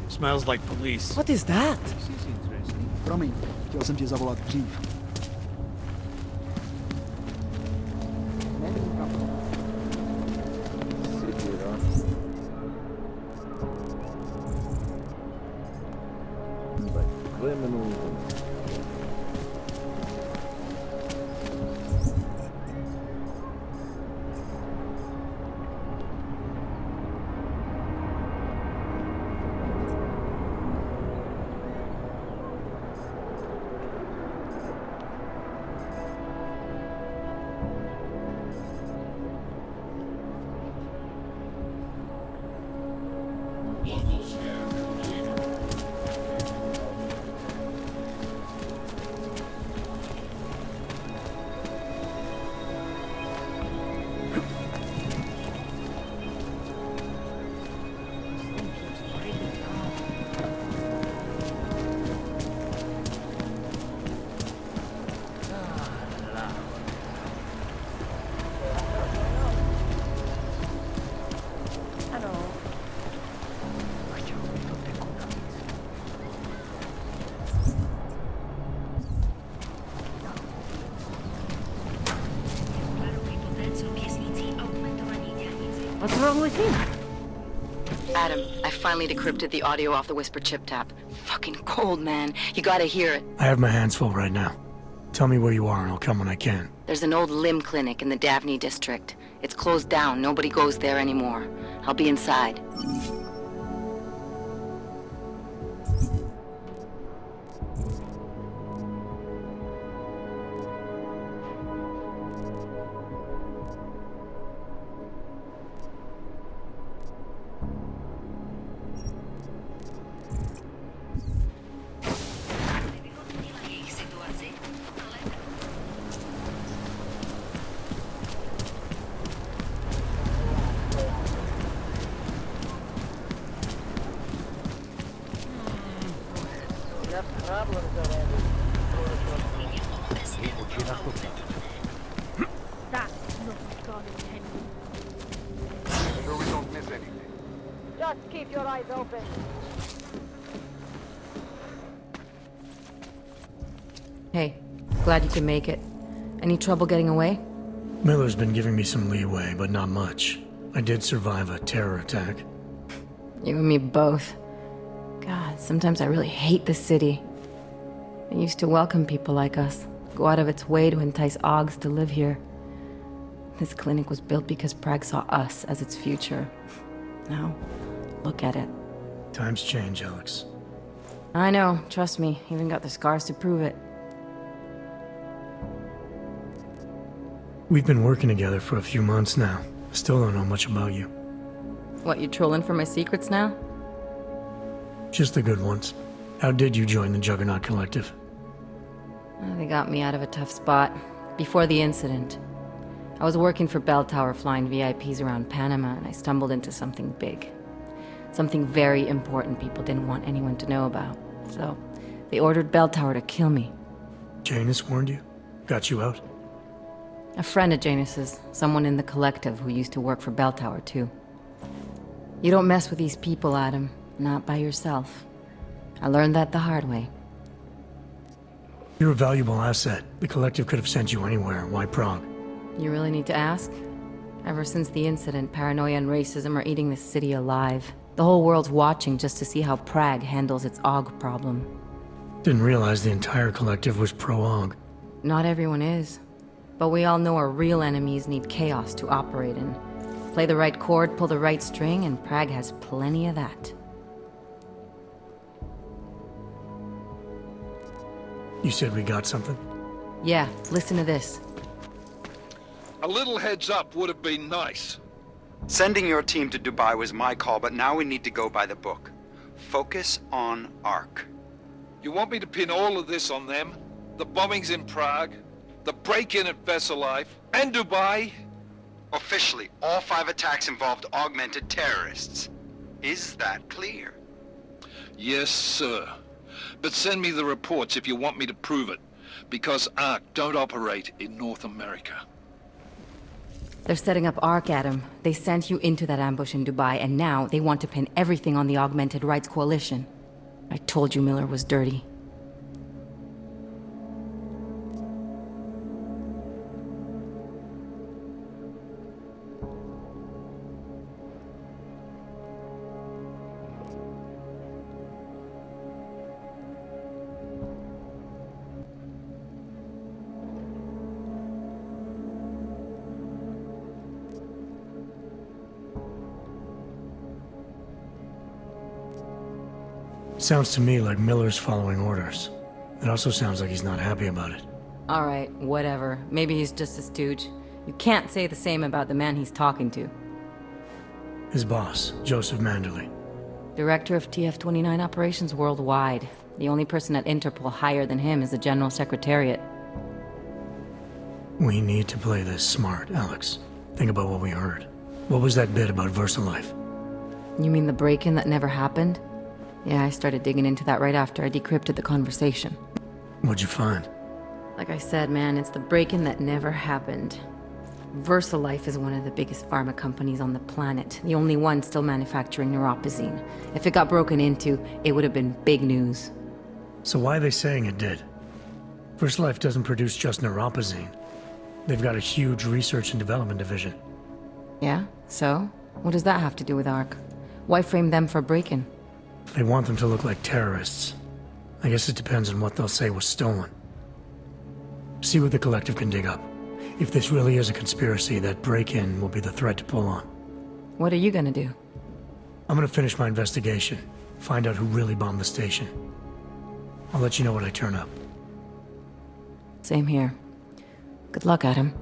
Smells like police. What is that? Promiň, chtěl jsem tě zavolat dřív. What's wrong with him? Adam, I finally decrypted the audio off the Whisper chip tap. Fucking cold, man. You gotta hear it. I have my hands full right now. Tell me where you are and I'll come when I can. There's an old limb clinic in the Daphne district. It's closed down. Nobody goes there anymore. I'll be inside. Just keep your eyes open. Hey, glad you can make it. Any trouble getting away? Miller's been giving me some leeway, but not much. I did survive a terror attack. You and me both. God, sometimes I really hate this city. It used to welcome people like us, go out of its way to entice Augs to live here. This clinic was built because Prague saw us as its future. Now, look at it. Times change, Alex. I know, trust me, even got the scars to prove it. We've been working together for a few months now. Still don't know much about you. What, you trolling for my secrets now? Just the good ones. How did you join the Juggernaut Collective? They got me out of a tough spot. Before the incident. I was working for Bell Tower flying VIPs around Panama, and I stumbled into something big. Something very important people didn't want anyone to know about. So, they ordered Bell Tower to kill me. Janus warned you? Got you out? A friend of Janus's, someone in the Collective who used to work for Bell Tower, too. You don't mess with these people, Adam. Not by yourself. I learned that the hard way. You're a valuable asset. The Collective could have sent you anywhere. Why Prague? You really need to ask? Ever since the incident, paranoia and racism are eating this city alive. The whole world's watching just to see how Prague handles its AUG problem. Didn't realize the entire Collective was pro-AUG. Not everyone is. But we all know our real enemies need chaos to operate in. Play the right chord, pull the right string, and Prague has plenty of that. You said we got something? Yeah, listen to this. A little heads up would have been nice. Sending your team to Dubai was my call, but now we need to go by the book. Focus on ARC. You want me to pin all of this on them? The bombings in Prague, the break-in at Vesalife, and Dubai? Officially, all 5 attacks involved augmented terrorists. Is that clear? Yes, sir. But send me the reports if you want me to prove it, because ARC don't operate in North America. They're setting up ARC, Adam. They sent you into that ambush in Dubai, and now they want to pin everything on the Augmented Rights Coalition. I told you Miller was dirty. Sounds to me like Miller's following orders. It also sounds like he's not happy about it. Alright, whatever. Maybe he's just a stooge. You can't say the same about the man he's talking to. His boss, Joseph Manderley. Director of TF-29 operations worldwide. The only person at Interpol higher than him is the General Secretariat. We need to play this smart, Alex. Think about what we heard. What was that bit about VersaLife? You mean the break-in that never happened? Yeah, I started digging into that right after I decrypted the conversation. What'd you find? Like I said, man, it's the break-in that never happened. VersaLife is one of the biggest pharma companies on the planet, the only one still manufacturing neuropozyne. If it got broken into, it would have been big news. So why are they saying it did? VersaLife doesn't produce just neuropozyne. They've got a huge research and development division. Yeah? So? What does that have to do with ARC? Why frame them for break-in? They want them to look like terrorists. I guess it depends on what they'll say was stolen. See what the Collective can dig up. If this really is a conspiracy, that break-in will be the thread to pull on. What are you gonna do? I'm gonna finish my investigation. Find out who really bombed the station. I'll let you know when I turn up. Same here. Good luck, Adam.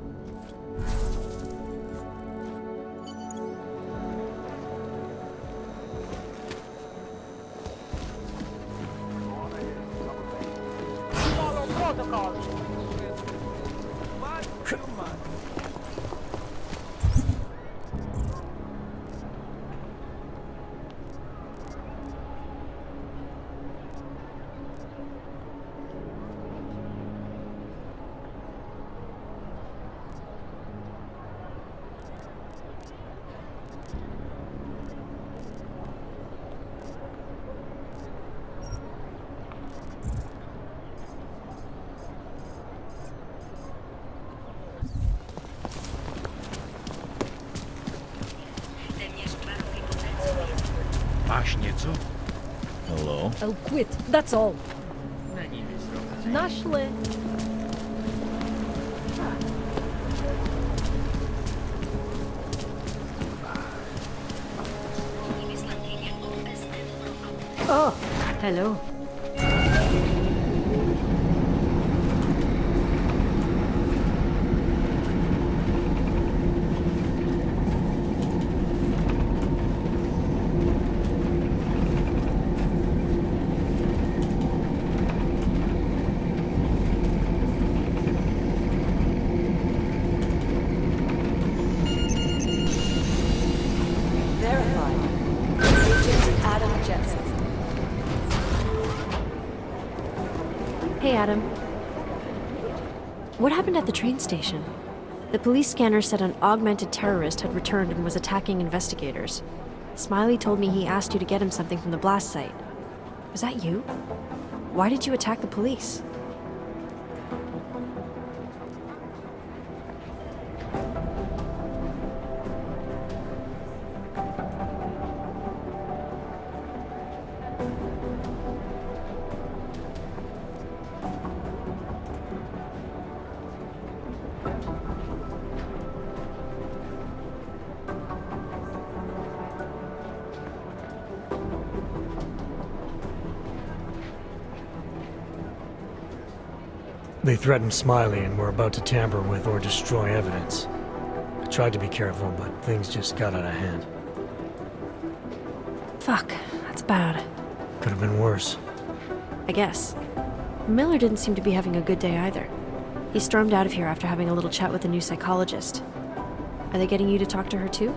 Máš něco? Hello? I'll quit, that's all. Našli. Oh, hello. Hey, Adam. What happened at the train station? The police scanner said an augmented terrorist had returned and was attacking investigators. Smiley told me he asked you to get him something from the blast site. Was that you? Why did you attack the police? They threatened Smiley and were about to tamper with or destroy evidence. I tried to be careful, but things just got out of hand. Fuck, that's bad. Could have been worse. I guess. Miller didn't seem to be having a good day either. He stormed out of here after having a little chat with the new psychologist. Are they getting you to talk to her too?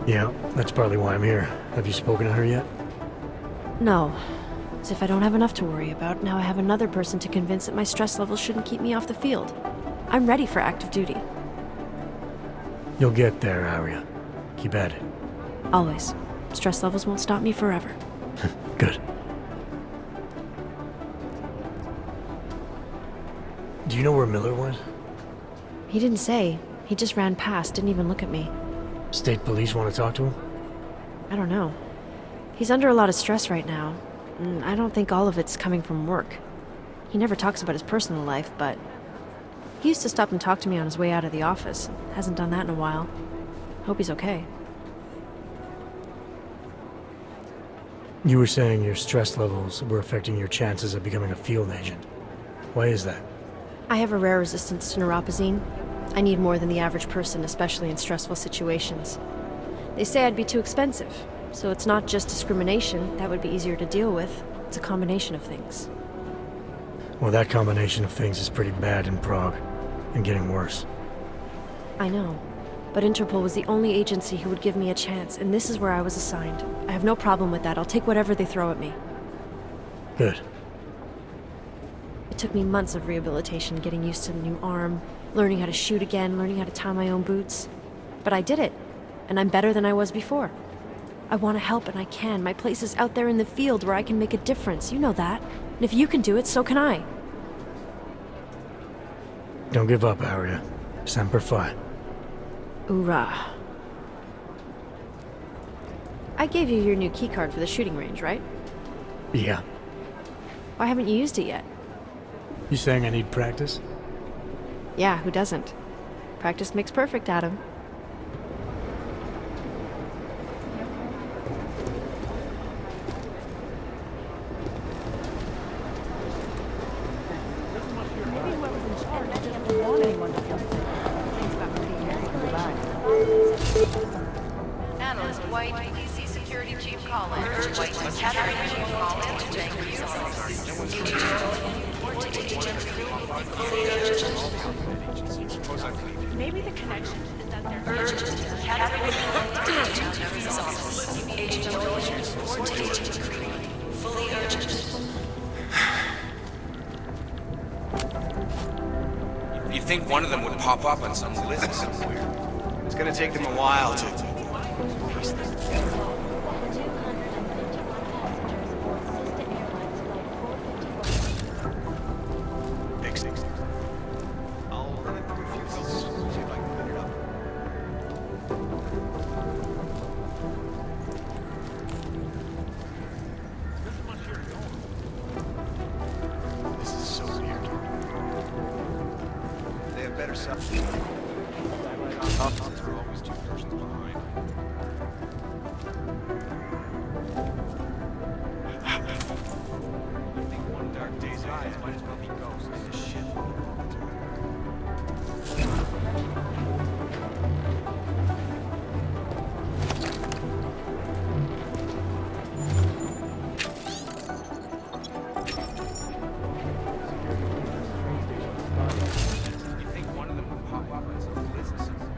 Yeah, that's partly why I'm here. Have you spoken to her yet? No. As if I don't have enough to worry about, now I have another person to convince that my stress levels shouldn't keep me off the field. I'm ready for active duty. You'll get there, Arya. Keep at it. Always. Stress levels won't stop me forever. Good. Do you know where Miller went? He didn't say. He just ran past, didn't even look at me. State police want to talk to him? I don't know. He's under a lot of stress right now. And I don't think all of it's coming from work. He never talks about his personal life, but he used to stop and talk to me on his way out of the office. Hasn't done that in a while. Hope he's okay. You were saying your stress levels were affecting your chances of becoming a field agent. Why is that? I have a rare resistance to neuropozyne. I need more than the average person, especially in stressful situations. They say I'd be too expensive. So it's not just discrimination, that would be easier to deal with. It's a combination of things. Well, that combination of things is pretty bad in Prague, and getting worse. I know, but Interpol was the only agency who would give me a chance, and this is where I was assigned. I have no problem with that. I'll take whatever they throw at me. Good. It took me months of rehabilitation, getting used to the new arm, learning how to shoot again, learning how to tie my own boots. But I did it, and I'm better than I was before. I want to help, and I can. My place is out there in the field where I can make a difference. You know that. And if you can do it, so can I. Don't give up, Arya. Semper Fi. Hoorah. I gave you your new keycard for the shooting range, right? Yeah. Why haven't you used it yet? You saying I need practice? Yeah, who doesn't? Practice makes perfect, Adam. Analyst White, PC Security Chief Collins. White, Category Chief Collins. Maybe the connection is that they're urgent. Category Chief office. Agent Elias, report to Agent Cree. Fully urgent. You'd think one of them would pop up on some list somewhere. It's gonna take them a while to... This is so weird. They have better stuff. There are always two versions behind. I think one dark day's eyes might as well be ghosts. This shit. You think one of them would pop up on some list somewhere?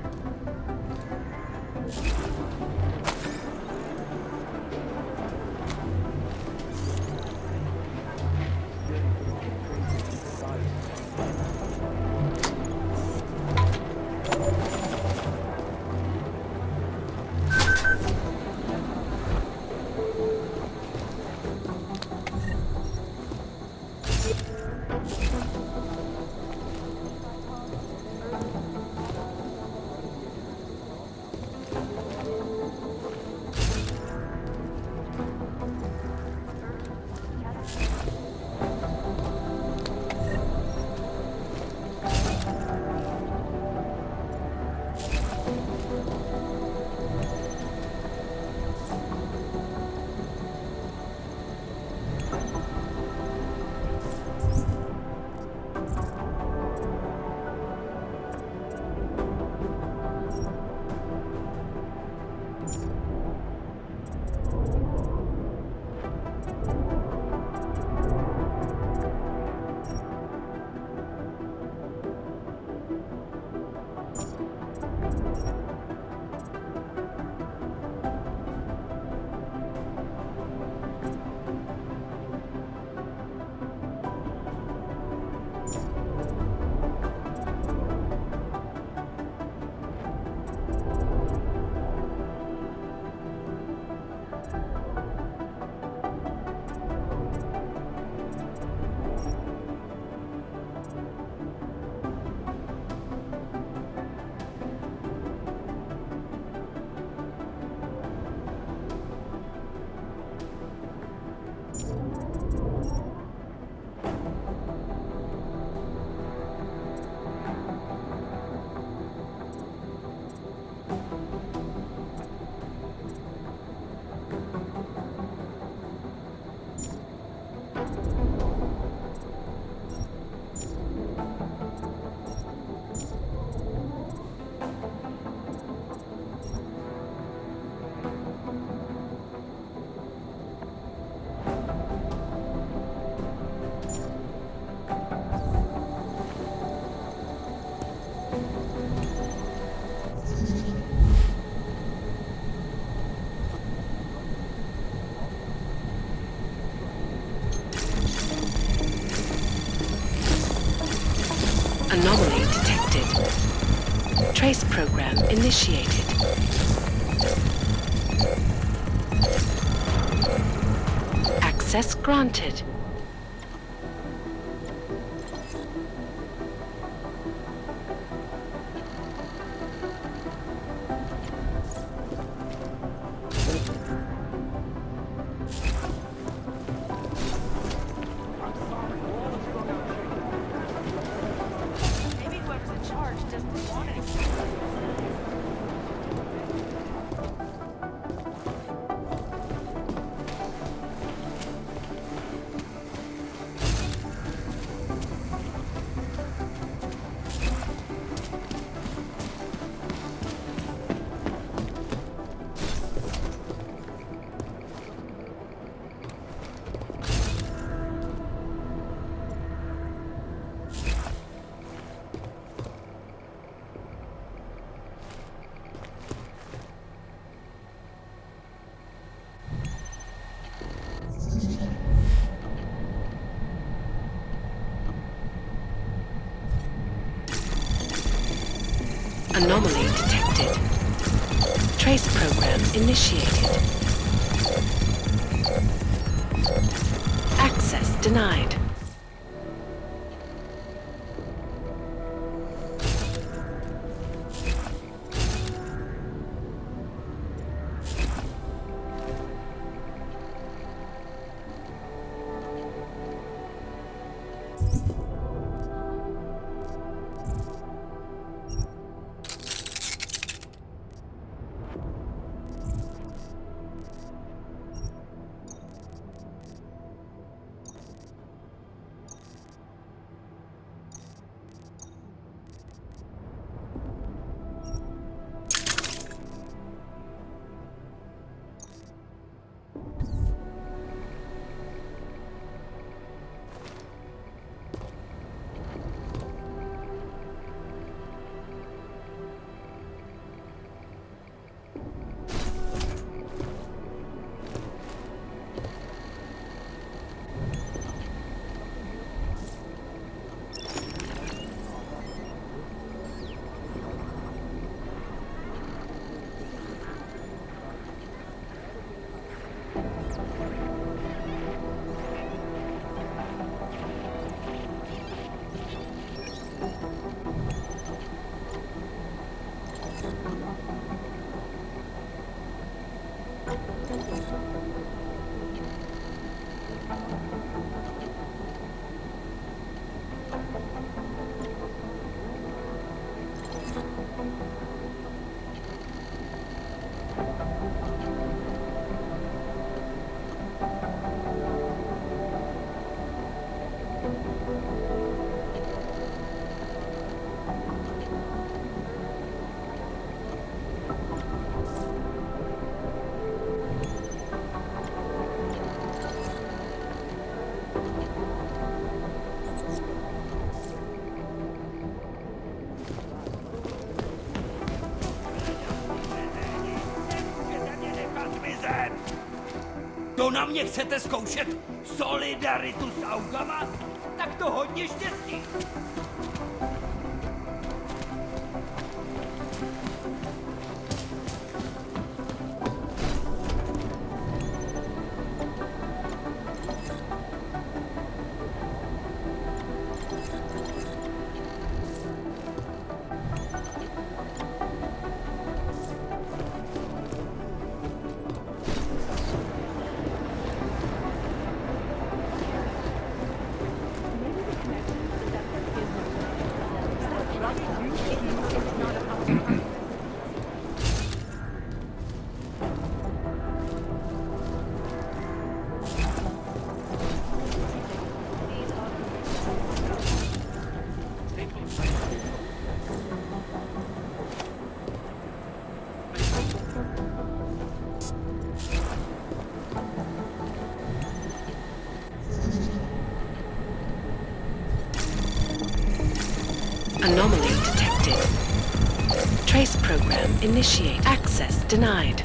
Anomaly detected. Trace program initiated. Access granted. Anomaly detected. Trace program initiated. Access denied. To na mě chcete zkoušet solidaritu s augama? Tak to hodně štěstí. Anomaly detected. Trace program initiate. Access denied.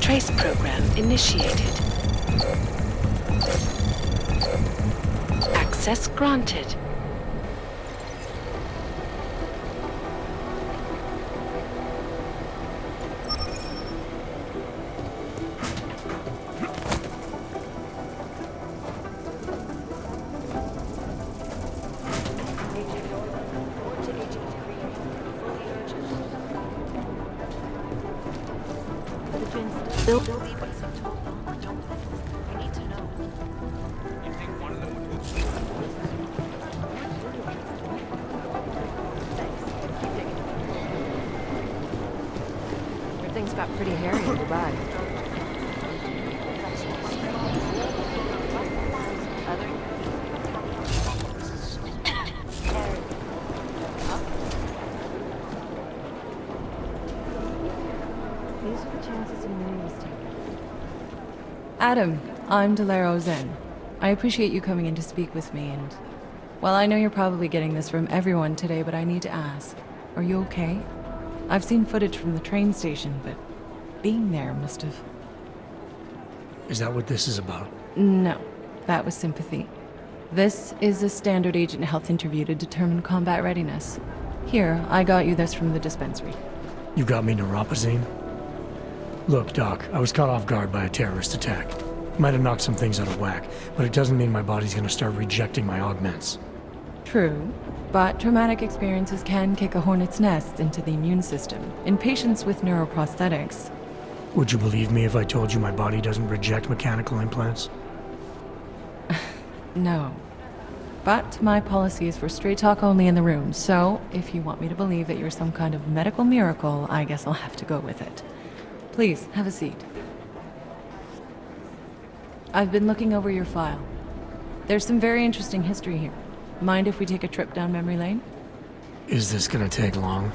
Trace program initiated. Access granted. Everything's got pretty hairy in Dubai. These are the chances you made a mistake. Adam, I'm Delara Auzenne. I appreciate you coming in to speak with me, and... well, I know you're probably getting this from everyone today, but I need to ask. Are you okay? I've seen footage from the train station, but being there must have... Is that what this is about? No, that was sympathy. This is a standard agent health interview to determine combat readiness. Here, I got you this from the dispensary. You got me neuropazine? Look, Doc, I was caught off guard by a terrorist attack. Might have knocked some things out of whack, but it doesn't mean my body's gonna start rejecting my augments. True, but traumatic experiences can kick a hornet's nest into the immune system. In patients with neuroprosthetics... Would you believe me if I told you my body doesn't reject mechanical implants? No. But my policy is for straight talk only in the room, so if you want me to believe that you're some kind of medical miracle, I guess I'll have to go with it. Please, have a seat. I've been looking over your file. There's some very interesting history here. Mind if we take a trip down memory lane? Is this gonna take long?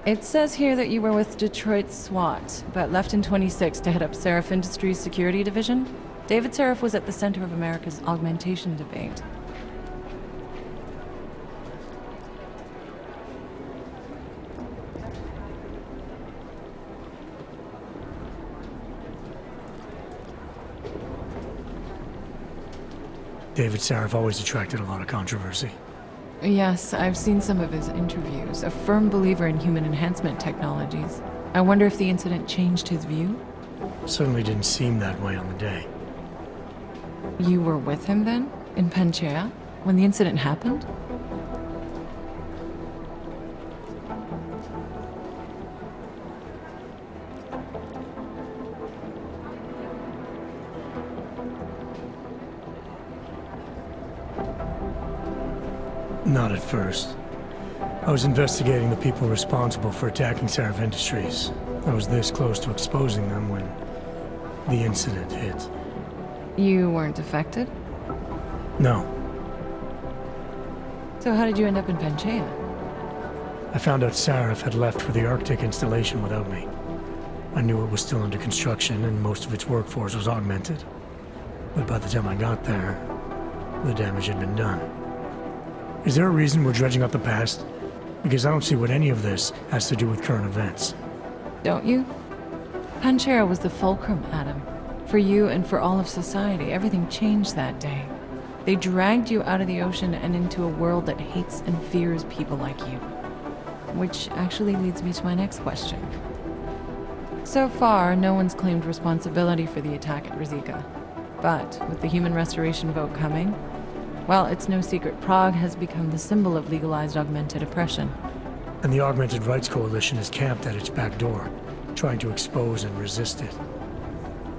It says here that you were with Detroit SWAT, but left in 26 to head up Seraph Industries' security division. David Seraph was at the center of America's augmentation debate. David Seraph always attracted a lot of controversy. Yes, I've seen some of his interviews. A firm believer in human enhancement technologies. I wonder if the incident changed his view? Certainly didn't seem that way on the day. You were with him then? In Panchea? When the incident happened? Not at first. I was investigating the people responsible for attacking Seraph Industries. I was this close to exposing them when the incident hit. You weren't affected? No. So how did you end up in Panchea? I found out Seraph had left for the Arctic installation without me. I knew it was still under construction and most of its workforce was augmented. But by the time I got there, the damage had been done. Is there a reason we're dredging up the past? Because I don't see what any of this has to do with current events. Don't you? Panchea was the fulcrum, Adam. For you and for all of society, everything changed that day. They dragged you out of the ocean and into a world that hates and fears people like you. Which actually leads me to my next question. So far, no one's claimed responsibility for the attack at Růžička. But with the human restoration vote coming, well, it's no secret Prague has become the symbol of legalized augmented oppression. And the Augmented Rights Coalition is camped at its back door, trying to expose and resist it.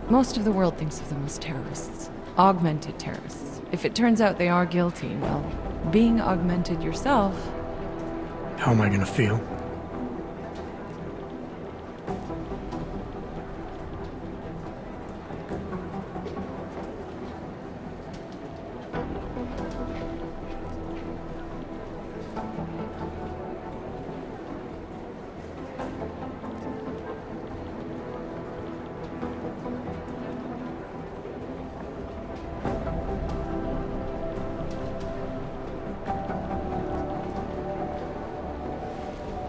Most of the world thinks of them as terrorists. Augmented terrorists. If it turns out they are guilty, well, being augmented yourself... How am I gonna feel?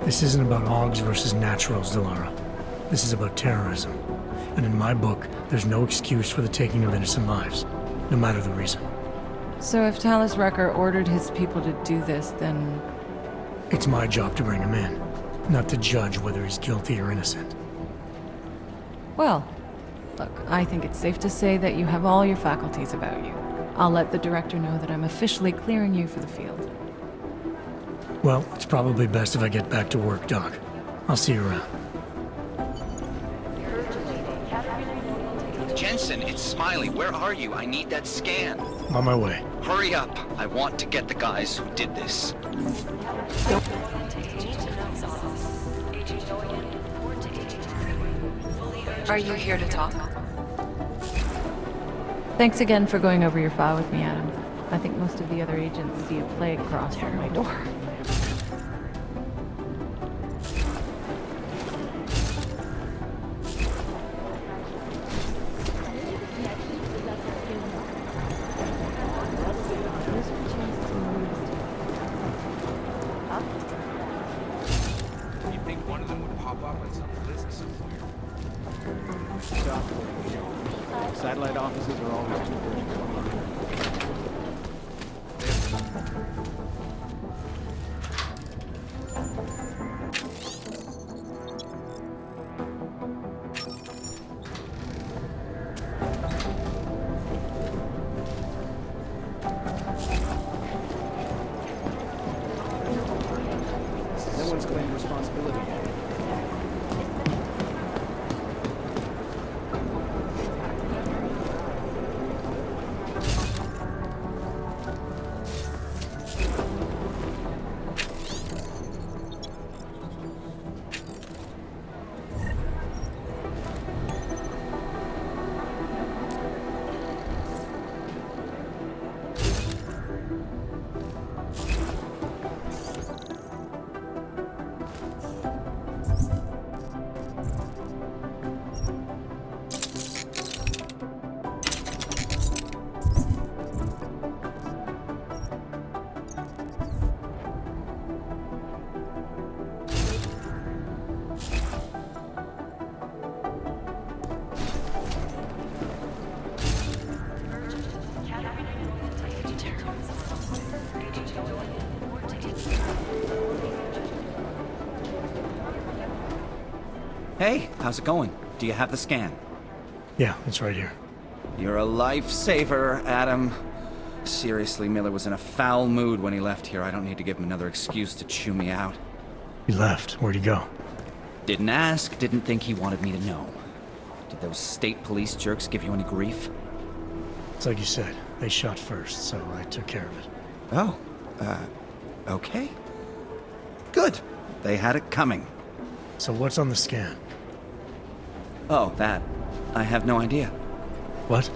This isn't about Augs versus naturals, Delara. This is about terrorism. And in my book, there's no excuse for the taking of innocent lives, no matter the reason. So if Talus Wrecker ordered his people to do this, then... It's my job to bring him in, not to judge whether he's guilty or innocent. Well, look, I think it's safe to say that you have all your faculties about you. I'll let the director know that I'm officially clearing you for the field. Well, it's probably best if I get back to work, Doc. I'll see you around. Jensen, it's Smiley. Where are you? I need that scan. On my way. Hurry up. I want to get the guys who did this. Are you here to talk? Thanks again for going over your file with me, Adam. I think most of the other agents see a plague cross on my door. You think one of them would pop up on some list somewhere? Satellite offices are always too busy. No one's claimed responsibility yet. Hey, how's it going? Do you have the scan? Yeah, it's right here. You're a lifesaver, Adam. Seriously, Miller was in a foul mood when he left here. I don't need to give him another excuse to chew me out. He left. Where'd he go? Didn't ask, didn't think he wanted me to know. Did those state police jerks give you any grief? It's like you said. They shot first, so I took care of it. Oh, okay. Good. They had it coming. So what's on the scan? Oh, that. I have no idea. What?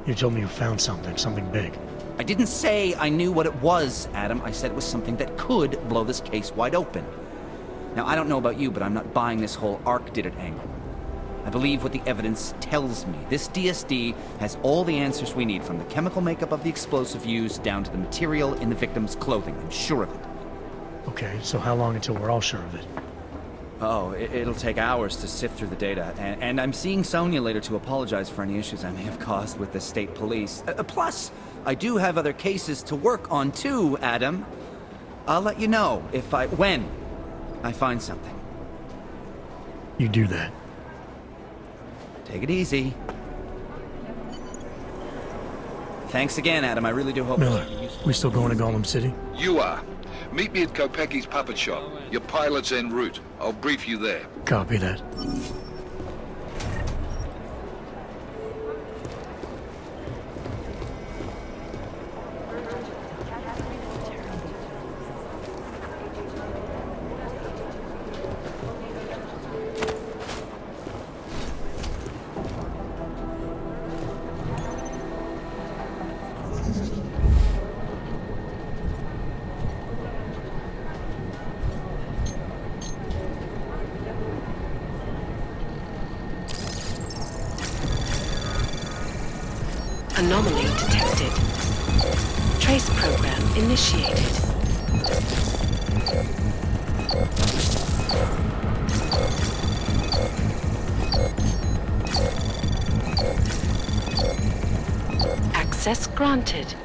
You told me you found something big. I didn't say I knew what it was, Adam. I said it was something that could blow this case wide open. Now, I don't know about you, but I'm not buying this whole Ark did it angle. I believe what the evidence tells me. This DSD has all the answers we need, from the chemical makeup of the explosive used down to the material in the victim's clothing. I'm sure of it. Okay, so how long until we're all sure of it? Oh, it'll take hours to sift through the data, and I'm seeing Sonia later to apologize for any issues I may have caused with the state police. Plus, I do have other cases to work on too, Adam. I'll let you know when I find something. You do that. Take it easy. Thanks again, Adam. I really do hope... Miller, we still going to Golem City? You are. Meet me at Kopecki's puppet shop. Your pilot's en route. I'll brief you there. Copy that. Anomaly detected. Trace program initiated. Access granted.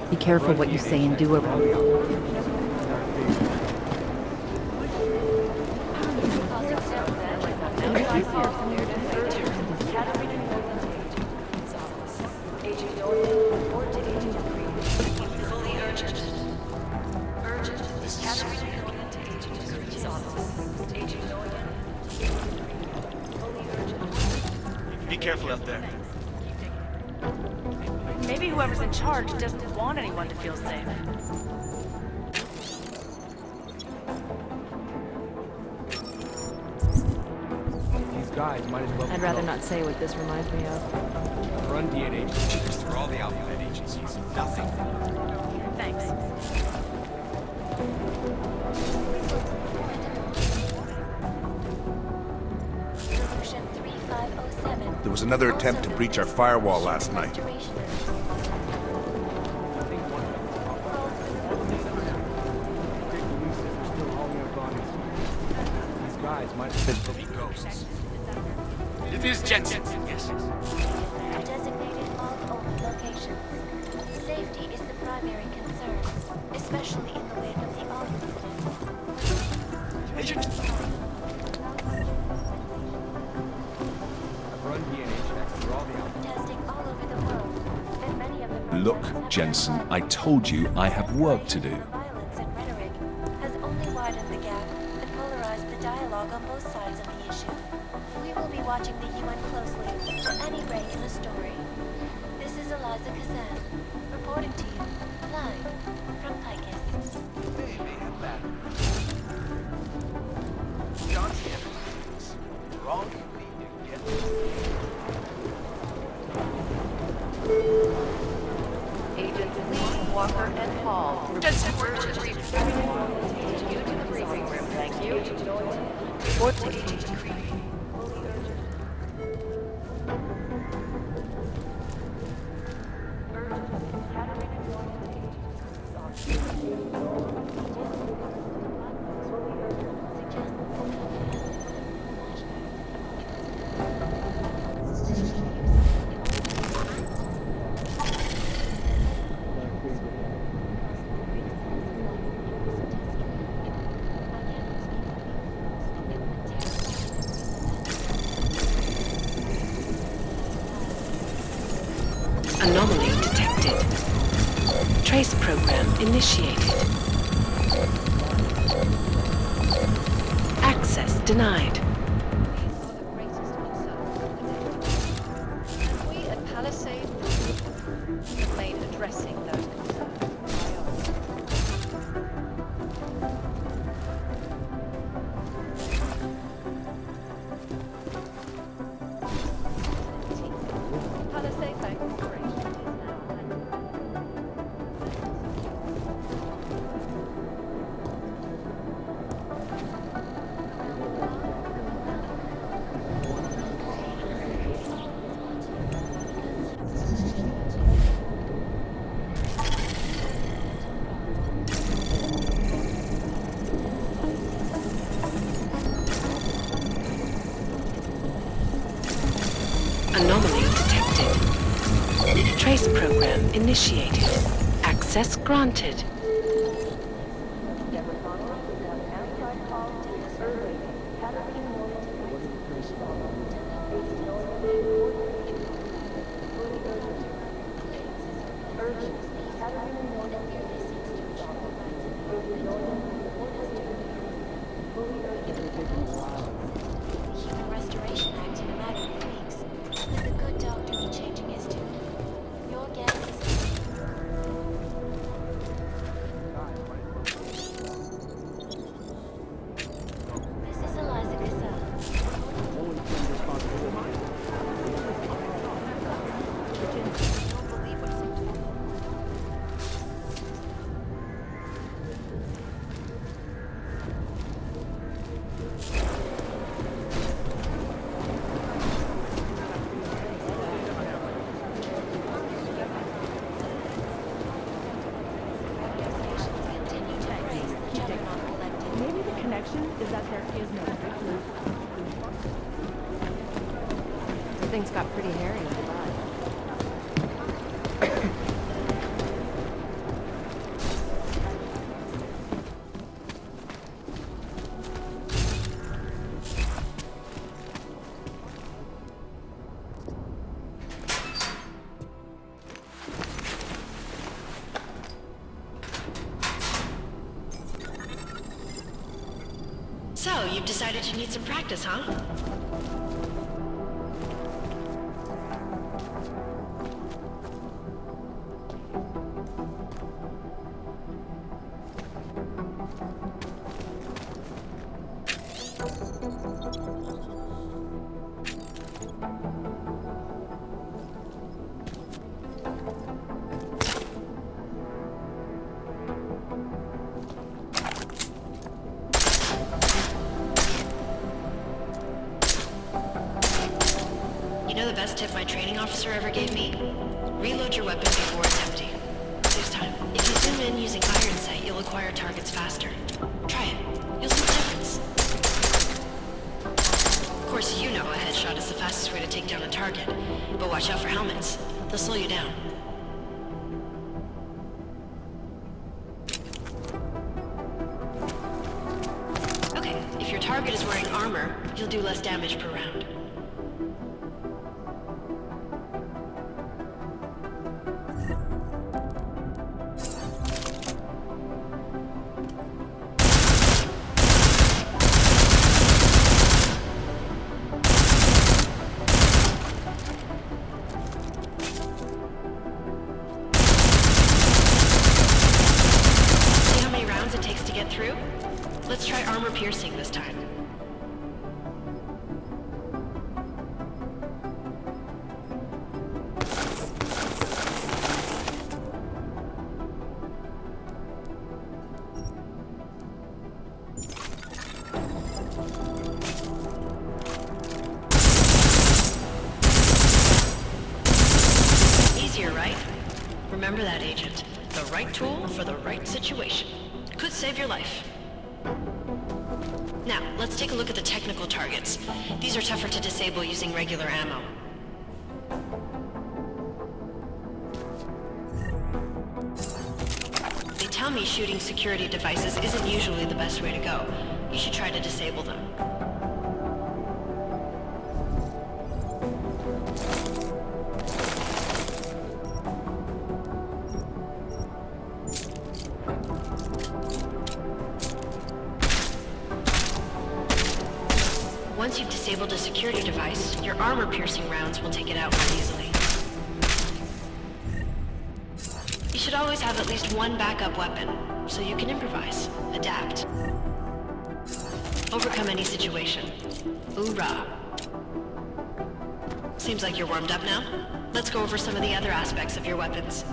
Be careful what you say and do around here. Be careful out there. Maybe whoever's in charge doesn't want anyone to feel safe. These guys might as well. I'd rather not say what this reminds me of. Run DNA. Just through all the alphabet agencies. Nothing. Thanks. There was another attempt to breach our firewall last night. These guys might have been ghosts. It is Jensen, yes. Designated all locations. Safety is the primary concern, especially in the wake of the audit. Agent! run DNA checks through all the alphabet. Testing all over the world, and many of them. Look, Jensen, I told you I have work to do. Violence and rhetoric has only widened the gap and polarized the dialogue on both sides of the issue. We will be watching the UN closely for any break in the story. This is Elias Kazan, reporting to you, live from Picus. They may have batteries. John's evidence. Wrong lead again. Agents Lee, Walker, and Hall. Jensen, we're You to the briefing room, thank you. Report to Agent Creed. Anomaly detected. Trace program initiated. Access denied. We at Palisade remain addressing those concerns. Palisade Bank operation is Anomaly detected. Trace program initiated. Access granted. Things got pretty hairy in Dubai. So, you've decided you need some practice, huh? You know the best tip my training officer ever gave me? Reload your weapon before it's empty. Saves time. If you zoom in using iron sight, you'll acquire targets faster. Try it. You'll see the difference. Of course, you know a headshot is the fastest way to take down a target. But watch out for helmets. They'll slow you down. Okay, if your target is wearing armor, you'll do less damage per round. Let's try armor piercing this time. Easier, right? Remember that, Agent. The right tool for the right situation. Could save your life. Now, let's take a look at the technical targets. These are tougher to disable using regular ammo. They tell me shooting security devices isn't usually the best way to go. You should try to disable them. Once you've disabled a security device, your armor-piercing rounds will take it out more easily. You should always have at least one backup weapon, so you can improvise, adapt, overcome any situation. Hoorah! Seems like you're warmed up now. Let's go over some of the other aspects of your weapons.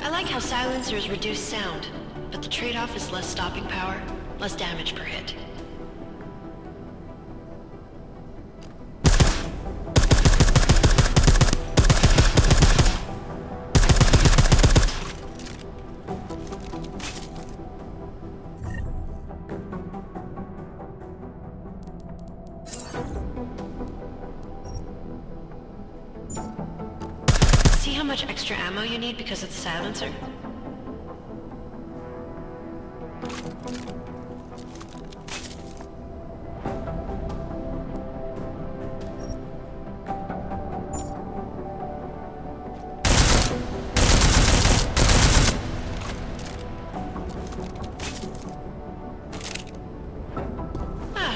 I like how silencers reduce sound, but the trade-off is less stopping power, less damage per hit. See how much extra ammo you need because of the silencer?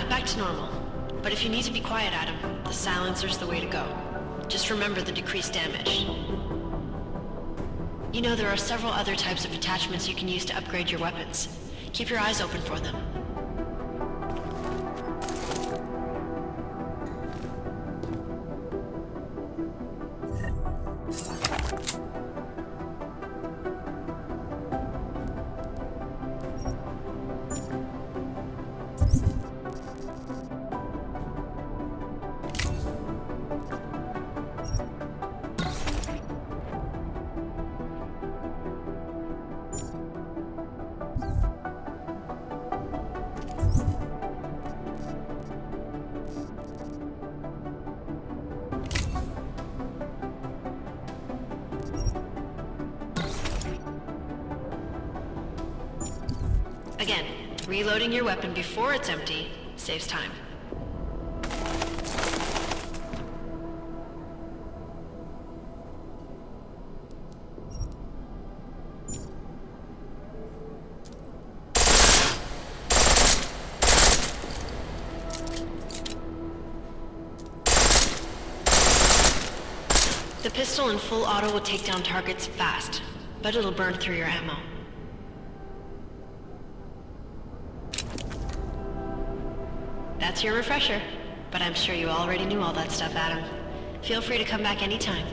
Back to normal. But if you need to be quiet, Adam, the silencer's the way to go. Just remember the decreased damage. You know, there are several other types of attachments you can use to upgrade your weapons. Keep your eyes open for them. Again, reloading your weapon before it's empty saves time. The pistol in full auto will take down targets fast, but it'll burn through your ammo. That's your refresher, but I'm sure you already knew all that stuff, Adam. Feel free to come back anytime.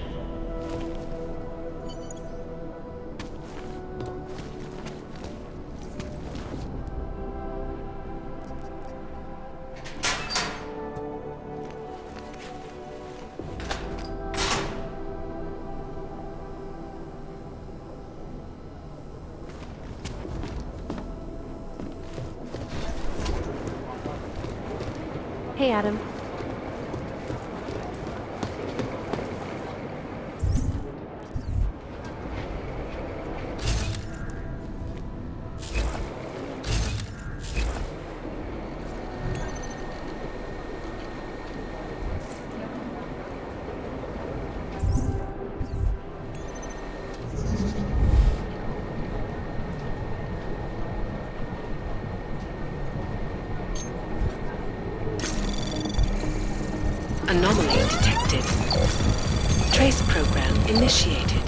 Hey, Adam. Anomaly detected. Trace program initiated.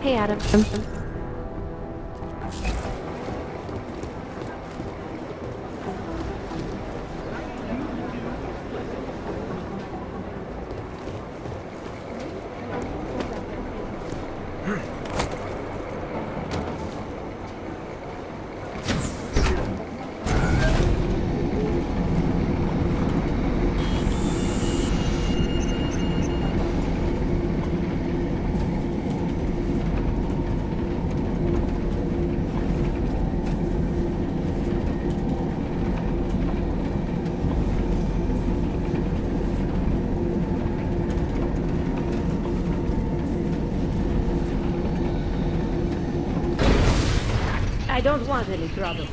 Hey, Adam. I don't want any trouble.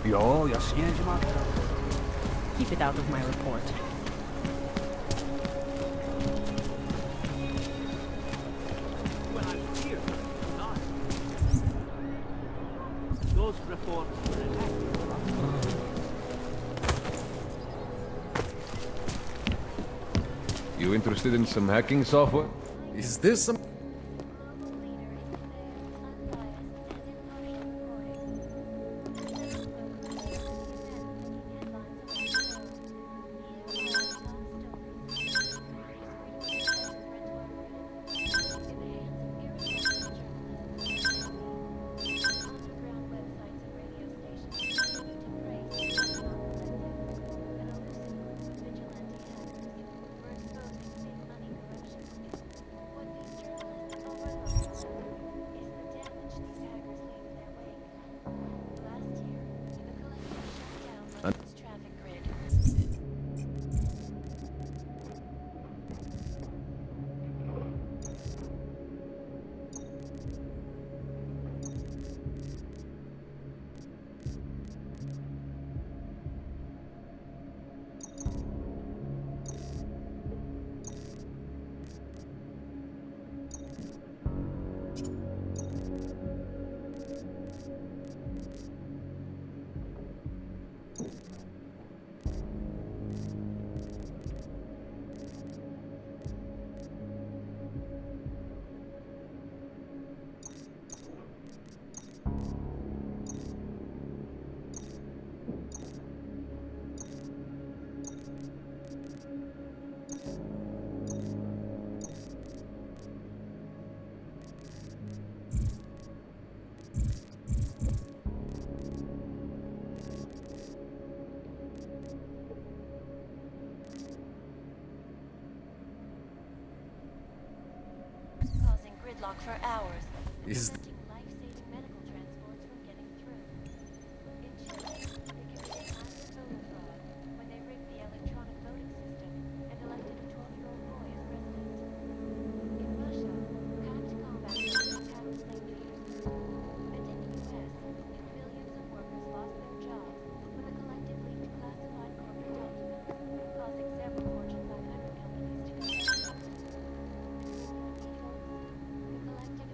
Jo, jasně, že máte. Keep it out of my report. Those reforms were enacted. You interested in some hacking software? Is this some... Gridlock for hours. Is... Life-saving medical transports from getting through. In Chile, they committed massive voter fraud when they rigged the electronic voting system and elected a 12-year-old boy as president. In Russia, hacked combat attacked slave traders. And in the US, millions of workers lost their jobs when the collective leaked classified corporate documents, causing several Fortune 500 companies to go bankrupt.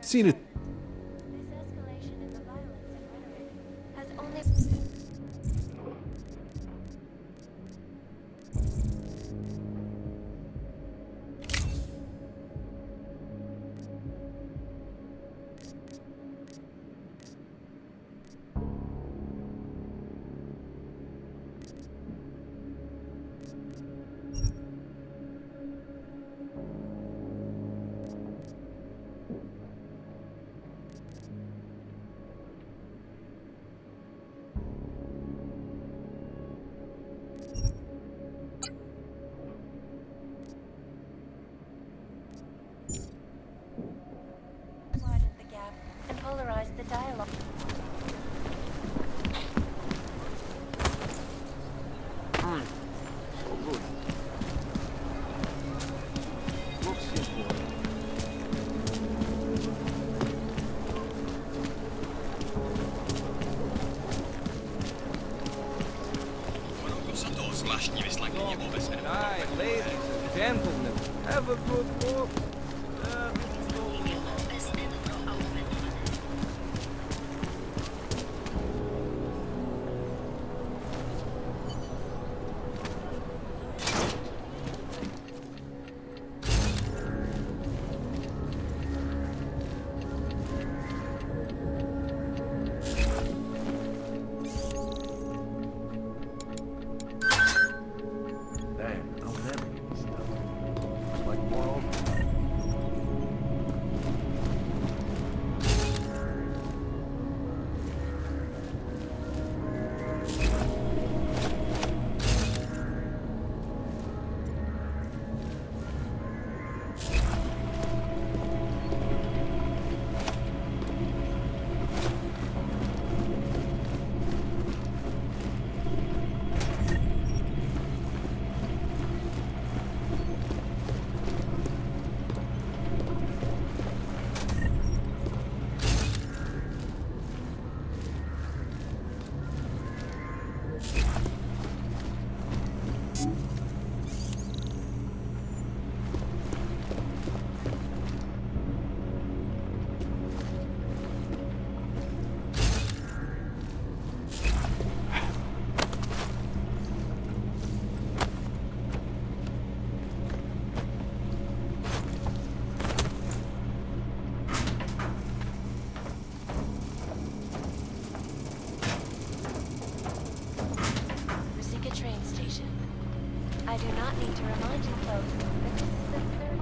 Seen it. This escalation in the violence and rhetoric has only všichni vyslanění vůbec Hi, ladies and gentlemen, have a good walk. I do not need to remind you folks that this is the third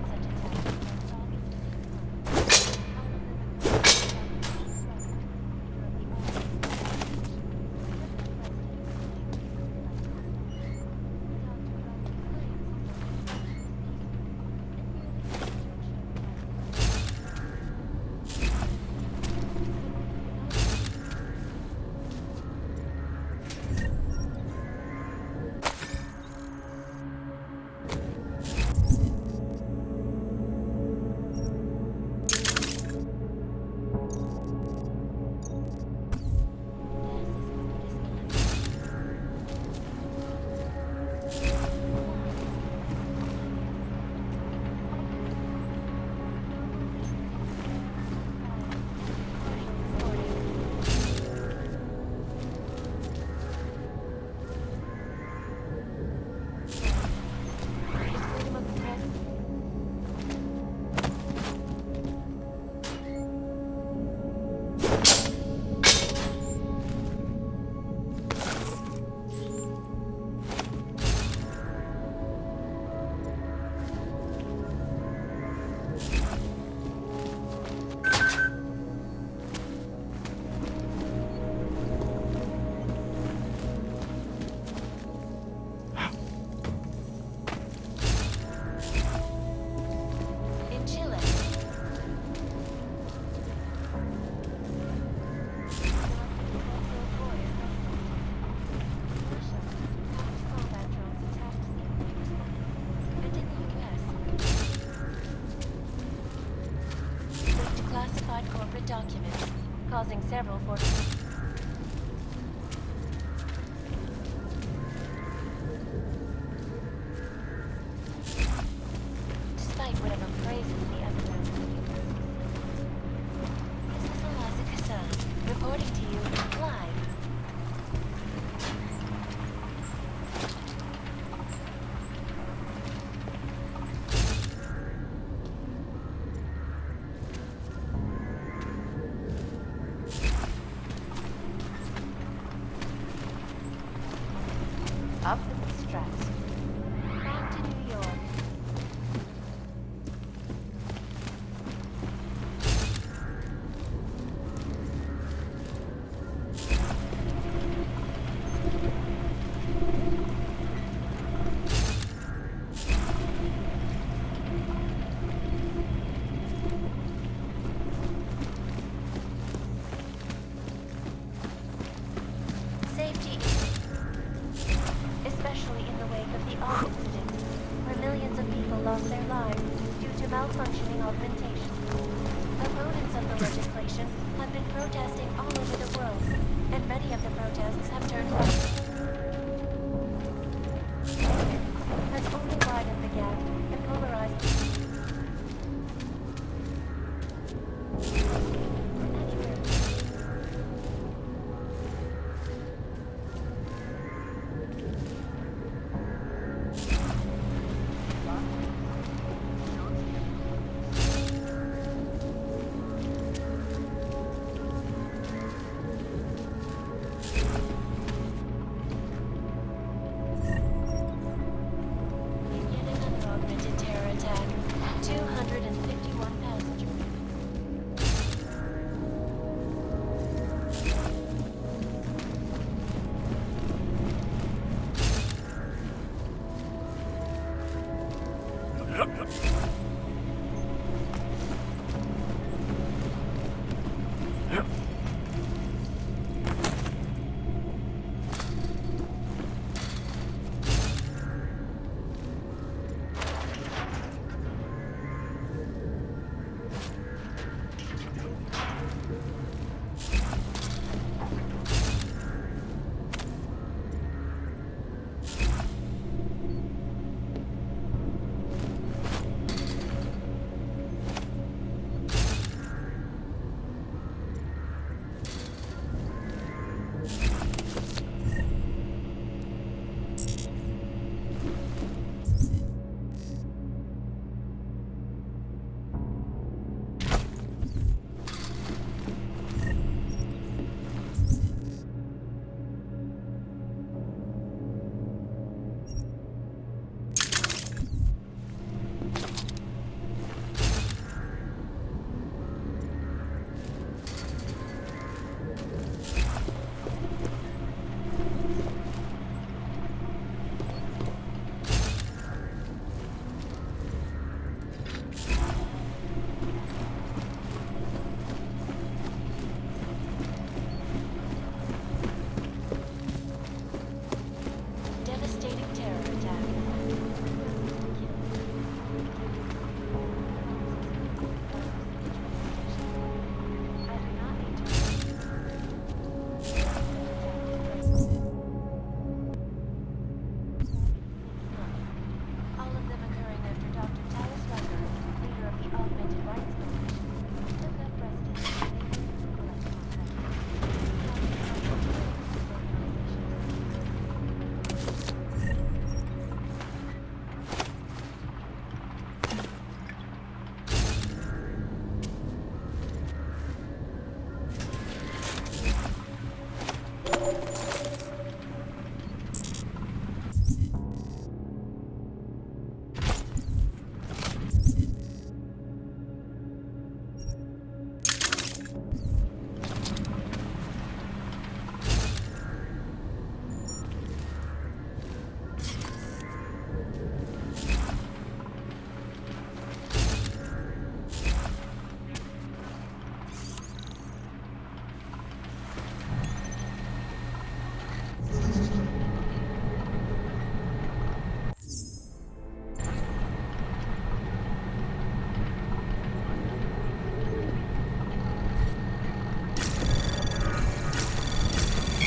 such attack against all these documents, causing several forces. Despite whatever praises the evidence. This is Elias, reporting to you live. Up the straps. Back to New York. Safety, especially in the wake of the August incident, where millions of people lost their lives due to malfunctioning augmentation. Opponents of the legislation have been protesting all over the world, and many of the protests have turned violent.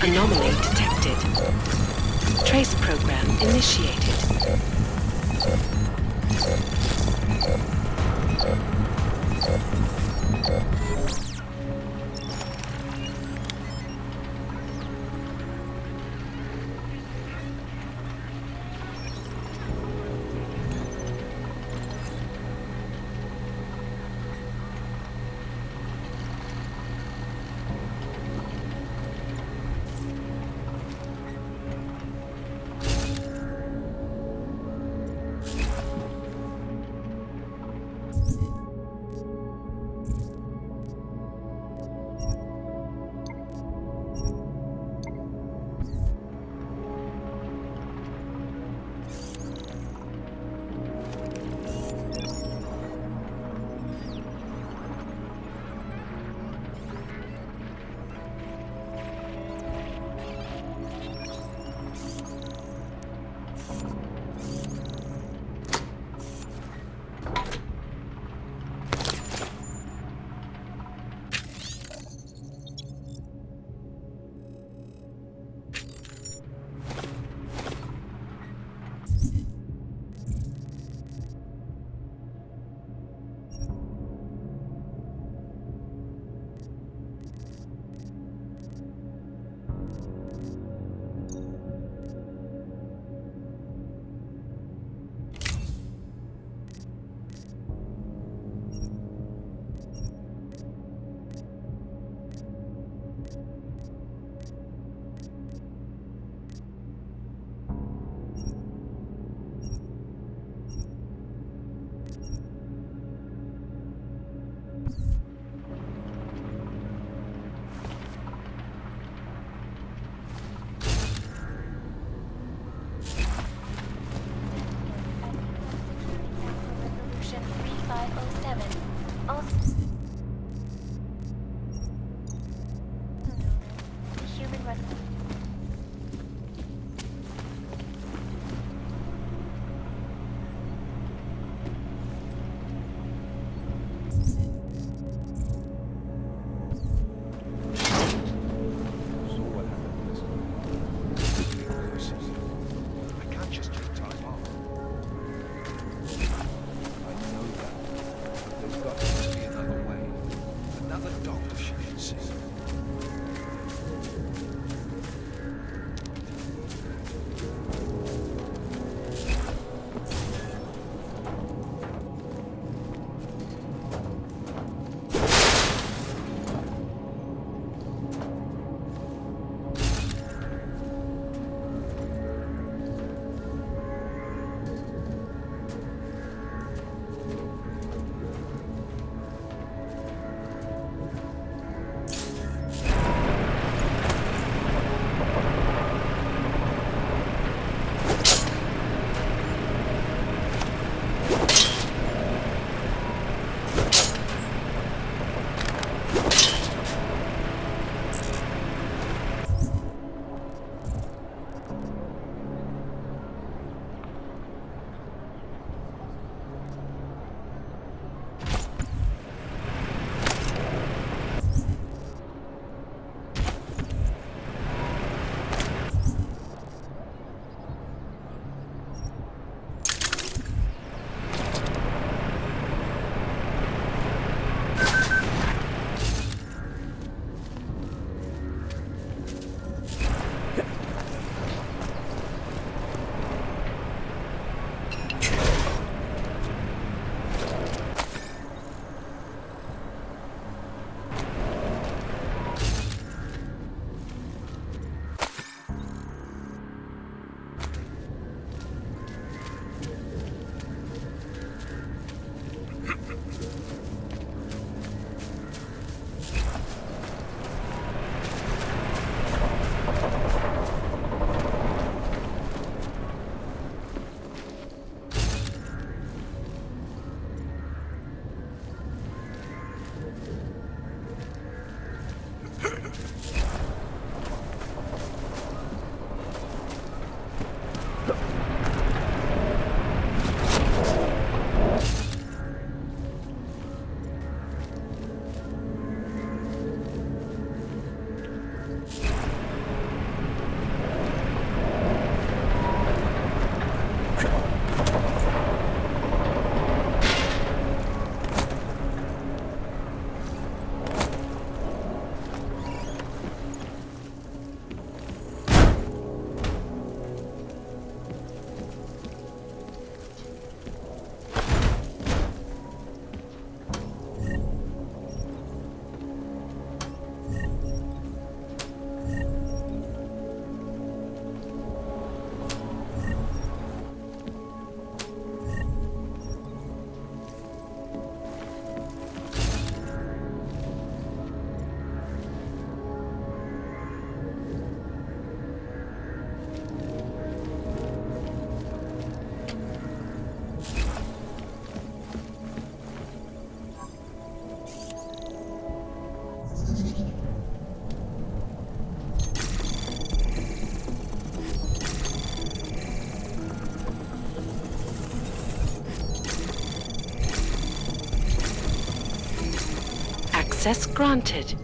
Anomaly detected. Trace program initiated. Access granted.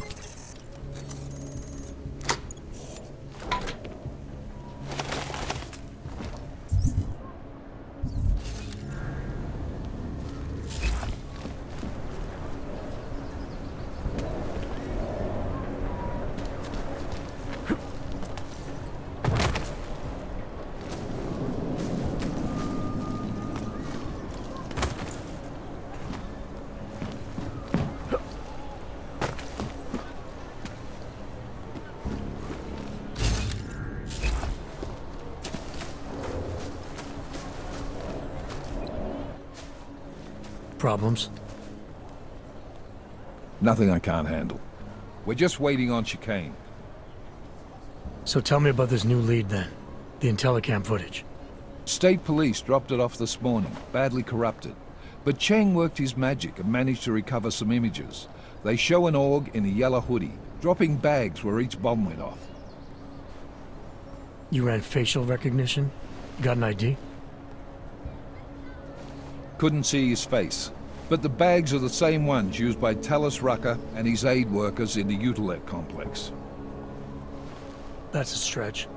Problems? Nothing I can't handle. We're just waiting on Chikane. So tell me about this new lead then. The Intellicam footage. State police dropped it off this morning, badly corrupted. But Cheng worked his magic and managed to recover some images. They show an org in a yellow hoodie, dropping bags where each bomb went off. You ran facial recognition? Got an ID? Couldn't see his face, but the bags are the same ones used by Talis Rucker and his aid workers in the Utilec complex. That's a stretch.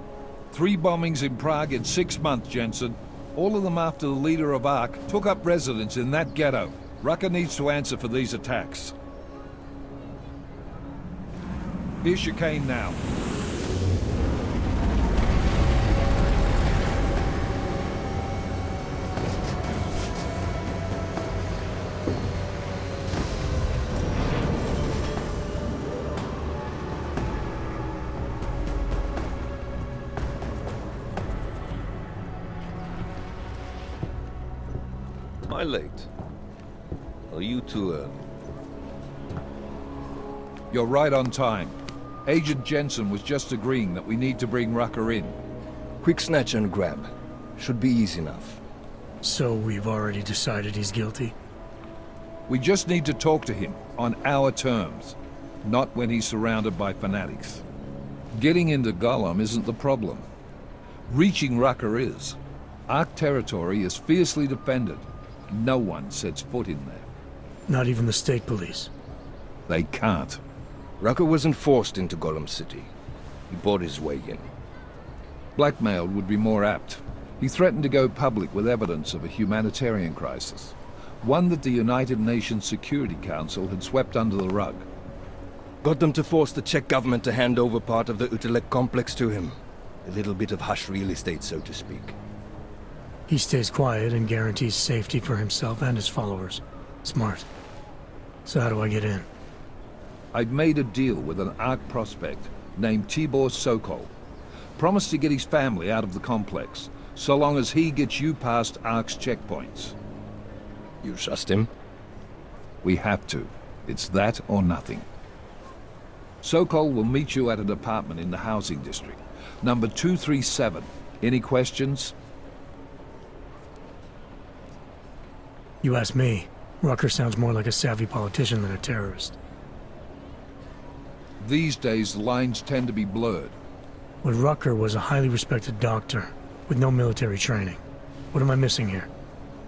3 bombings in Prague in 6 months, Jensen. All of them after the leader of ARC took up residence in that ghetto. Rucker needs to answer for these attacks. Here's Chikane now. Am I late? Are you too early? You're right on time. Agent Jensen was just agreeing that we need to bring Rucker in. Quick snatch and grab. Should be easy enough. So we've already decided he's guilty? We just need to talk to him on our terms, not when he's surrounded by fanatics. Getting into Gollum isn't the problem. Reaching Rucker is. ARC territory is fiercely defended. No one sets foot in there. Not even the state police? They can't. Rucker wasn't forced into Gollum City. He bought his way in. Blackmailed would be more apt. He threatened to go public with evidence of a humanitarian crisis. One that the United Nations Security Council had swept under the rug. Got them to force the Czech government to hand over part of the Utilec complex to him. A little bit of hush real estate, so to speak. He stays quiet and guarantees safety for himself and his followers. Smart. So how do I get in? I've made a deal with an ARC prospect named Tibor Sokol. Promised to get his family out of the complex, so long as he gets you past ARC's checkpoints. You trust him? We have to. It's that or nothing. Sokol will meet you at an apartment in the housing district. Number 237. Any questions? You ask me. Rucker sounds more like a savvy politician than a terrorist. These days, the lines tend to be blurred. But Rucker was a highly respected doctor, with no military training. What am I missing here?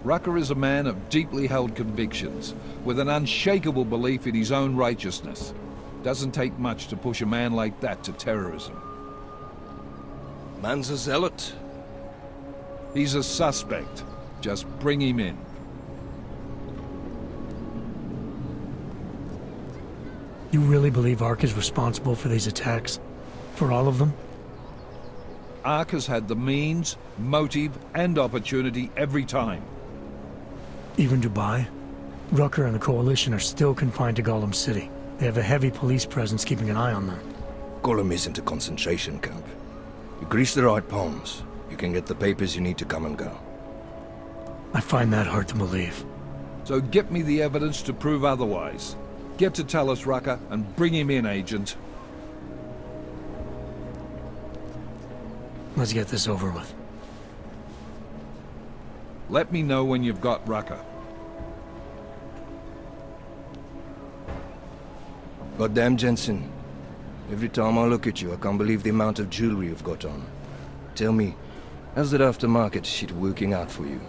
Rucker is a man of deeply held convictions, with an unshakable belief in his own righteousness. Doesn't take much to push a man like that to terrorism. Man's a zealot. He's a suspect. Just bring him in. You really believe ARC is responsible for these attacks? For all of them? ARC has had the means, motive, and opportunity every time. Even Dubai? Rucker and the Coalition are still confined to Gollum City. They have a heavy police presence keeping an eye on them. Gollum isn't a concentration camp. You grease the right palms, you can get the papers you need to come and go. I find that hard to believe. So get me the evidence to prove otherwise. Get to Talis Rucker and bring him in, Agent. Let's get this over with. Let me know when you've got Rucker. Goddamn, Jensen. Every time I look at you, I can't believe the amount of jewelry you've got on. Tell me, how's that aftermarket shit working out for you?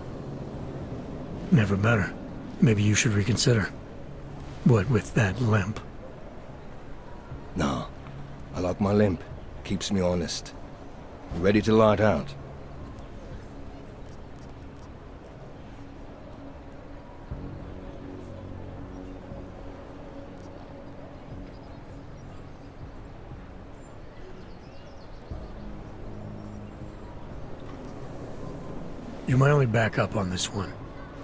Never better. Maybe you should reconsider. What with that limp? Nah. I like my limp. Keeps me honest. You ready to light out? You're my only backup on this one.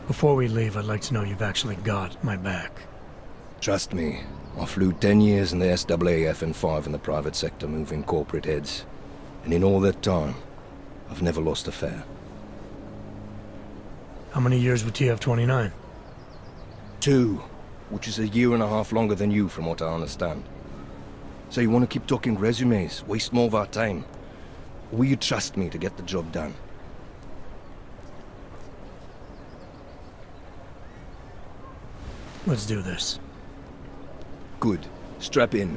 Before we leave, I'd like to know you've actually got my back. Trust me, I flew 10 years in the SAAF and 5 in the private sector moving corporate heads. And in all that time, I've never lost a fare. How many years with TF-29? 2, which is a year and a half longer than you from what I understand. So you want to keep talking resumes, waste more of our time? Or will you trust me to get the job done? Let's do this. Good. Strap in.